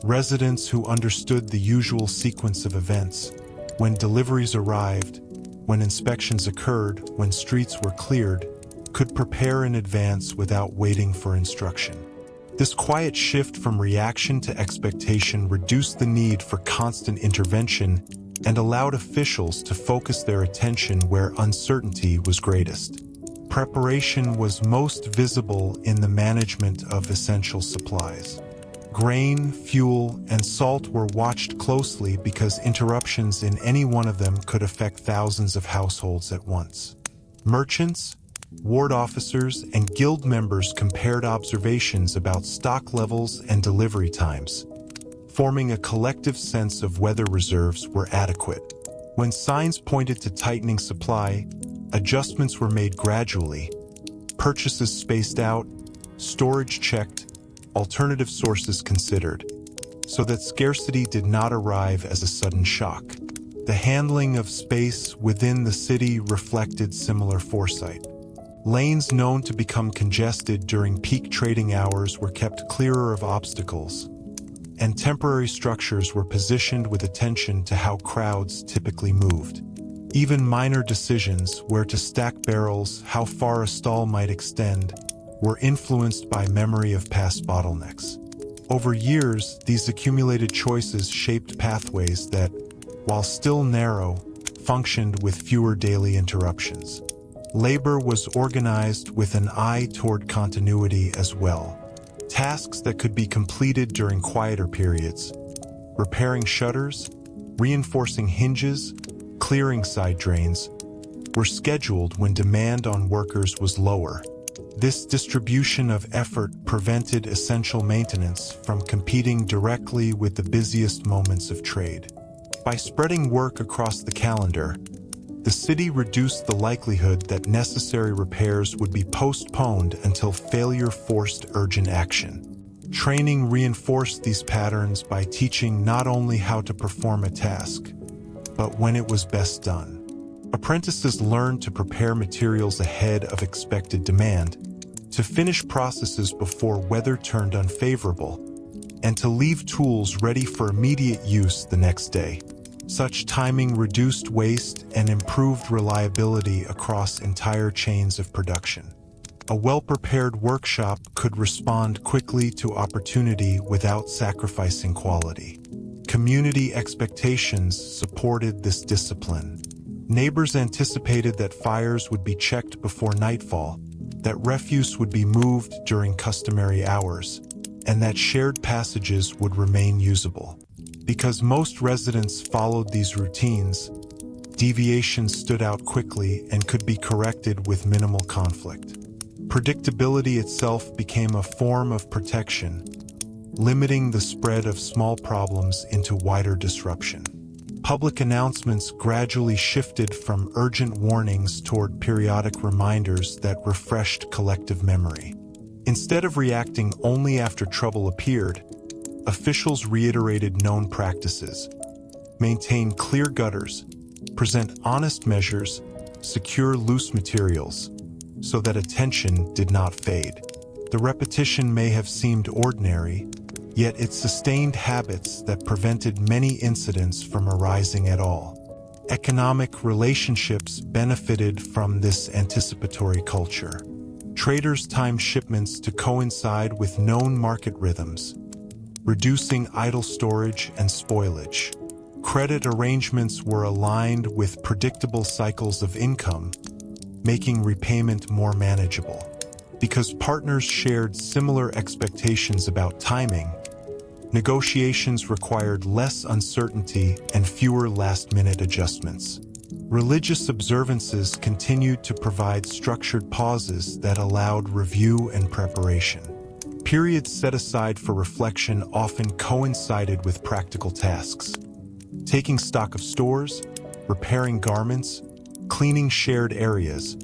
Residents who understood the usual sequence of events, when deliveries arrived, when inspections occurred, when streets were cleared, could prepare in advance without waiting for instruction. This quiet shift from reaction to expectation reduced the need for constant intervention and allowed officials to focus their attention where uncertainty was greatest. Preparation was most visible in the management of essential supplies. Grain, fuel, and salt were watched closely because interruptions in any one of them could affect thousands of households at once. Merchants, ward officers, and guild members compared observations about stock levels and delivery times, forming a collective sense of whether reserves were adequate. When signs pointed to tightening supply, adjustments were made gradually, purchases spaced out, storage checked, alternative sources considered, so that scarcity did not arrive as a sudden shock. The handling of space within the city reflected similar foresight. Lanes known to become congested during peak trading hours were kept clearer of obstacles, and temporary structures were positioned with attention to how crowds typically moved. Even minor decisions, where to stack barrels, how far a stall might extend, were influenced by memory of past bottlenecks. Over years, these accumulated choices shaped pathways that, while still narrow, functioned with fewer daily interruptions. Labor was organized with an eye toward continuity as well. Tasks that could be completed during quieter periods, repairing shutters, reinforcing hinges, clearing side drains, were scheduled when demand on workers was lower. This distribution of effort prevented essential maintenance from competing directly with the busiest moments of trade. By spreading work across the calendar, the city reduced the likelihood that necessary repairs would be postponed until failure forced urgent action. Training reinforced these patterns by teaching not only how to perform a task, but when it was best done. Apprentices learned to prepare materials ahead of expected demand, to finish processes before weather turned unfavorable, and to leave tools ready for immediate use the next day. Such timing reduced waste and improved reliability across entire chains of production. A well-prepared workshop could respond quickly to opportunity without sacrificing quality. Community expectations supported this discipline. Neighbors anticipated that fires would be checked before nightfall, that refuse would be moved during customary hours, and that shared passages would remain usable. Because most residents followed these routines, deviations stood out quickly and could be corrected with minimal conflict. Predictability itself became a form of protection, limiting the spread of small problems into wider disruption. Public announcements gradually shifted from urgent warnings toward periodic reminders that refreshed collective memory. Instead of reacting only after trouble appeared, officials reiterated known practices, maintain clear gutters, present honest measures, secure loose materials, so that attention did not fade. The repetition may have seemed ordinary, yet it sustained habits that prevented many incidents from arising at all. Economic relationships benefited from this anticipatory culture. Traders timed shipments to coincide with known market rhythms, reducing idle storage and spoilage. Credit arrangements were aligned with predictable cycles of income, making repayment more manageable. Because partners shared similar expectations about timing, negotiations required less uncertainty and fewer last-minute adjustments. Religious observances continued to provide structured pauses that allowed review and preparation. Periods set aside for reflection often coincided with practical tasks. Taking stock of stores, repairing garments, cleaning shared areas,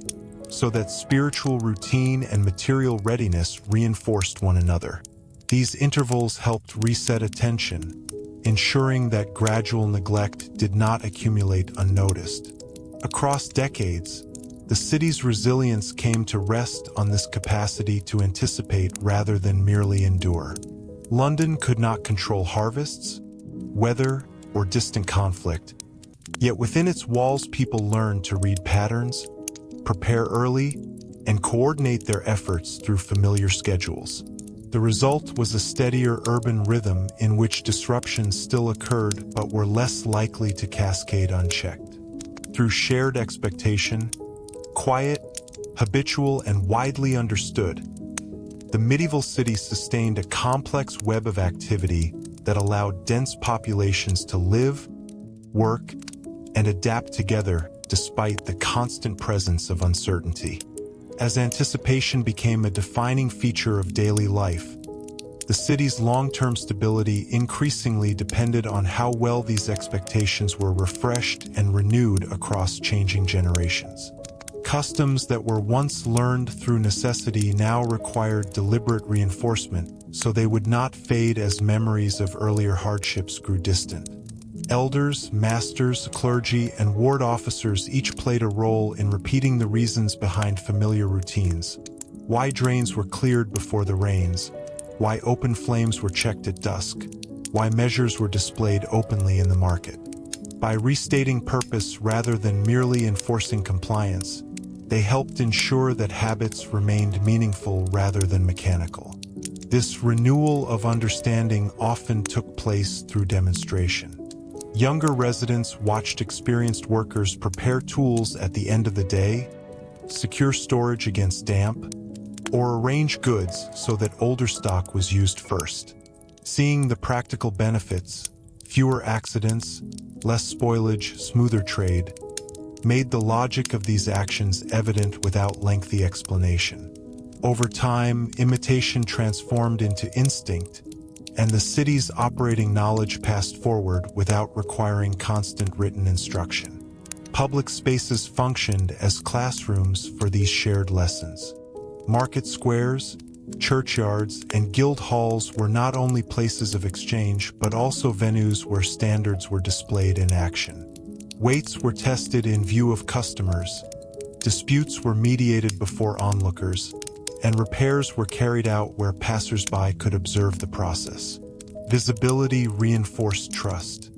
so that spiritual routine and material readiness reinforced one another. These intervals helped reset attention, ensuring that gradual neglect did not accumulate unnoticed. Across decades, the city's resilience came to rest on this capacity to anticipate rather than merely endure. London could not control harvests, weather, or distant conflict, yet within its walls people learned to read patterns, prepare early, and coordinate their efforts through familiar schedules. The result was a steadier urban rhythm in which disruptions still occurred but were less likely to cascade unchecked. Through shared expectation, quiet, habitual, and widely understood, The medieval city sustained a complex web of activity that allowed dense populations to live, work, and adapt together despite the constant presence of uncertainty. As anticipation became a defining feature of daily life, the city's long-term stability increasingly depended on how well these expectations were refreshed and renewed across changing generations. Customs that were once learned through necessity now required deliberate reinforcement, so they would not fade as memories of earlier hardships grew distant. Elders, masters, clergy, and ward officers each played a role in repeating the reasons behind familiar routines: why drains were cleared before the rains, why open flames were checked at dusk, why measures were displayed openly in the market. By restating purpose rather than merely enforcing compliance, they helped ensure that habits remained meaningful rather than mechanical. This renewal of understanding often took place through demonstration. Younger residents watched experienced workers prepare tools at the end of the day, secure storage against damp, or arrange goods so that older stock was used first. Seeing the practical benefits, fewer accidents, less spoilage, smoother trade, made the logic of these actions evident without lengthy explanation. Over time, imitation transformed into instinct, and the city's operating knowledge passed forward without requiring constant written instruction. Public spaces functioned as classrooms for these shared lessons. Market squares, churchyards, and guild halls were not only places of exchange but also venues where standards were displayed in action. Weights were tested in view of customers, disputes were mediated before onlookers, and repairs were carried out where passers-by could observe the process. Visibility reinforced trust.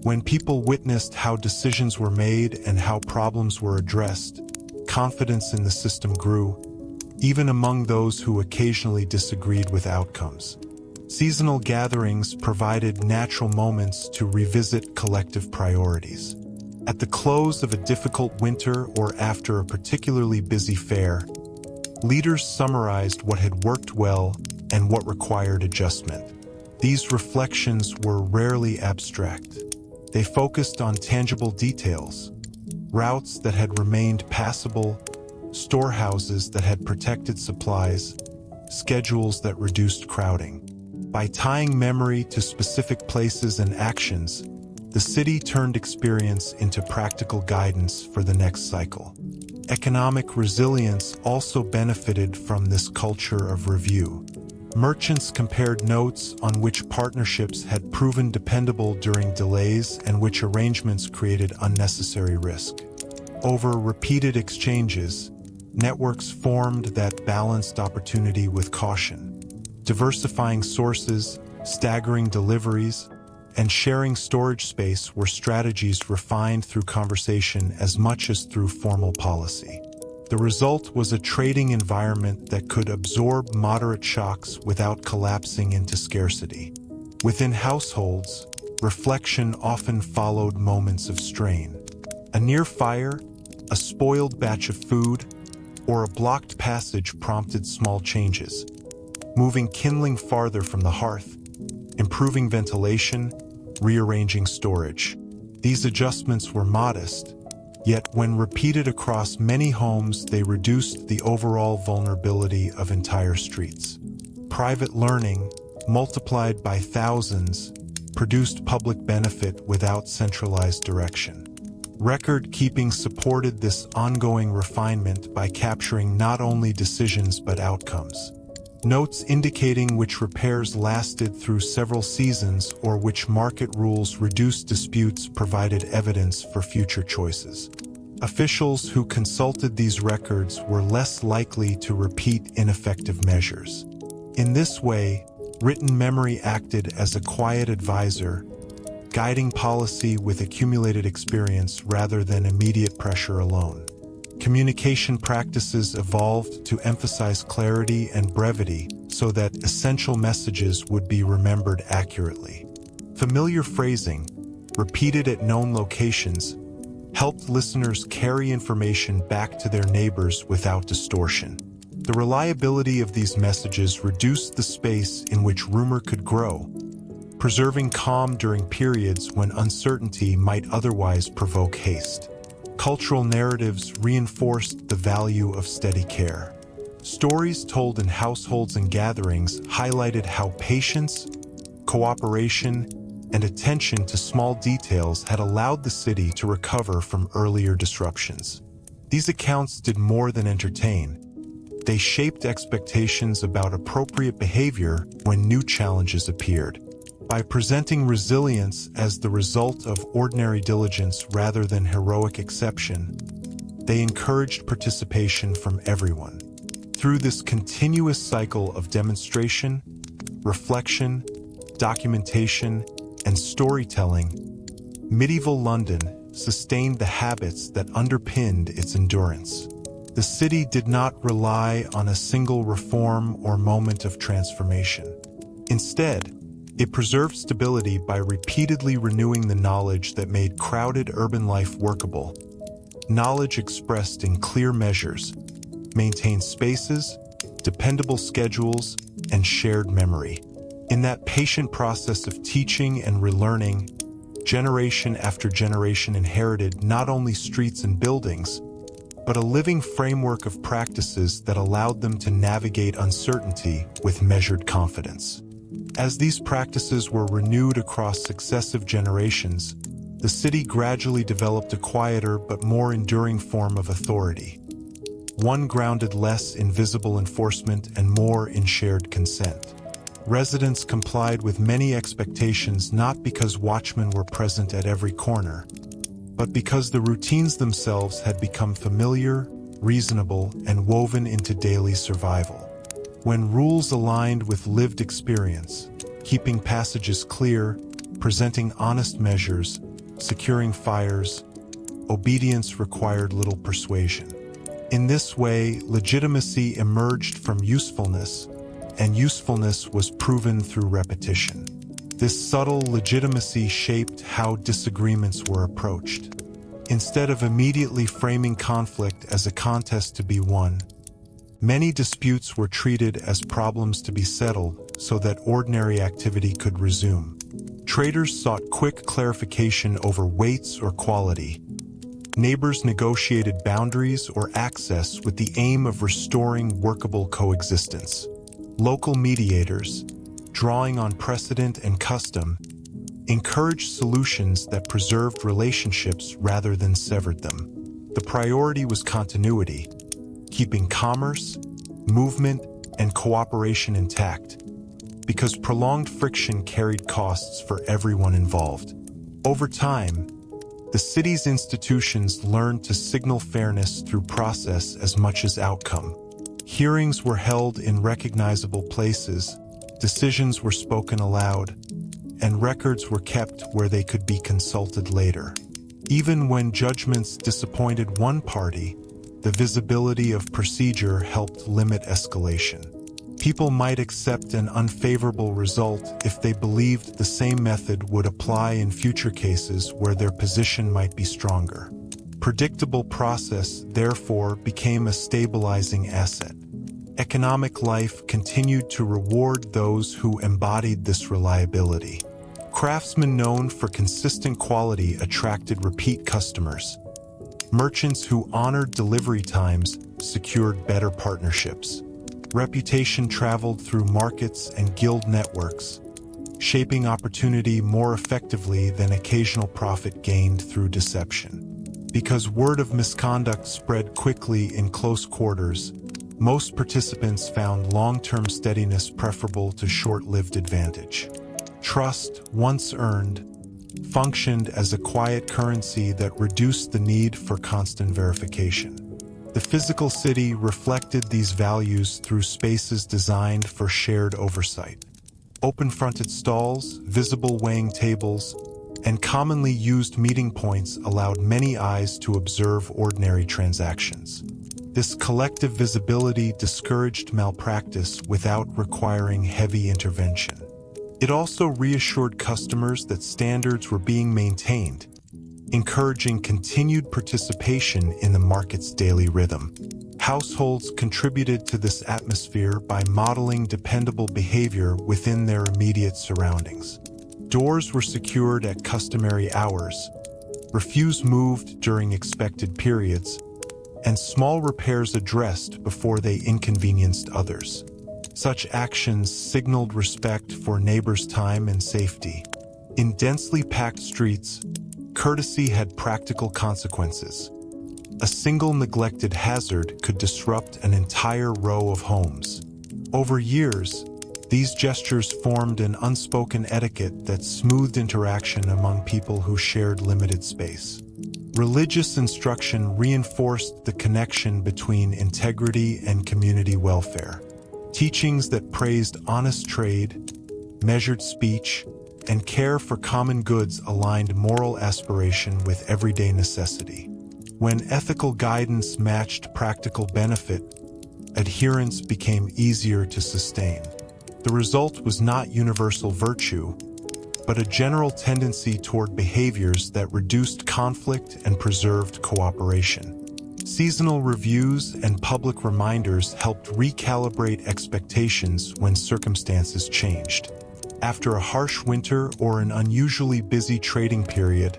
When people witnessed how decisions were made and how problems were addressed, confidence in the system grew, even among those who occasionally disagreed with outcomes. Seasonal gatherings provided natural moments to revisit collective priorities. At the close of a difficult winter or after a particularly busy fair, leaders summarized what had worked well and what required adjustment. These reflections were rarely abstract. They focused on tangible details: routes that had remained passable, storehouses that had protected supplies, schedules that reduced crowding. By tying memory to specific places and actions, the city turned experience into practical guidance for the next cycle. Economic resilience also benefited from this culture of review. Merchants compared notes on which partnerships had proven dependable during delays and which arrangements created unnecessary risk. Over repeated exchanges, networks formed that balanced opportunity with caution. Diversifying sources, staggering deliveries, and sharing storage space were strategies refined through conversation as much as through formal policy. The result was a trading environment that could absorb moderate shocks without collapsing into scarcity. Within households, reflection often followed moments of strain. A near fire, a spoiled batch of food, or a blocked passage prompted small changes, moving kindling farther from the hearth, improving ventilation, rearranging storage. These adjustments were modest, yet when repeated across many homes, they reduced the overall vulnerability of entire streets. Private learning, multiplied by thousands, produced public benefit without centralized direction. Record-keeping supported this ongoing refinement by capturing not only decisions but outcomes. Notes indicating which repairs lasted through several seasons or which market rules reduced disputes provided evidence for future choices. Officials who consulted these records were less likely to repeat ineffective measures. In this way, written memory acted as a quiet advisor, guiding policy with accumulated experience rather than immediate pressure alone. Communication practices evolved to emphasize clarity and brevity so that essential messages would be remembered accurately. Familiar phrasing, repeated at known locations, helped listeners carry information back to their neighbors without distortion. The reliability of these messages reduced the space in which rumor could grow, preserving calm during periods when uncertainty might otherwise provoke haste. Cultural narratives reinforced the value of steady care. Stories told in households and gatherings highlighted how patience, cooperation, and attention to small details had allowed the city to recover from earlier disruptions. These accounts did more than entertain. They shaped expectations about appropriate behavior when new challenges appeared. By presenting resilience as the result of ordinary diligence rather than heroic exception, they encouraged participation from everyone. Through this continuous cycle of demonstration, reflection, documentation, and storytelling, medieval London sustained the habits that underpinned its endurance. The city did not rely on a single reform or moment of transformation. Instead, it preserved stability by repeatedly renewing the knowledge that made crowded urban life workable. Knowledge expressed in clear measures, maintained spaces, dependable schedules, and shared memory. In that patient process of teaching and relearning, generation after generation inherited not only streets and buildings, but a living framework of practices that allowed them to navigate uncertainty with measured confidence. As these practices were renewed across successive generations, the city gradually developed a quieter but more enduring form of authority, one grounded less in visible enforcement and more in shared consent. Residents complied with many expectations not because watchmen were present at every corner, but because the routines themselves had become familiar, reasonable, and woven into daily survival. When rules aligned with lived experience, keeping passages clear, presenting honest measures, securing fires, obedience required little persuasion. In this way, legitimacy emerged from usefulness, and usefulness was proven through repetition. This subtle legitimacy shaped how disagreements were approached. Instead of immediately framing conflict as a contest to be won, many disputes were treated as problems to be settled so that ordinary activity could resume. Traders sought quick clarification over weights or quality. Neighbors negotiated boundaries or access with the aim of restoring workable coexistence. Local mediators, drawing on precedent and custom, encouraged solutions that preserved relationships rather than severed them. The priority was continuity, keeping commerce, movement, and cooperation intact, because prolonged friction carried costs for everyone involved. Over time, the city's institutions learned to signal fairness through process as much as outcome. Hearings were held in recognizable places, decisions were spoken aloud, and records were kept where they could be consulted later. Even when judgments disappointed one party, the visibility of procedure helped limit escalation. People might accept an unfavorable result if they believed the same method would apply in future cases where their position might be stronger. Predictable process, therefore, became a stabilizing asset. Economic life continued to reward those who embodied this reliability. Craftsmen known for consistent quality attracted repeat customers. Merchants who honored delivery times secured better partnerships. Reputation traveled through markets and guild networks, shaping opportunity more effectively than occasional profit gained through deception. Because word of misconduct spread quickly in close quarters, most participants found long-term steadiness preferable to short-lived advantage. Trust, once earned, functioned as a quiet currency that reduced the need for constant verification. The physical city reflected these values through spaces designed for shared oversight. Open-fronted stalls, visible weighing tables, and commonly used meeting points allowed many eyes to observe ordinary transactions. This collective visibility discouraged malpractice without requiring heavy intervention. It also reassured customers that standards were being maintained, encouraging continued participation in the market's daily rhythm. Households contributed to this atmosphere by modeling dependable behavior within their immediate surroundings. Doors were secured at customary hours, refuse moved during expected periods, and small repairs addressed before they inconvenienced others. Such actions signaled respect for neighbors' time and safety. In densely packed streets, courtesy had practical consequences. A single neglected hazard could disrupt an entire row of homes. Over years, these gestures formed an unspoken etiquette that smoothed interaction among people who shared limited space. Religious instruction reinforced the connection between integrity and community welfare. Teachings that praised honest trade, measured speech, and care for common goods aligned moral aspiration with everyday necessity. When ethical guidance matched practical benefit, adherence became easier to sustain. The result was not universal virtue, but a general tendency toward behaviors that reduced conflict and preserved cooperation. Seasonal reviews and public reminders helped recalibrate expectations when circumstances changed. After a harsh winter or an unusually busy trading period,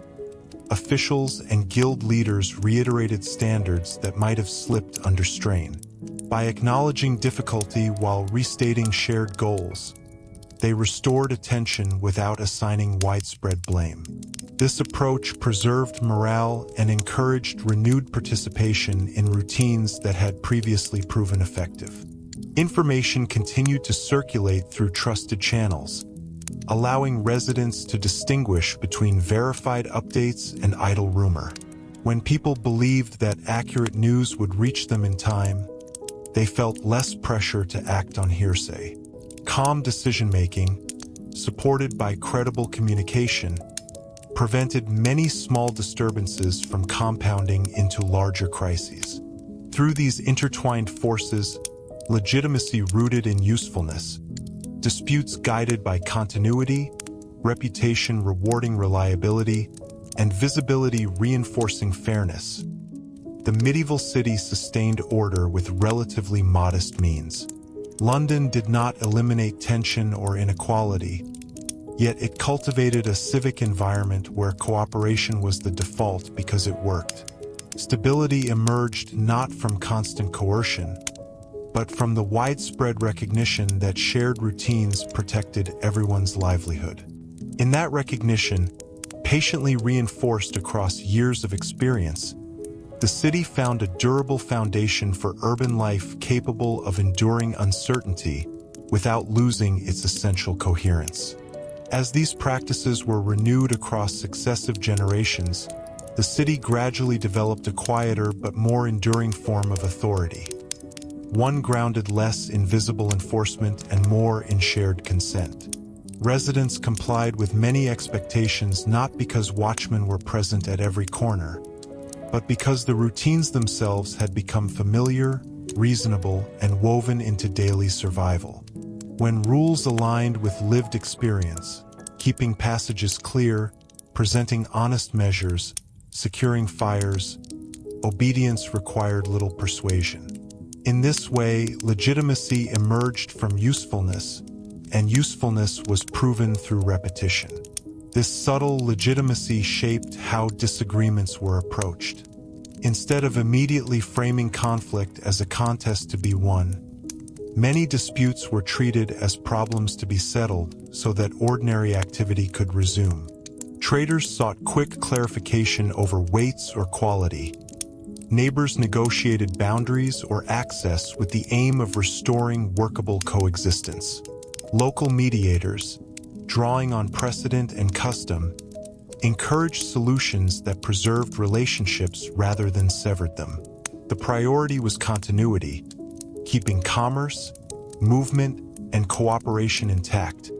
officials and guild leaders reiterated standards that might have slipped under strain. By acknowledging difficulty while restating shared goals, they restored attention without assigning widespread blame. This approach preserved morale and encouraged renewed participation in routines that had previously proven effective. Information continued to circulate through trusted channels, allowing residents to distinguish between verified updates and idle rumor. When people believed that accurate news would reach them in time, they felt less pressure to act on hearsay. Calm decision-making, supported by credible communication, prevented many small disturbances from compounding into larger crises. Through these intertwined forces, legitimacy rooted in usefulness, disputes guided by continuity, reputation rewarding reliability, and visibility reinforcing fairness, the medieval city sustained order with relatively modest means. London did not eliminate tension or inequality, yet it cultivated a civic environment where cooperation was the default because it worked. Stability emerged not from constant coercion, but from the widespread recognition that shared routines protected everyone's livelihood. In that recognition, patiently reinforced across years of experience, the city found a durable foundation for urban life capable of enduring uncertainty without losing its essential coherence. As these practices were renewed across successive generations, the city gradually developed a quieter but more enduring form of authority, one grounded less in visible enforcement and more in shared consent. Residents complied with many expectations not because watchmen were present at every corner, but because the routines themselves had become familiar, reasonable, and woven into daily survival. When rules aligned with lived experience, keeping passages clear, presenting honest measures, securing fires, obedience required little persuasion. In this way, legitimacy emerged from usefulness, and usefulness was proven through repetition. This subtle legitimacy shaped how disagreements were approached. Instead of immediately framing conflict as a contest to be won, many disputes were treated as problems to be settled so that ordinary activity could resume. Traders sought quick clarification over weights or quality. Neighbors negotiated boundaries or access with the aim of restoring workable coexistence. Local mediators, drawing on precedent and custom, encouraged solutions that preserved relationships rather than severed them. The priority was continuity, keeping commerce, movement, and cooperation intact,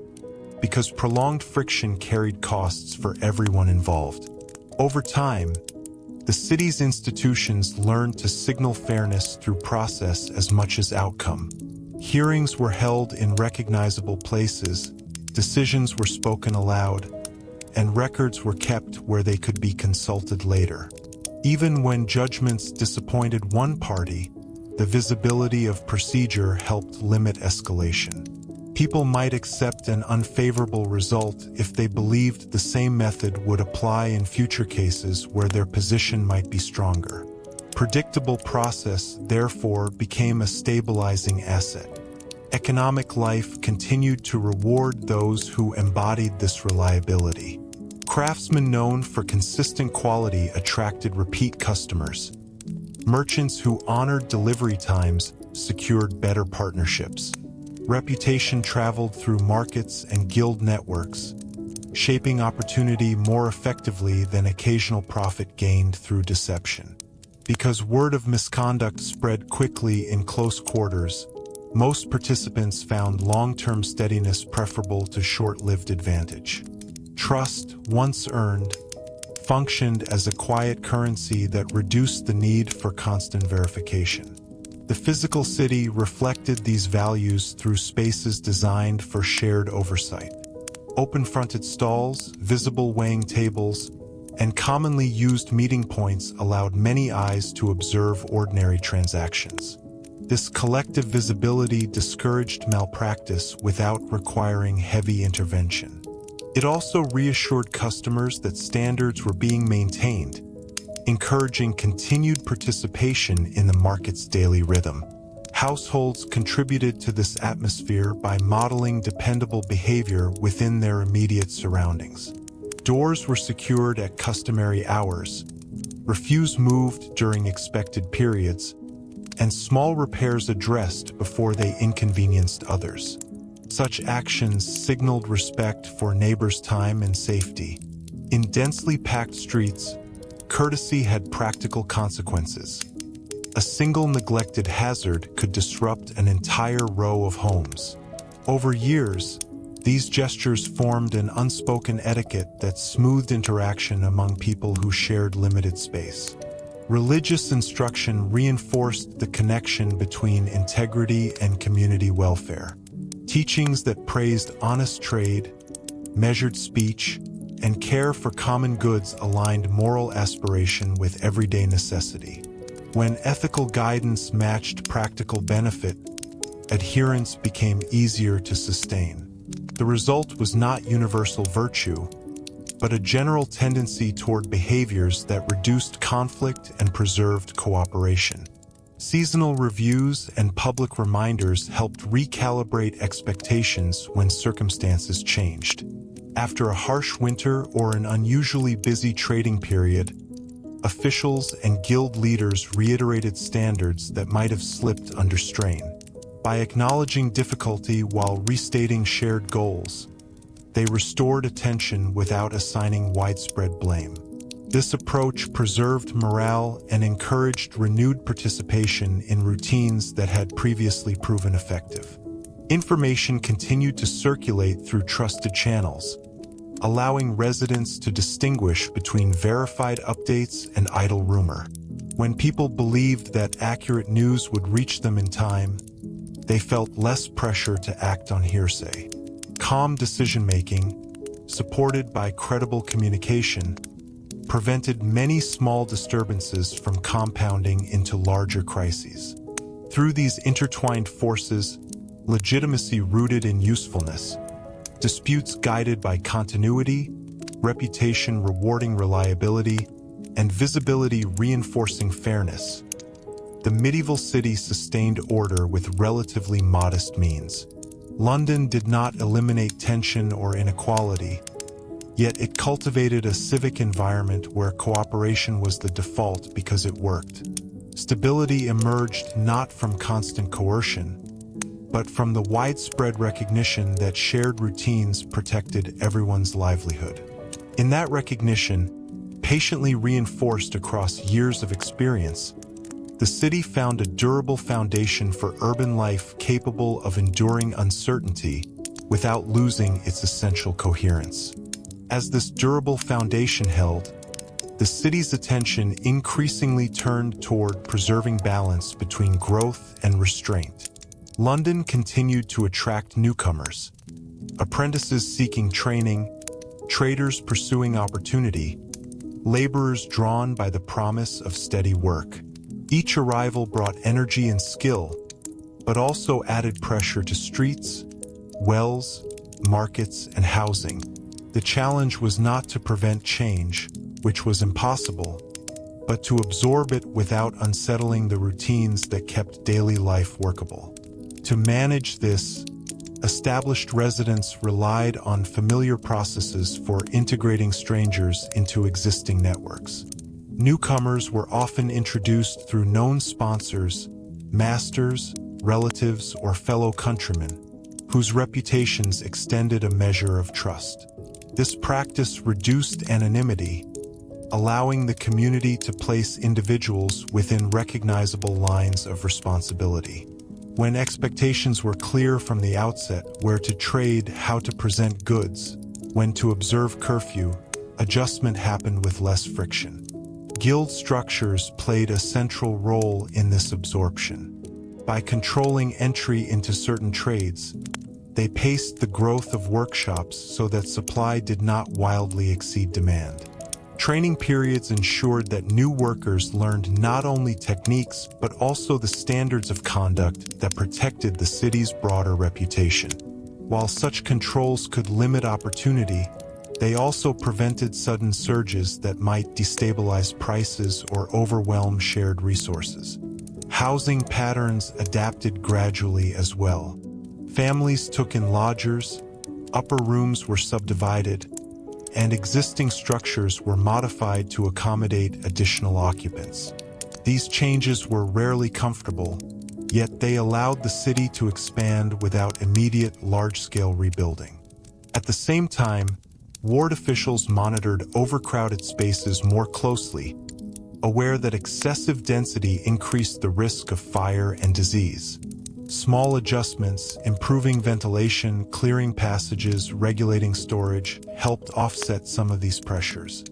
because prolonged friction carried costs for everyone involved. Over time, the city's institutions learned to signal fairness through process as much as outcome. Hearings were held in recognizable places, decisions were spoken aloud, and records were kept where they could be consulted later. Even when judgments disappointed one party, the visibility of procedure helped limit escalation. People might accept an unfavorable result if they believed the same method would apply in future cases where their position might be stronger. Predictable process, therefore, became a stabilizing asset. Economic life continued to reward those who embodied this reliability. Craftsmen known for consistent quality attracted repeat customers. Merchants who honored delivery times secured better partnerships. Reputation traveled through markets and guild networks, shaping opportunity more effectively than occasional profit gained through deception. Because word of misconduct spread quickly in close quarters, most participants found long-term steadiness preferable to short-lived advantage. Trust, once earned, functioned as a quiet currency that reduced the need for constant verification. The physical city reflected these values through spaces designed for shared oversight. Open-fronted stalls, visible weighing tables, and commonly used meeting points allowed many eyes to observe ordinary transactions. This collective visibility discouraged malpractice without requiring heavy intervention. It also reassured customers that standards were being maintained, encouraging continued participation in the market's daily rhythm. Households contributed to this atmosphere by modeling dependable behavior within their immediate surroundings. Doors were secured at customary hours, refuse moved during expected periods, and small repairs addressed before they inconvenienced others. Such actions signaled respect for neighbors' time and safety. In densely packed streets, courtesy had practical consequences. A single neglected hazard could disrupt an entire row of homes. Over years, these gestures formed an unspoken etiquette that smoothed interaction among people who shared limited space. Religious instruction reinforced the connection between integrity and community welfare. Teachings that praised honest trade, measured speech, and care for common goods aligned moral aspiration with everyday necessity. When ethical guidance matched practical benefit, adherence became easier to sustain. The result was not universal virtue, but a general tendency toward behaviors that reduced conflict and preserved cooperation. Seasonal reviews and public reminders helped recalibrate expectations when circumstances changed. After a harsh winter or an unusually busy trading period, officials and guild leaders reiterated standards that might have slipped under strain. By acknowledging difficulty while restating shared goals, they restored attention without assigning widespread blame. This approach preserved morale and encouraged renewed participation in routines that had previously proven effective. Information continued to circulate through trusted channels, allowing residents to distinguish between verified updates and idle rumor. When people believed that accurate news would reach them in time, they felt less pressure to act on hearsay. Calm decision-making, supported by credible communication, prevented many small disturbances from compounding into larger crises. Through these intertwined forces, legitimacy rooted in usefulness, disputes guided by continuity, reputation rewarding reliability, and visibility reinforcing fairness, the medieval city sustained order with relatively modest means. London did not eliminate tension or inequality, yet it cultivated a civic environment where cooperation was the default because it worked. Stability emerged not from constant coercion, but from the widespread recognition that shared routines protected everyone's livelihood. In that recognition, patiently reinforced across years of experience, the city found a durable foundation for urban life capable of enduring uncertainty without losing its essential coherence. As this durable foundation held, the city's attention increasingly turned toward preserving balance between growth and restraint. London continued to attract newcomers, apprentices seeking training, traders pursuing opportunity, laborers drawn by the promise of steady work. Each arrival brought energy and skill, but also added pressure to streets, wells, markets, and housing. The challenge was not to prevent change, which was impossible, but to absorb it without unsettling the routines that kept daily life workable. To manage this, established residents relied on familiar processes for integrating strangers into existing networks. Newcomers were often introduced through known sponsors, masters, relatives, or fellow countrymen, whose reputations extended a measure of trust. This practice reduced anonymity, allowing the community to place individuals within recognizable lines of responsibility. When expectations were clear from the outset where to trade, how to present goods, when to observe curfew, adjustment happened with less friction. Guild structures played a central role in this absorption. By controlling entry into certain trades, they paced the growth of workshops so that supply did not wildly exceed demand. Training periods ensured that new workers learned not only techniques but also the standards of conduct that protected the city's broader reputation. While such controls could limit opportunity, they also prevented sudden surges that might destabilize prices or overwhelm shared resources. Housing patterns adapted gradually as well. Families took in lodgers, upper rooms were subdivided, and existing structures were modified to accommodate additional occupants. These changes were rarely comfortable, yet they allowed the city to expand without immediate large-scale rebuilding. At the same time, ward officials monitored overcrowded spaces more closely, aware that excessive density increased the risk of fire and disease. Small adjustments, improving ventilation, clearing passages, regulating storage, helped offset some of these pressures.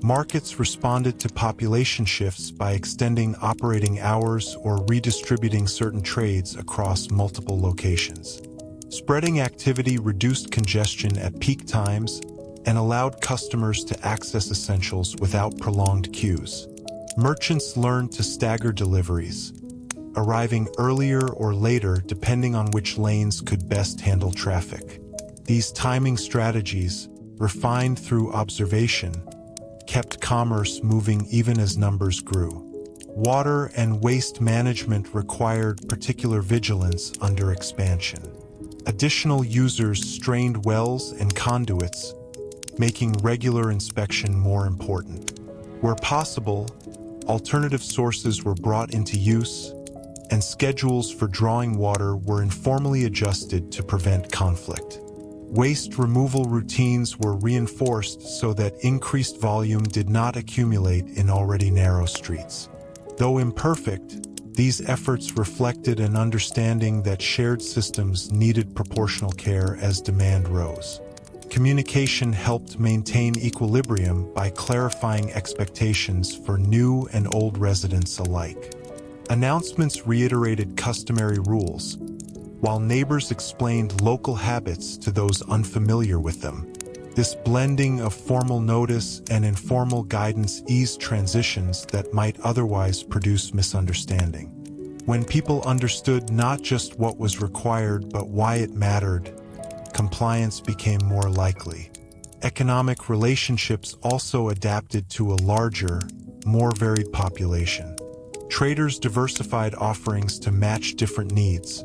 Markets responded to population shifts by extending operating hours or redistributing certain trades across multiple locations. Spreading activity reduced congestion at peak times and allowed customers to access essentials without prolonged queues. Merchants learned to stagger deliveries, arriving earlier or later depending on which lanes could best handle traffic. These timing strategies, refined through observation, kept commerce moving even as numbers grew. Water and waste management required particular vigilance under expansion. Additional users strained wells and conduits, making regular inspection more important. Where possible, alternative sources were brought into use, and schedules for drawing water were informally adjusted to prevent conflict. Waste removal routines were reinforced so that increased volume did not accumulate in already narrow streets. Though imperfect, these efforts reflected an understanding that shared systems needed proportional care as demand rose. Communication helped maintain equilibrium by clarifying expectations for new and old residents alike. Announcements reiterated customary rules, while neighbors explained local habits to those unfamiliar with them. This blending of formal notice and informal guidance eased transitions that might otherwise produce misunderstanding. When people understood not just what was required but why it mattered, compliance became more likely. Economic relationships also adapted to a larger, more varied population. Traders diversified offerings to match different needs,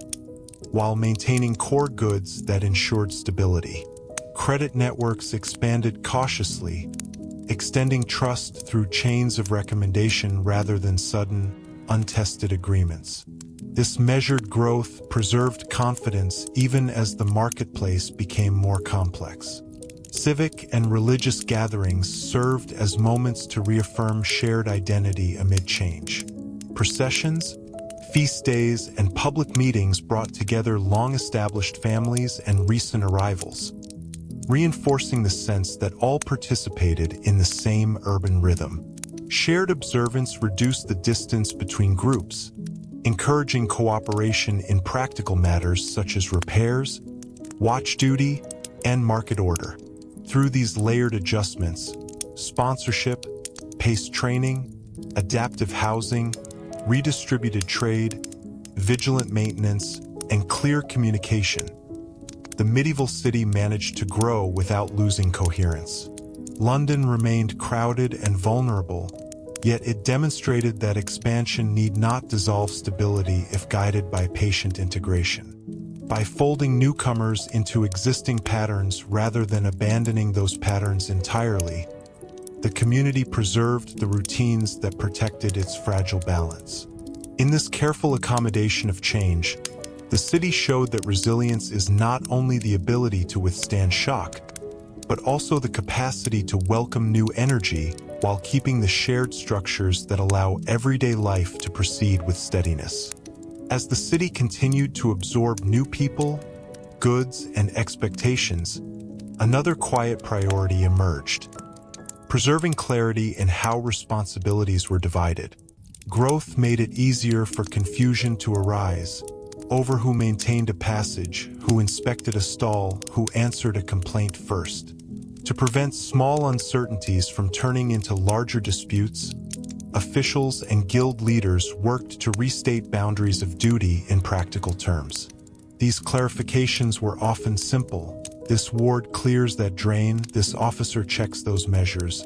while maintaining core goods that ensured stability. Credit networks expanded cautiously, extending trust through chains of recommendation rather than sudden, untested agreements. This measured growth preserved confidence even as the marketplace became more complex. Civic and religious gatherings served as moments to reaffirm shared identity amid change. Processions, feast days, and public meetings brought together long-established families and recent arrivals, reinforcing the sense that all participated in the same urban rhythm. Shared observance reduced the distance between groups, encouraging cooperation in practical matters such as repairs, watch duty, and market order. Through these layered adjustments, sponsorship, paced training, adaptive housing, redistributed trade, vigilant maintenance, and clear communication, the medieval city managed to grow without losing coherence. London remained crowded and vulnerable, yet it demonstrated that expansion need not dissolve stability if guided by patient integration. By folding newcomers into existing patterns rather than abandoning those patterns entirely, the community preserved the routines that protected its fragile balance. In this careful accommodation of change, the city showed that resilience is not only the ability to withstand shock, but also the capacity to welcome new energy while keeping the shared structures that allow everyday life to proceed with steadiness. As the city continued to absorb new people, goods, and expectations, another quiet priority emerged: preserving clarity in how responsibilities were divided. Growth made it easier for confusion to arise over who maintained a passage, who inspected a stall, who answered a complaint first. To prevent small uncertainties from turning into larger disputes, officials and guild leaders worked to restate boundaries of duty in practical terms. These clarifications were often simple: this ward clears that drain, this officer checks those measures,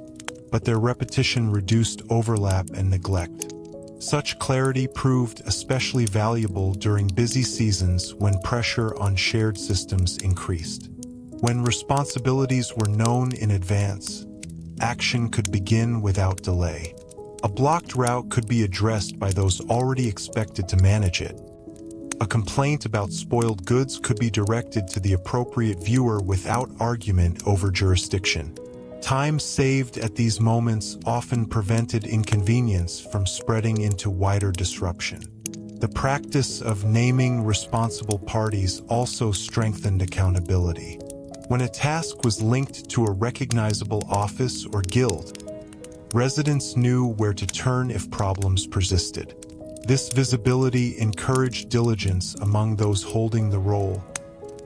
but their repetition reduced overlap and neglect. Such clarity proved especially valuable during busy seasons when pressure on shared systems increased. When responsibilities were known in advance, action could begin without delay. A blocked route could be addressed by those already expected to manage it. A complaint about spoiled goods could be directed to the appropriate viewer without argument over jurisdiction. Time saved at these moments often prevented inconvenience from spreading into wider disruption. The practice of naming responsible parties also strengthened accountability. When a task was linked to a recognizable office or guild, residents knew where to turn if problems persisted. This visibility encouraged diligence among those holding the role,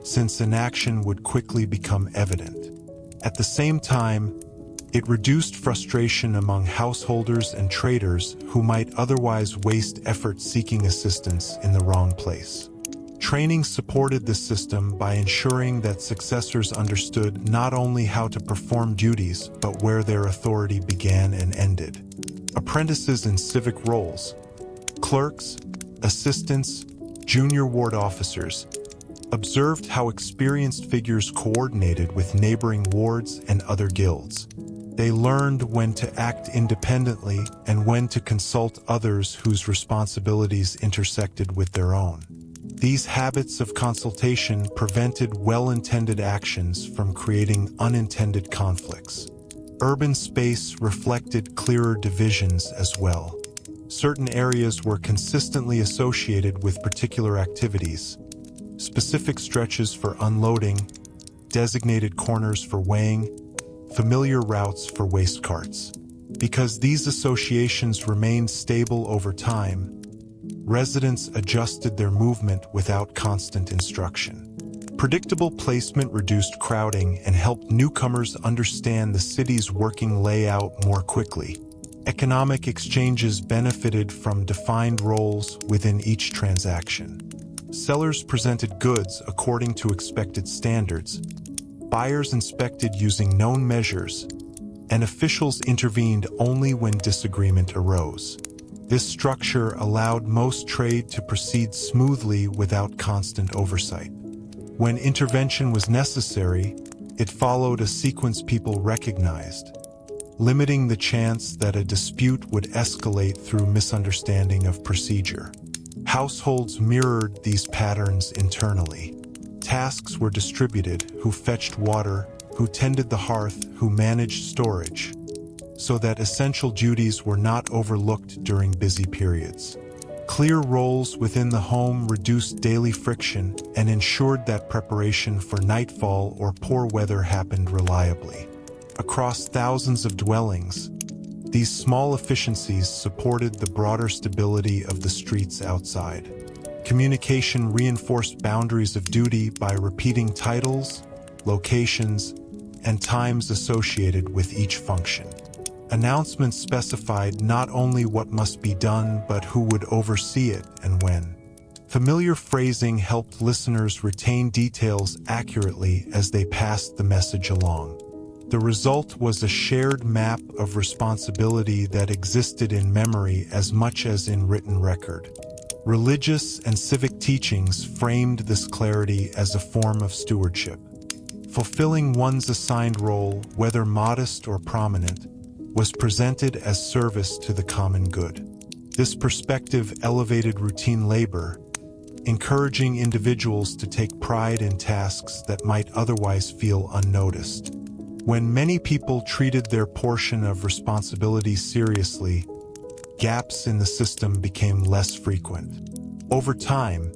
since inaction would quickly become evident. At the same time, it reduced frustration among householders and traders who might otherwise waste effort seeking assistance in the wrong place. Training supported this system by ensuring that successors understood not only how to perform duties, but where their authority began and ended. Apprentices in civic roles, clerks, assistants, junior ward officers, observed how experienced figures coordinated with neighboring wards and other guilds. They learned when to act independently and when to consult others whose responsibilities intersected with their own. These habits of consultation prevented well-intended actions from creating unintended conflicts. Urban space reflected clearer divisions as well. Certain areas were consistently associated with particular activities: specific stretches for unloading, designated corners for weighing, familiar routes for waste carts. Because these associations remained stable over time, residents adjusted their movement without constant instruction. Predictable placement reduced crowding and helped newcomers understand the city's working layout more quickly. Economic exchanges benefited from defined roles within each transaction. Sellers presented goods according to expected standards, buyers inspected using known measures, and officials intervened only when disagreement arose. This structure allowed most trade to proceed smoothly without constant oversight. When intervention was necessary, it followed a sequence people recognized, limiting the chance that a dispute would escalate through misunderstanding of procedure. Households mirrored these patterns internally. Tasks were distributed: who fetched water, who tended the hearth, who managed storage, so that essential duties were not overlooked during busy periods. Clear roles within the home reduced daily friction and ensured that preparation for nightfall or poor weather happened reliably. Across thousands of dwellings, these small efficiencies supported the broader stability of the streets outside. Communication reinforced boundaries of duty by repeating titles, locations, and times associated with each function. Announcements specified not only what must be done, but who would oversee it and when. Familiar phrasing helped listeners retain details accurately as they passed the message along. The result was a shared map of responsibility that existed in memory as much as in written record. Religious and civic teachings framed this clarity as a form of stewardship. Fulfilling one's assigned role, whether modest or prominent, was presented as service to the common good. This perspective elevated routine labor, encouraging individuals to take pride in tasks that might otherwise feel unnoticed. When many people treated their portion of responsibility seriously, gaps in the system became less frequent. Over time,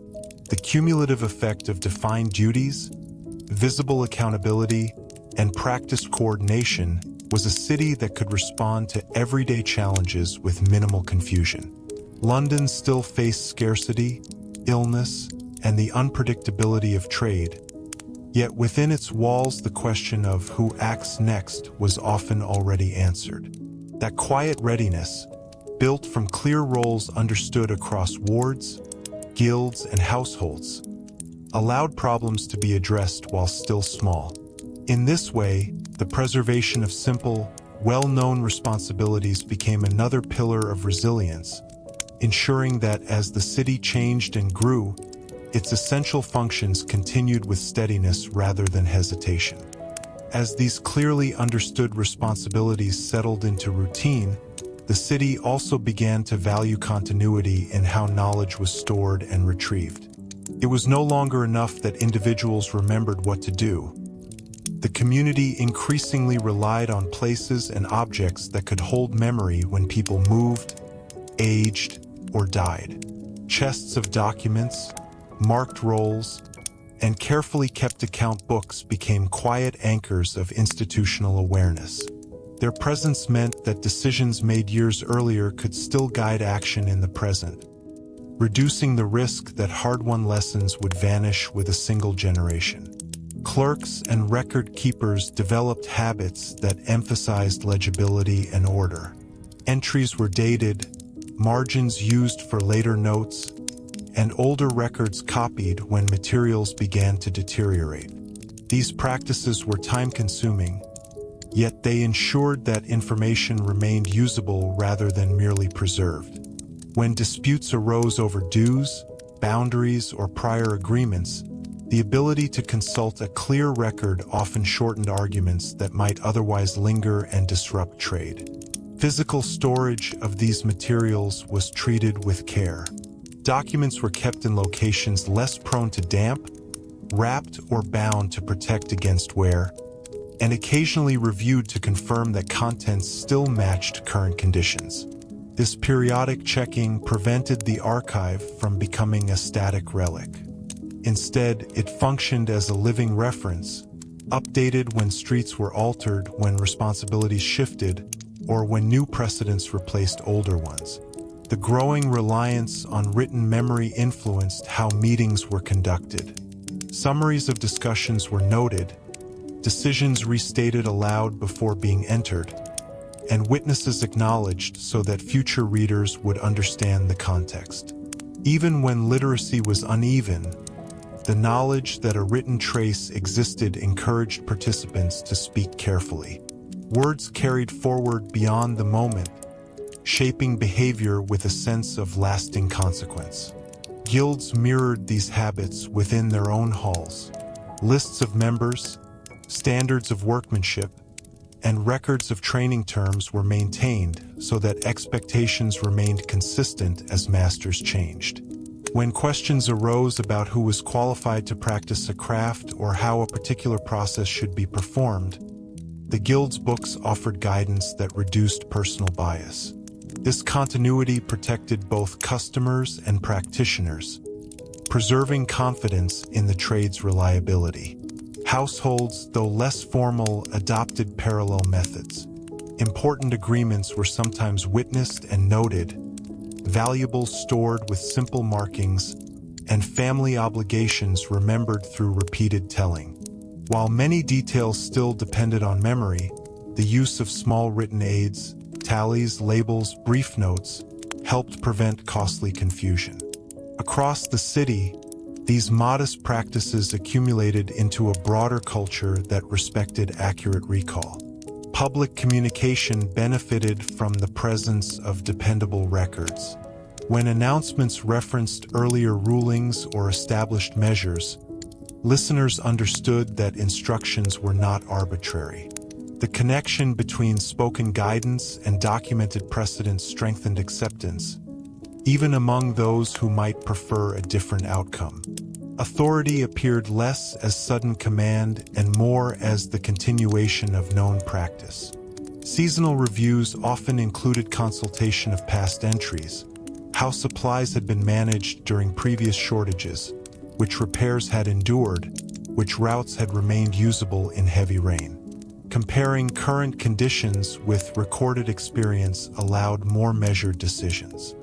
the cumulative effect of defined duties, visible accountability, and practiced coordination was a city that could respond to everyday challenges with minimal confusion. London still faced scarcity, illness, and the unpredictability of trade, yet within its walls the question of who acts next was often already answered. That quiet readiness, built from clear roles understood across wards, guilds, and households, allowed problems to be addressed while still small. In this way, the preservation of simple, well-known responsibilities became another pillar of resilience, ensuring that as the city changed and grew, its essential functions continued with steadiness rather than hesitation. As these clearly understood responsibilities settled into routine, the city also began to value continuity in how knowledge was stored and retrieved. It was no longer enough that individuals remembered what to do. The community increasingly relied on places and objects that could hold memory when people moved, aged, or died. Chests of documents, marked rolls, and carefully kept account books became quiet anchors of institutional awareness. Their presence meant that decisions made years earlier could still guide action in the present, reducing the risk that hard-won lessons would vanish with a single generation. Clerks and record keepers developed habits that emphasized legibility and order. Entries were dated, margins used for later notes, and older records copied when materials began to deteriorate. These practices were time-consuming, yet they ensured that information remained usable rather than merely preserved. When disputes arose over dues, boundaries, or prior agreements, the ability to consult a clear record often shortened arguments that might otherwise linger and disrupt trade. Physical storage of these materials was treated with care. Documents were kept in locations less prone to damp, wrapped or bound to protect against wear, and occasionally reviewed to confirm that contents still matched current conditions. This periodic checking prevented the archive from becoming a static relic. Instead, it functioned as a living reference, updated when streets were altered, when responsibilities shifted, or when new precedents replaced older ones. The growing reliance on written memory influenced how meetings were conducted. Summaries of discussions were noted, decisions restated aloud before being entered, and witnesses acknowledged so that future readers would understand the context. Even when literacy was uneven, the knowledge that a written trace existed encouraged participants to speak carefully. Words carried forward beyond the moment, shaping behavior with a sense of lasting consequence. Guilds mirrored these habits within their own halls. Lists of members, standards of workmanship, and records of training terms were maintained so that expectations remained consistent as masters changed. When questions arose about who was qualified to practice a craft or how a particular process should be performed, the guild's books offered guidance that reduced personal bias. This continuity protected both customers and practitioners, preserving confidence in the trade's reliability. Households, though less formal, adopted parallel methods. Important agreements were sometimes witnessed and noted, valuables stored with simple markings, and family obligations remembered through repeated telling. While many details still depended on memory, the use of small written aids, tallies, labels, brief notes helped prevent costly confusion. Across the city, these modest practices accumulated into a broader culture that respected accurate recall. Public communication benefited from the presence of dependable records. When announcements referenced earlier rulings or established measures, listeners understood that instructions were not arbitrary. The connection between spoken guidance and documented precedent strengthened acceptance, even among those who might prefer a different outcome. Authority appeared less as sudden command and more as the continuation of known practice. Seasonal reviews often included consultation of past entries, how supplies had been managed during previous shortages, which repairs had endured, which routes had remained usable in heavy rain. Comparing current conditions with recorded experience allowed more measured decisions.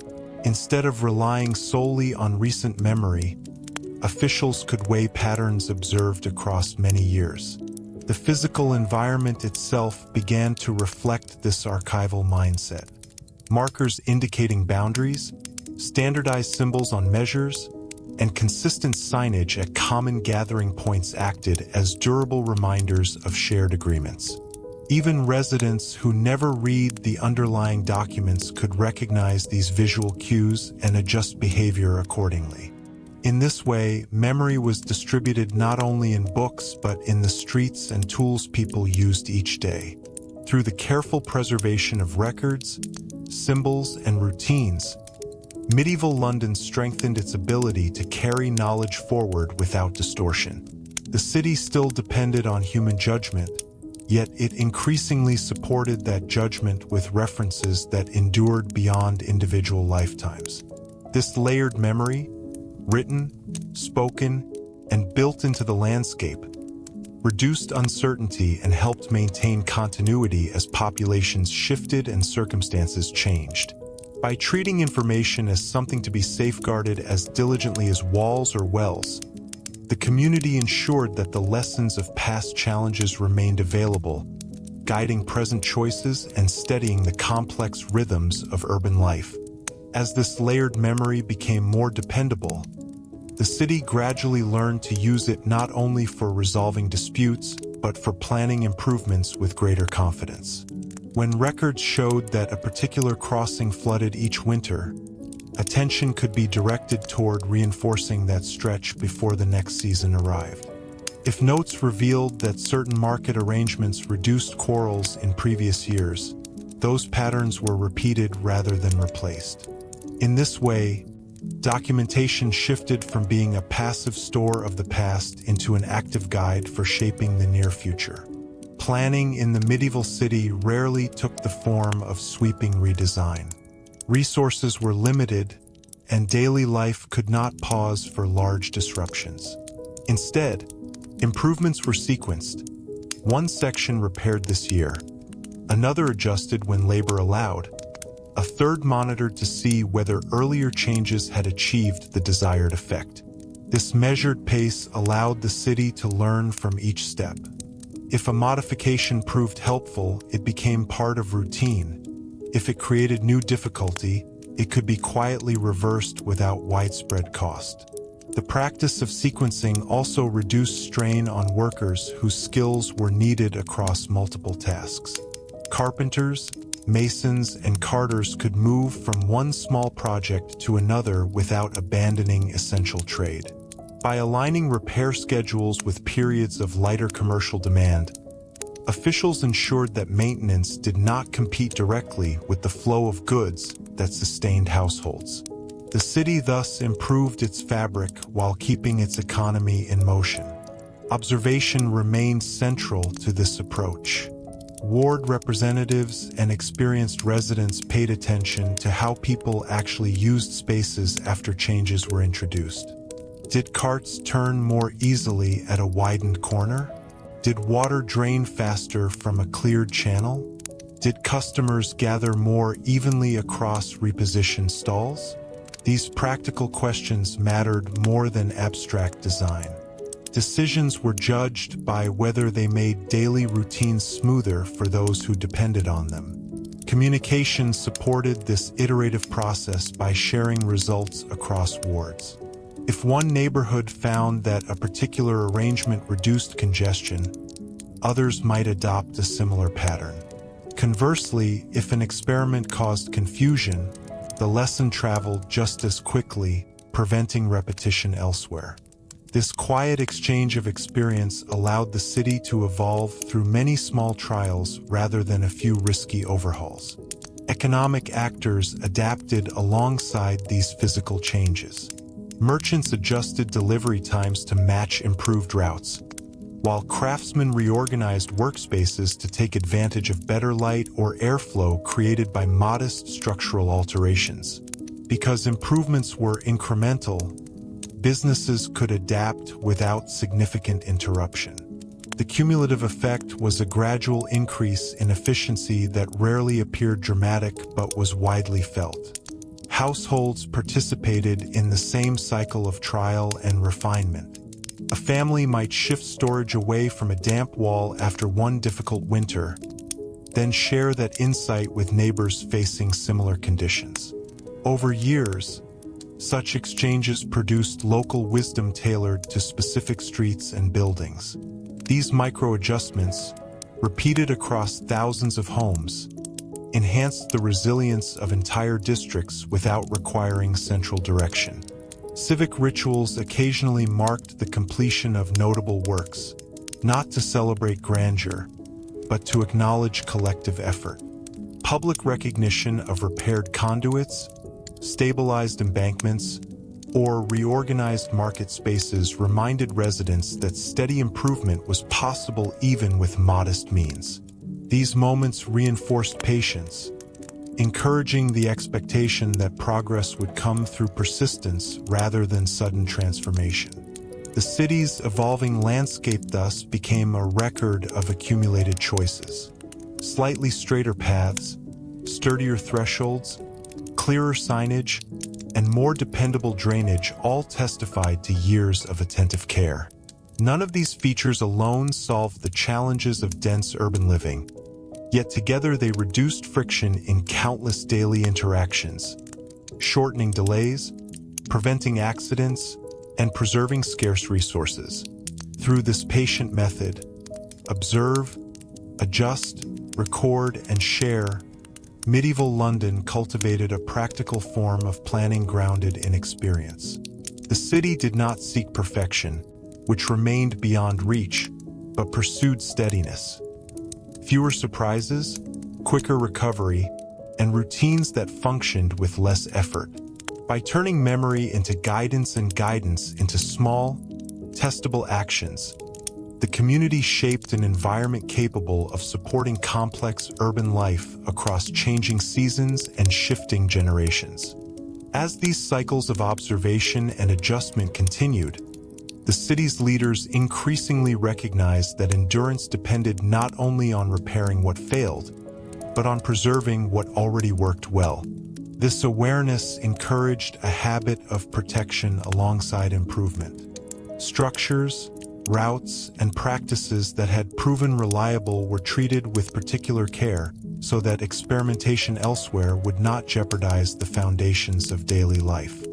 Instead of relying solely on recent memory, officials could weigh patterns observed across many years. The physical environment itself began to reflect this archival mindset. Markers indicating boundaries, standardized symbols on measures, and consistent signage at common gathering points acted as durable reminders of shared agreements. Even residents who never read the underlying documents could recognize these visual cues and adjust behavior accordingly. In this way, memory was distributed not only in books but in the streets and tools people used each day. Through the careful preservation of records, symbols, and routines, medieval London strengthened its ability to carry knowledge forward without distortion. The city still depended on human judgment, yet it increasingly supported that judgment with references that endured beyond individual lifetimes. This layered memory, written, spoken, and built into the landscape, reduced uncertainty and helped maintain continuity as populations shifted and circumstances changed. By treating information as something to be safeguarded as diligently as walls or wells, the community ensured that the lessons of past challenges remained available, guiding present choices and steadying the complex rhythms of urban life. As this layered memory became more dependable, the city gradually learned to use it not only for resolving disputes, but for planning improvements with greater confidence. When records showed that a particular crossing flooded each winter, attention could be directed toward reinforcing that stretch before the next season arrived. If notes revealed that certain market arrangements reduced quarrels in previous years, those patterns were repeated rather than replaced. In this way, documentation shifted from being a passive store of the past into an active guide for shaping the near future. Planning in the medieval city rarely took the form of sweeping redesign. Resources were limited, and daily life could not pause for large disruptions. Instead, improvements were sequenced. One section repaired this year, another adjusted when labor allowed, a third monitored to see whether earlier changes had achieved the desired effect. This measured pace allowed the city to learn from each step. If a modification proved helpful, it became part of routine. If it created new difficulty, it could be quietly reversed without widespread cost. The practice of sequencing also reduced strain on workers whose skills were needed across multiple tasks. Carpenters, masons, and carters could move from one small project to another without abandoning essential trade. By aligning repair schedules with periods of lighter commercial demand, officials ensured that maintenance did not compete directly with the flow of goods that sustained households. The city thus improved its fabric while keeping its economy in motion. Observation remained central to this approach. Ward representatives and experienced residents paid attention to how people actually used spaces after changes were introduced. Did carts turn more easily at a widened corner? Did water drain faster from a cleared channel? Did customers gather more evenly across repositioned stalls? These practical questions mattered more than abstract design. Decisions were judged by whether they made daily routines smoother for those who depended on them. Communication supported this iterative process by sharing results across wards. If one neighborhood found that a particular arrangement reduced congestion, others might adopt a similar pattern. Conversely, if an experiment caused confusion, the lesson traveled just as quickly, preventing repetition elsewhere. This quiet exchange of experience allowed the city to evolve through many small trials rather than a few risky overhauls. Economic actors adapted alongside these physical changes. Merchants adjusted delivery times to match improved routes, while craftsmen reorganized workspaces to take advantage of better light or airflow created by modest structural alterations. Because improvements were incremental, businesses could adapt without significant interruption. The cumulative effect was a gradual increase in efficiency that rarely appeared dramatic but was widely felt. Households participated in the same cycle of trial and refinement. A family might shift storage away from a damp wall after one difficult winter, then share that insight with neighbors facing similar conditions. Over years, such exchanges produced local wisdom tailored to specific streets and buildings. These micro-adjustments, repeated across thousands of homes, enhanced the resilience of entire districts without requiring central direction. Civic rituals occasionally marked the completion of notable works, not to celebrate grandeur, but to acknowledge collective effort. Public recognition of repaired conduits, stabilized embankments, or reorganized market spaces reminded residents that steady improvement was possible even with modest means. These moments reinforced patience, encouraging the expectation that progress would come through persistence rather than sudden transformation. The city's evolving landscape thus became a record of accumulated choices. Slightly straighter paths, sturdier thresholds, clearer signage, and more dependable drainage all testified to years of attentive care. None of these features alone solved the challenges of dense urban living, yet together they reduced friction in countless daily interactions, shortening delays, preventing accidents, and preserving scarce resources. Through this patient method, observe, adjust, record, and share, medieval London cultivated a practical form of planning grounded in experience. The city did not seek perfection, which remained beyond reach, but pursued steadiness. Fewer surprises, quicker recovery, and routines that functioned with less effort. By turning memory into guidance and guidance into small, testable actions, the community shaped an environment capable of supporting complex urban life across changing seasons and shifting generations. As these cycles of observation and adjustment continued, the city's leaders increasingly recognized that endurance depended not only on repairing what failed, but on preserving what already worked well. This awareness encouraged a habit of protection alongside improvement. Structures, routes, and practices that had proven reliable were treated with particular care so that experimentation elsewhere would not jeopardize the foundations of daily life.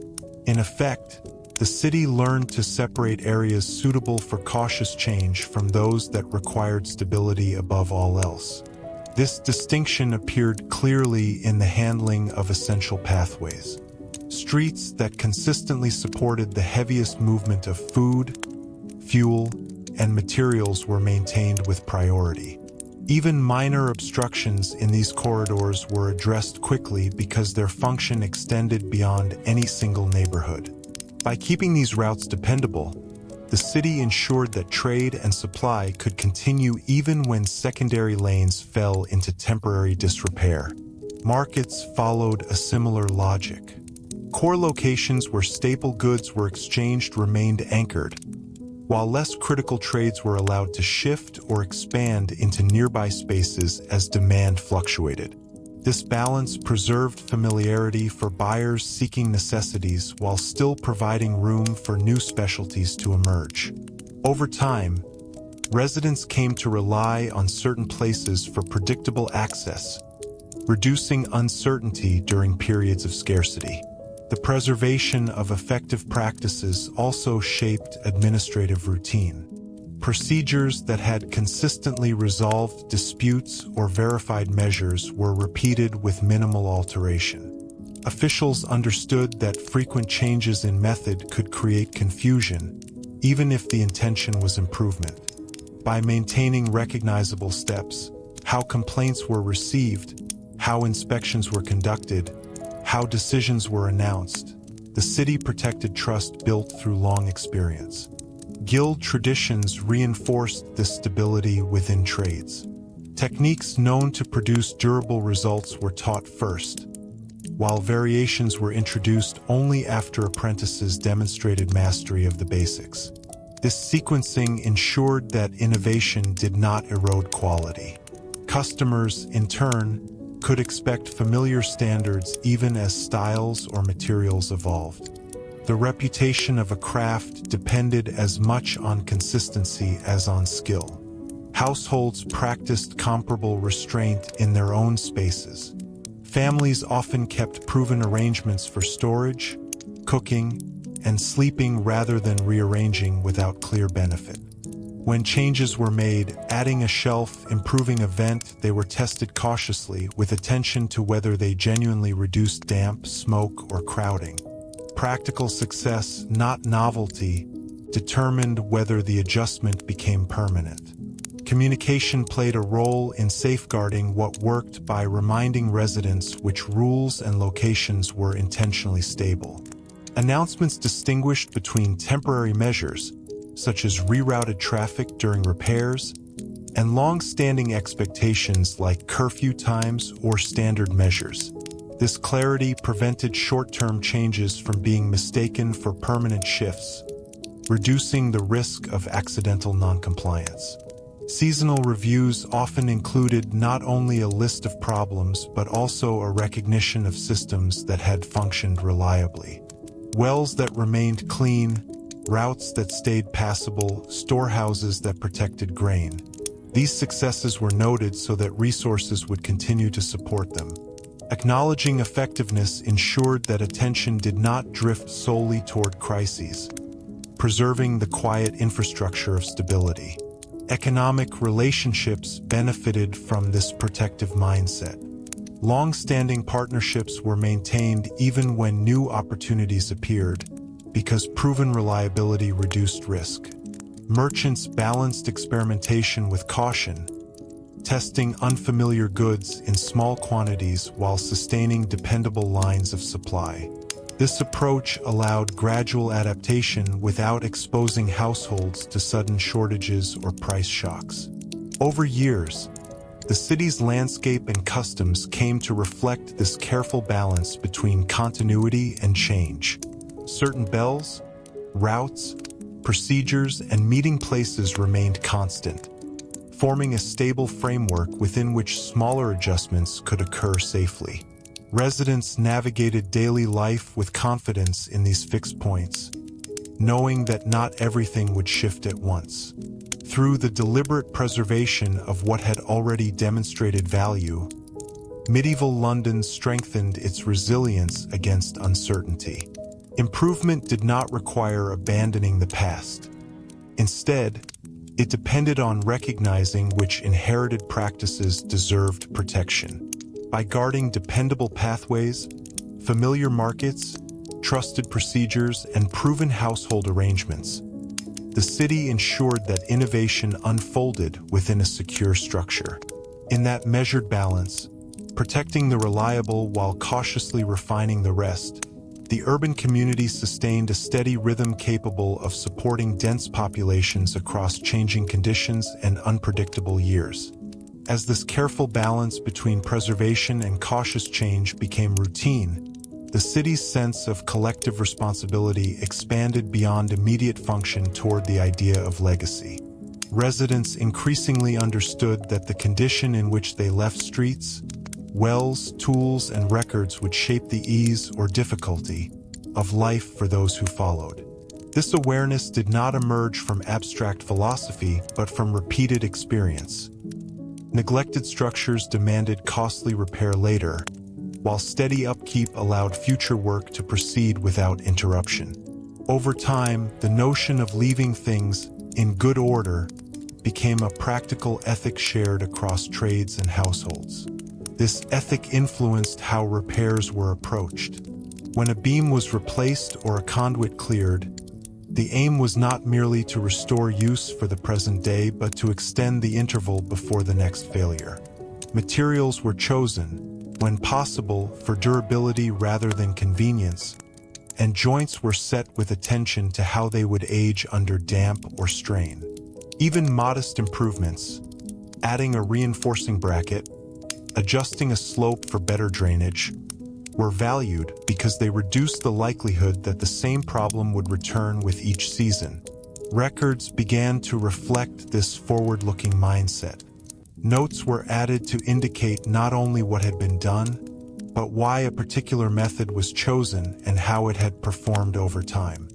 In effect, the city learned to separate areas suitable for cautious change from those that required stability above all else. This distinction appeared clearly in the handling of essential pathways. Streets that consistently supported the heaviest movement of food, fuel, and materials were maintained with priority. Even minor obstructions in these corridors were addressed quickly because their function extended beyond any single neighborhood. By keeping these routes dependable, the city ensured that trade and supply could continue even when secondary lanes fell into temporary disrepair. Markets followed a similar logic. Core locations where staple goods were exchanged remained anchored, while less critical trades were allowed to shift or expand into nearby spaces as demand fluctuated. This balance preserved familiarity for buyers seeking necessities while still providing room for new specialties to emerge. Over time, residents came to rely on certain places for predictable access, reducing uncertainty during periods of scarcity. The preservation of effective practices also shaped administrative routine. Procedures that had consistently resolved disputes or verified measures were repeated with minimal alteration. Officials understood that frequent changes in method could create confusion, even if the intention was improvement. By maintaining recognizable steps, how complaints were received, how inspections were conducted, how decisions were announced, the city protected trust built through long experience. Guild traditions reinforced this stability within trades. Techniques known to produce durable results were taught first, while variations were introduced only after apprentices demonstrated mastery of the basics. This sequencing ensured that innovation did not erode quality. Customers, in turn, could expect familiar standards even as styles or materials evolved. The reputation of a craft depended as much on consistency as on skill. Households practiced comparable restraint in their own spaces. Families often kept proven arrangements for storage, cooking, and sleeping rather than rearranging without clear benefit. When changes were made, adding a shelf, improving a vent, they were tested cautiously with attention to whether they genuinely reduced damp, smoke, or crowding. Practical success, not novelty, determined whether the adjustment became permanent. Communication played a role in safeguarding what worked by reminding residents which rules and locations were intentionally stable. Announcements distinguished between temporary measures, such as rerouted traffic during repairs, and long-standing expectations like curfew times or standard measures. This clarity prevented short-term changes from being mistaken for permanent shifts, reducing the risk of accidental noncompliance. Seasonal reviews often included not only a list of problems but also a recognition of systems that had functioned reliably. Wells that remained clean, routes that stayed passable, storehouses that protected grain. These successes were noted so that resources would continue to support them. Acknowledging effectiveness ensured that attention did not drift solely toward crises, preserving the quiet infrastructure of stability. Economic relationships benefited from this protective mindset. Long-standing partnerships were maintained even when new opportunities appeared, because proven reliability reduced risk. Merchants balanced experimentation with caution, testing unfamiliar goods in small quantities while sustaining dependable lines of supply. This approach allowed gradual adaptation without exposing households to sudden shortages or price shocks. Over years, the city's landscape and customs came to reflect this careful balance between continuity and change. Certain bells, routes, procedures, and meeting places remained constant, forming a stable framework within which smaller adjustments could occur safely. Residents navigated daily life with confidence in these fixed points, knowing that not everything would shift at once. Through the deliberate preservation of what had already demonstrated value, medieval London strengthened its resilience against uncertainty. Improvement did not require abandoning the past. Instead, it depended on recognizing which inherited practices deserved protection. By guarding dependable pathways, familiar markets, trusted procedures, and proven household arrangements, the city ensured that innovation unfolded within a secure structure. In that measured balance, protecting the reliable while cautiously refining the rest, the urban community sustained a steady rhythm capable of supporting dense populations across changing conditions and unpredictable years. As this careful balance between preservation and cautious change became routine, the city's sense of collective responsibility expanded beyond immediate function toward the idea of legacy. Residents increasingly understood that the condition in which they left streets, wells, tools, and records would shape the ease or difficulty of life for those who followed. This awareness did not emerge from abstract philosophy, but from repeated experience. Neglected structures demanded costly repair later, while steady upkeep allowed future work to proceed without interruption. Over time, the notion of leaving things in good order became a practical ethic shared across trades and households. This ethic influenced how repairs were approached. When a beam was replaced or a conduit cleared, the aim was not merely to restore use for the present day, but to extend the interval before the next failure. Materials were chosen, when possible, for durability rather than convenience, and joints were set with attention to how they would age under damp or strain. Even modest improvements, adding a reinforcing bracket, adjusting a slope for better drainage, were valued because they reduced the likelihood that the same problem would return with each season. Records began to reflect this forward-looking mindset. Notes were added to indicate not only what had been done, but why a particular method was chosen and how it had performed over time.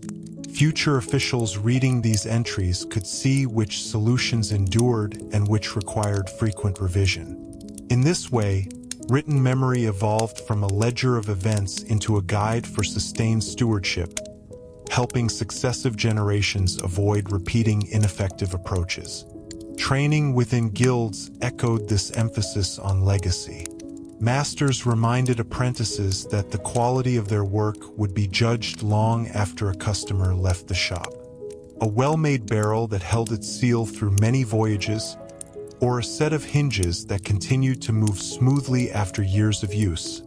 Future officials reading these entries could see which solutions endured and which required frequent revision. In this way, written memory evolved from a ledger of events into a guide for sustained stewardship, helping successive generations avoid repeating ineffective approaches. Training within guilds echoed this emphasis on legacy. Masters reminded apprentices that the quality of their work would be judged long after a customer left the shop. A well-made barrel that held its seal through many voyages, or a set of hinges that continued to move smoothly after years of use,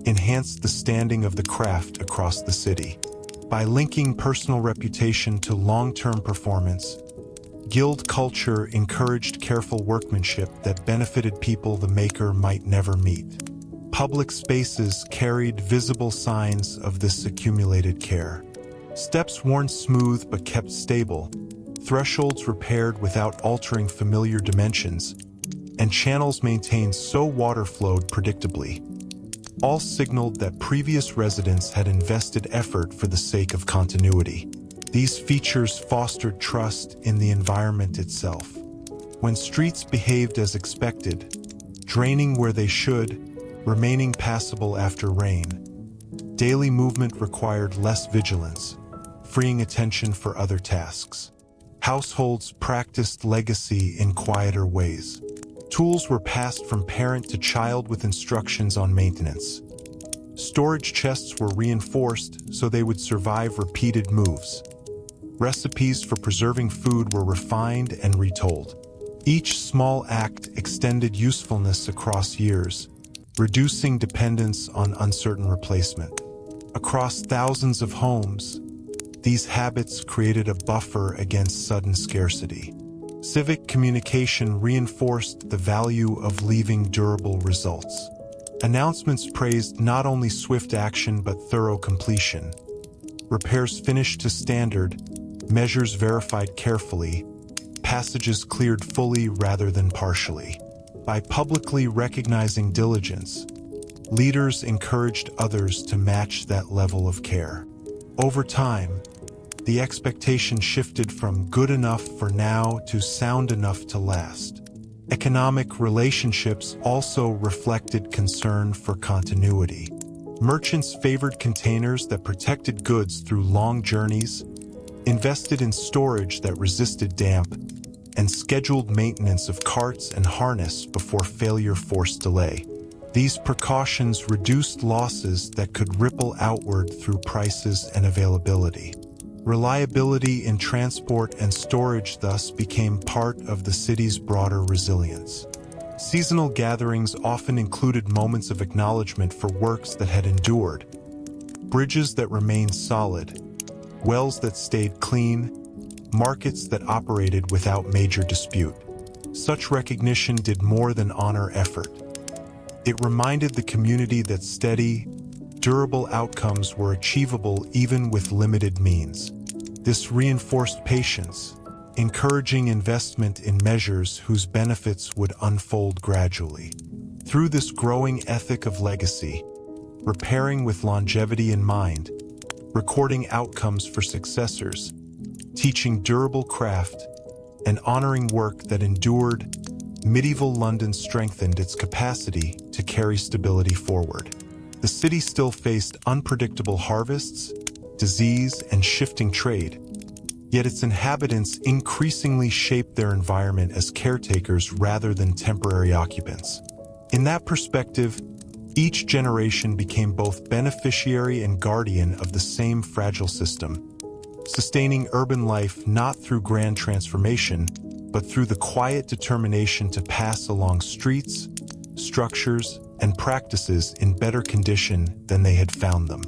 enhanced the standing of the craft across the city. By linking personal reputation to long-term performance, guild culture encouraged careful workmanship that benefited people the maker might never meet. Public spaces carried visible signs of this accumulated care. Steps worn smooth but kept stable, thresholds repaired without altering familiar dimensions, and channels maintained so water flowed predictably. All signaled that previous residents had invested effort for the sake of continuity. These features fostered trust in the environment itself. When streets behaved as expected, draining where they should, remaining passable after rain, daily movement required less vigilance, freeing attention for other tasks. Households practiced legacy in quieter ways. Tools were passed from parent to child with instructions on maintenance. Storage chests were reinforced so they would survive repeated moves. Recipes for preserving food were refined and retold. Each small act extended usefulness across years, reducing dependence on uncertain replacement. Across thousands of homes, these habits created a buffer against sudden scarcity. Civic communication reinforced the value of leaving durable results. Announcements praised not only swift action but thorough completion. Repairs finished to standard, measures verified carefully, passages cleared fully rather than partially. By publicly recognizing diligence, leaders encouraged others to match that level of care. Over time, the expectation shifted from good enough for now to sound enough to last. Economic relationships also reflected concern for continuity. Merchants favored containers that protected goods through long journeys, invested in storage that resisted damp, and scheduled maintenance of carts and harness before failure forced delay. These precautions reduced losses that could ripple outward through prices and availability. Reliability in transport and storage thus became part of the city's broader resilience. Seasonal gatherings often included moments of acknowledgement for works that had endured, bridges that remained solid, wells that stayed clean, markets that operated without major dispute. Such recognition did more than honor effort. It reminded the community that steady, durable outcomes were achievable even with limited means. This reinforced patience, encouraging investment in measures whose benefits would unfold gradually. Through this growing ethic of legacy, repairing with longevity in mind, recording outcomes for successors, teaching durable craft, and honoring work that endured, medieval London strengthened its capacity to carry stability forward. The city still faced unpredictable harvests, disease, and shifting trade, yet its inhabitants increasingly shaped their environment as caretakers rather than temporary occupants. In that perspective, each generation became both beneficiary and guardian of the same fragile system, sustaining urban life not through grand transformation, but through the quiet determination to pass along streets, structures, and practices in better condition than they had found them.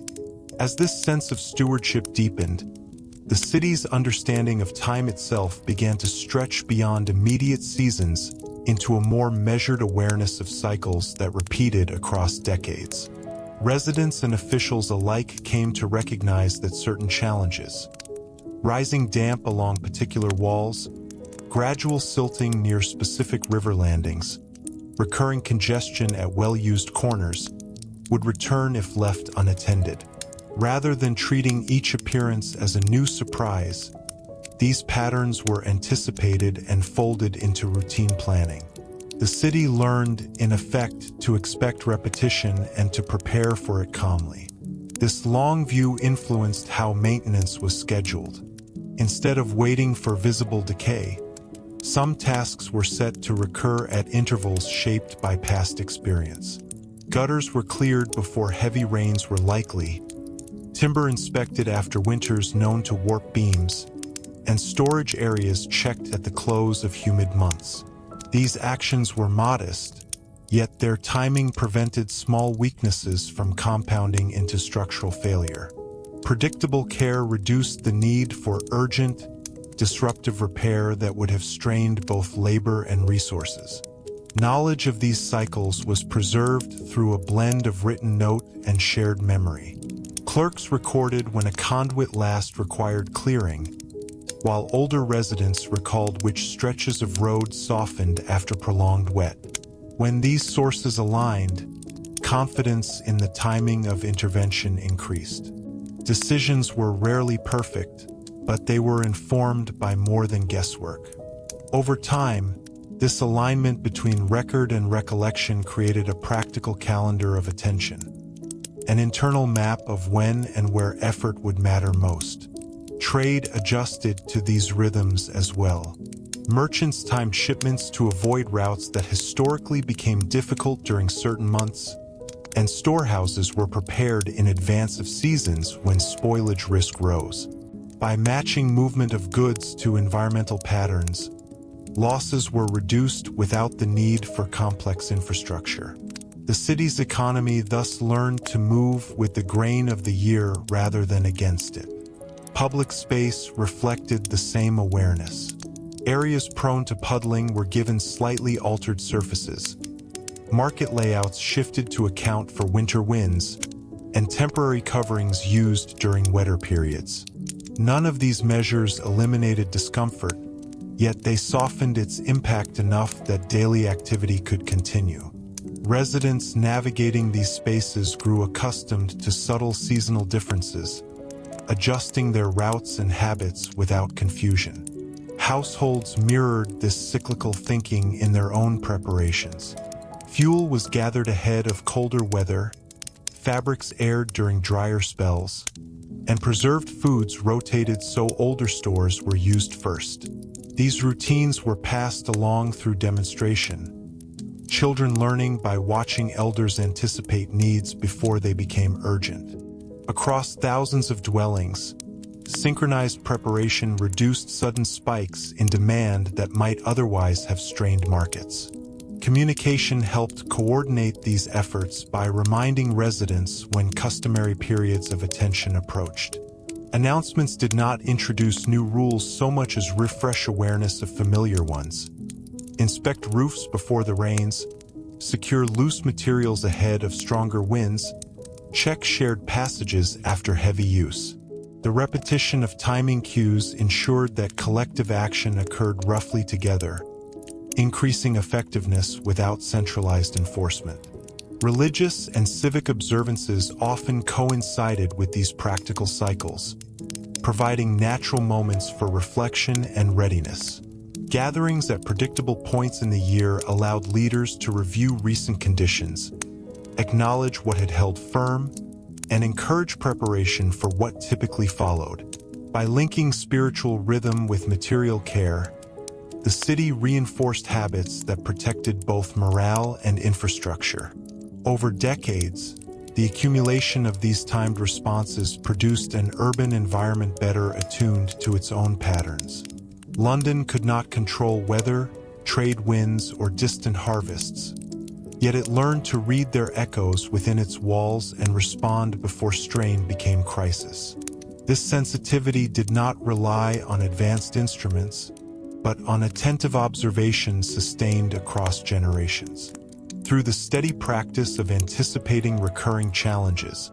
As this sense of stewardship deepened, the city's understanding of time itself began to stretch beyond immediate seasons into a more measured awareness of cycles that repeated across decades. Residents and officials alike came to recognize that certain challenges, rising damp along particular walls, gradual silting near specific river landings, recurring congestion at well-used corners, would return if left unattended. Rather than treating each appearance as a new surprise, these patterns were anticipated and folded into routine planning. The city learned, in effect, to expect repetition and to prepare for it calmly. This long view influenced how maintenance was scheduled. Instead of waiting for visible decay, some tasks were set to recur at intervals shaped by past experience. Gutters were cleared before heavy rains were likely, timber inspected after winters known to warp beams, and storage areas checked at the close of humid months. These actions were modest, yet their timing prevented small weaknesses from compounding into structural failure. Predictable care reduced the need for urgent, disruptive repair that would have strained both labor and resources. Knowledge of these cycles was preserved through a blend of written note and shared memory. Clerks recorded when a conduit last required clearing, while older residents recalled which stretches of road softened after prolonged wet. When these sources aligned, confidence in the timing of intervention increased. Decisions were rarely perfect, but they were informed by more than guesswork. Over time, this alignment between record and recollection created a practical calendar of attention, an internal map of when and where effort would matter most. Trade adjusted to these rhythms as well. Merchants timed shipments to avoid routes that historically became difficult during certain months, and storehouses were prepared in advance of seasons when spoilage risk rose. By matching movement of goods to environmental patterns, losses were reduced without the need for complex infrastructure. The city's economy thus learned to move with the grain of the year rather than against it. Public space reflected the same awareness. Areas prone to puddling were given slightly altered surfaces. Market layouts shifted to account for winter winds, and temporary coverings used during wetter periods. None of these measures eliminated discomfort, yet they softened its impact enough that daily activity could continue. Residents navigating these spaces grew accustomed to subtle seasonal differences, adjusting their routes and habits without confusion. Households mirrored this cyclical thinking in their own preparations. Fuel was gathered ahead of colder weather, fabrics aired during drier spells, and preserved foods rotated so older stores were used first. These routines were passed along through demonstration, children learning by watching elders anticipate needs before they became urgent. Across thousands of dwellings, synchronized preparation reduced sudden spikes in demand that might otherwise have strained markets. Communication helped coordinate these efforts by reminding residents when customary periods of attention approached. Announcements did not introduce new rules so much as refresh awareness of familiar ones. Inspect roofs before the rains, secure loose materials ahead of stronger winds, check shared passages after heavy use. The repetition of timing cues ensured that collective action occurred roughly together, increasing effectiveness without centralized enforcement. Religious and civic observances often coincided with these practical cycles, providing natural moments for reflection and readiness. Gatherings at predictable points in the year allowed leaders to review recent conditions, acknowledge what had held firm, and encourage preparation for what typically followed. By linking spiritual rhythm with material care, the city reinforced habits that protected both morale and infrastructure. Over decades, the accumulation of these timed responses produced an urban environment better attuned to its own patterns. London could not control weather, trade winds, or distant harvests, yet it learned to read their echoes within its walls and respond before strain became crisis. This sensitivity did not rely on advanced instruments, but on attentive observation sustained across generations. Through the steady practice of anticipating recurring challenges,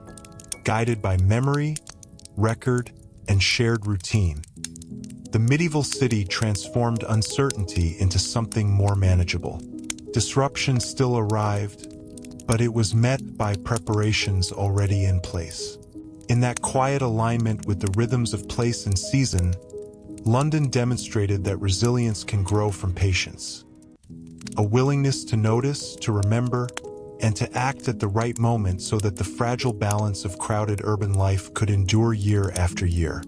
guided by memory, record, and shared routine, the medieval city transformed uncertainty into something more manageable. Disruption still arrived, but it was met by preparations already in place. In that quiet alignment with the rhythms of place and season, London demonstrated that resilience can grow from patience. A willingness to notice, to remember, and to act at the right moment so that the fragile balance of crowded urban life could endure year after year.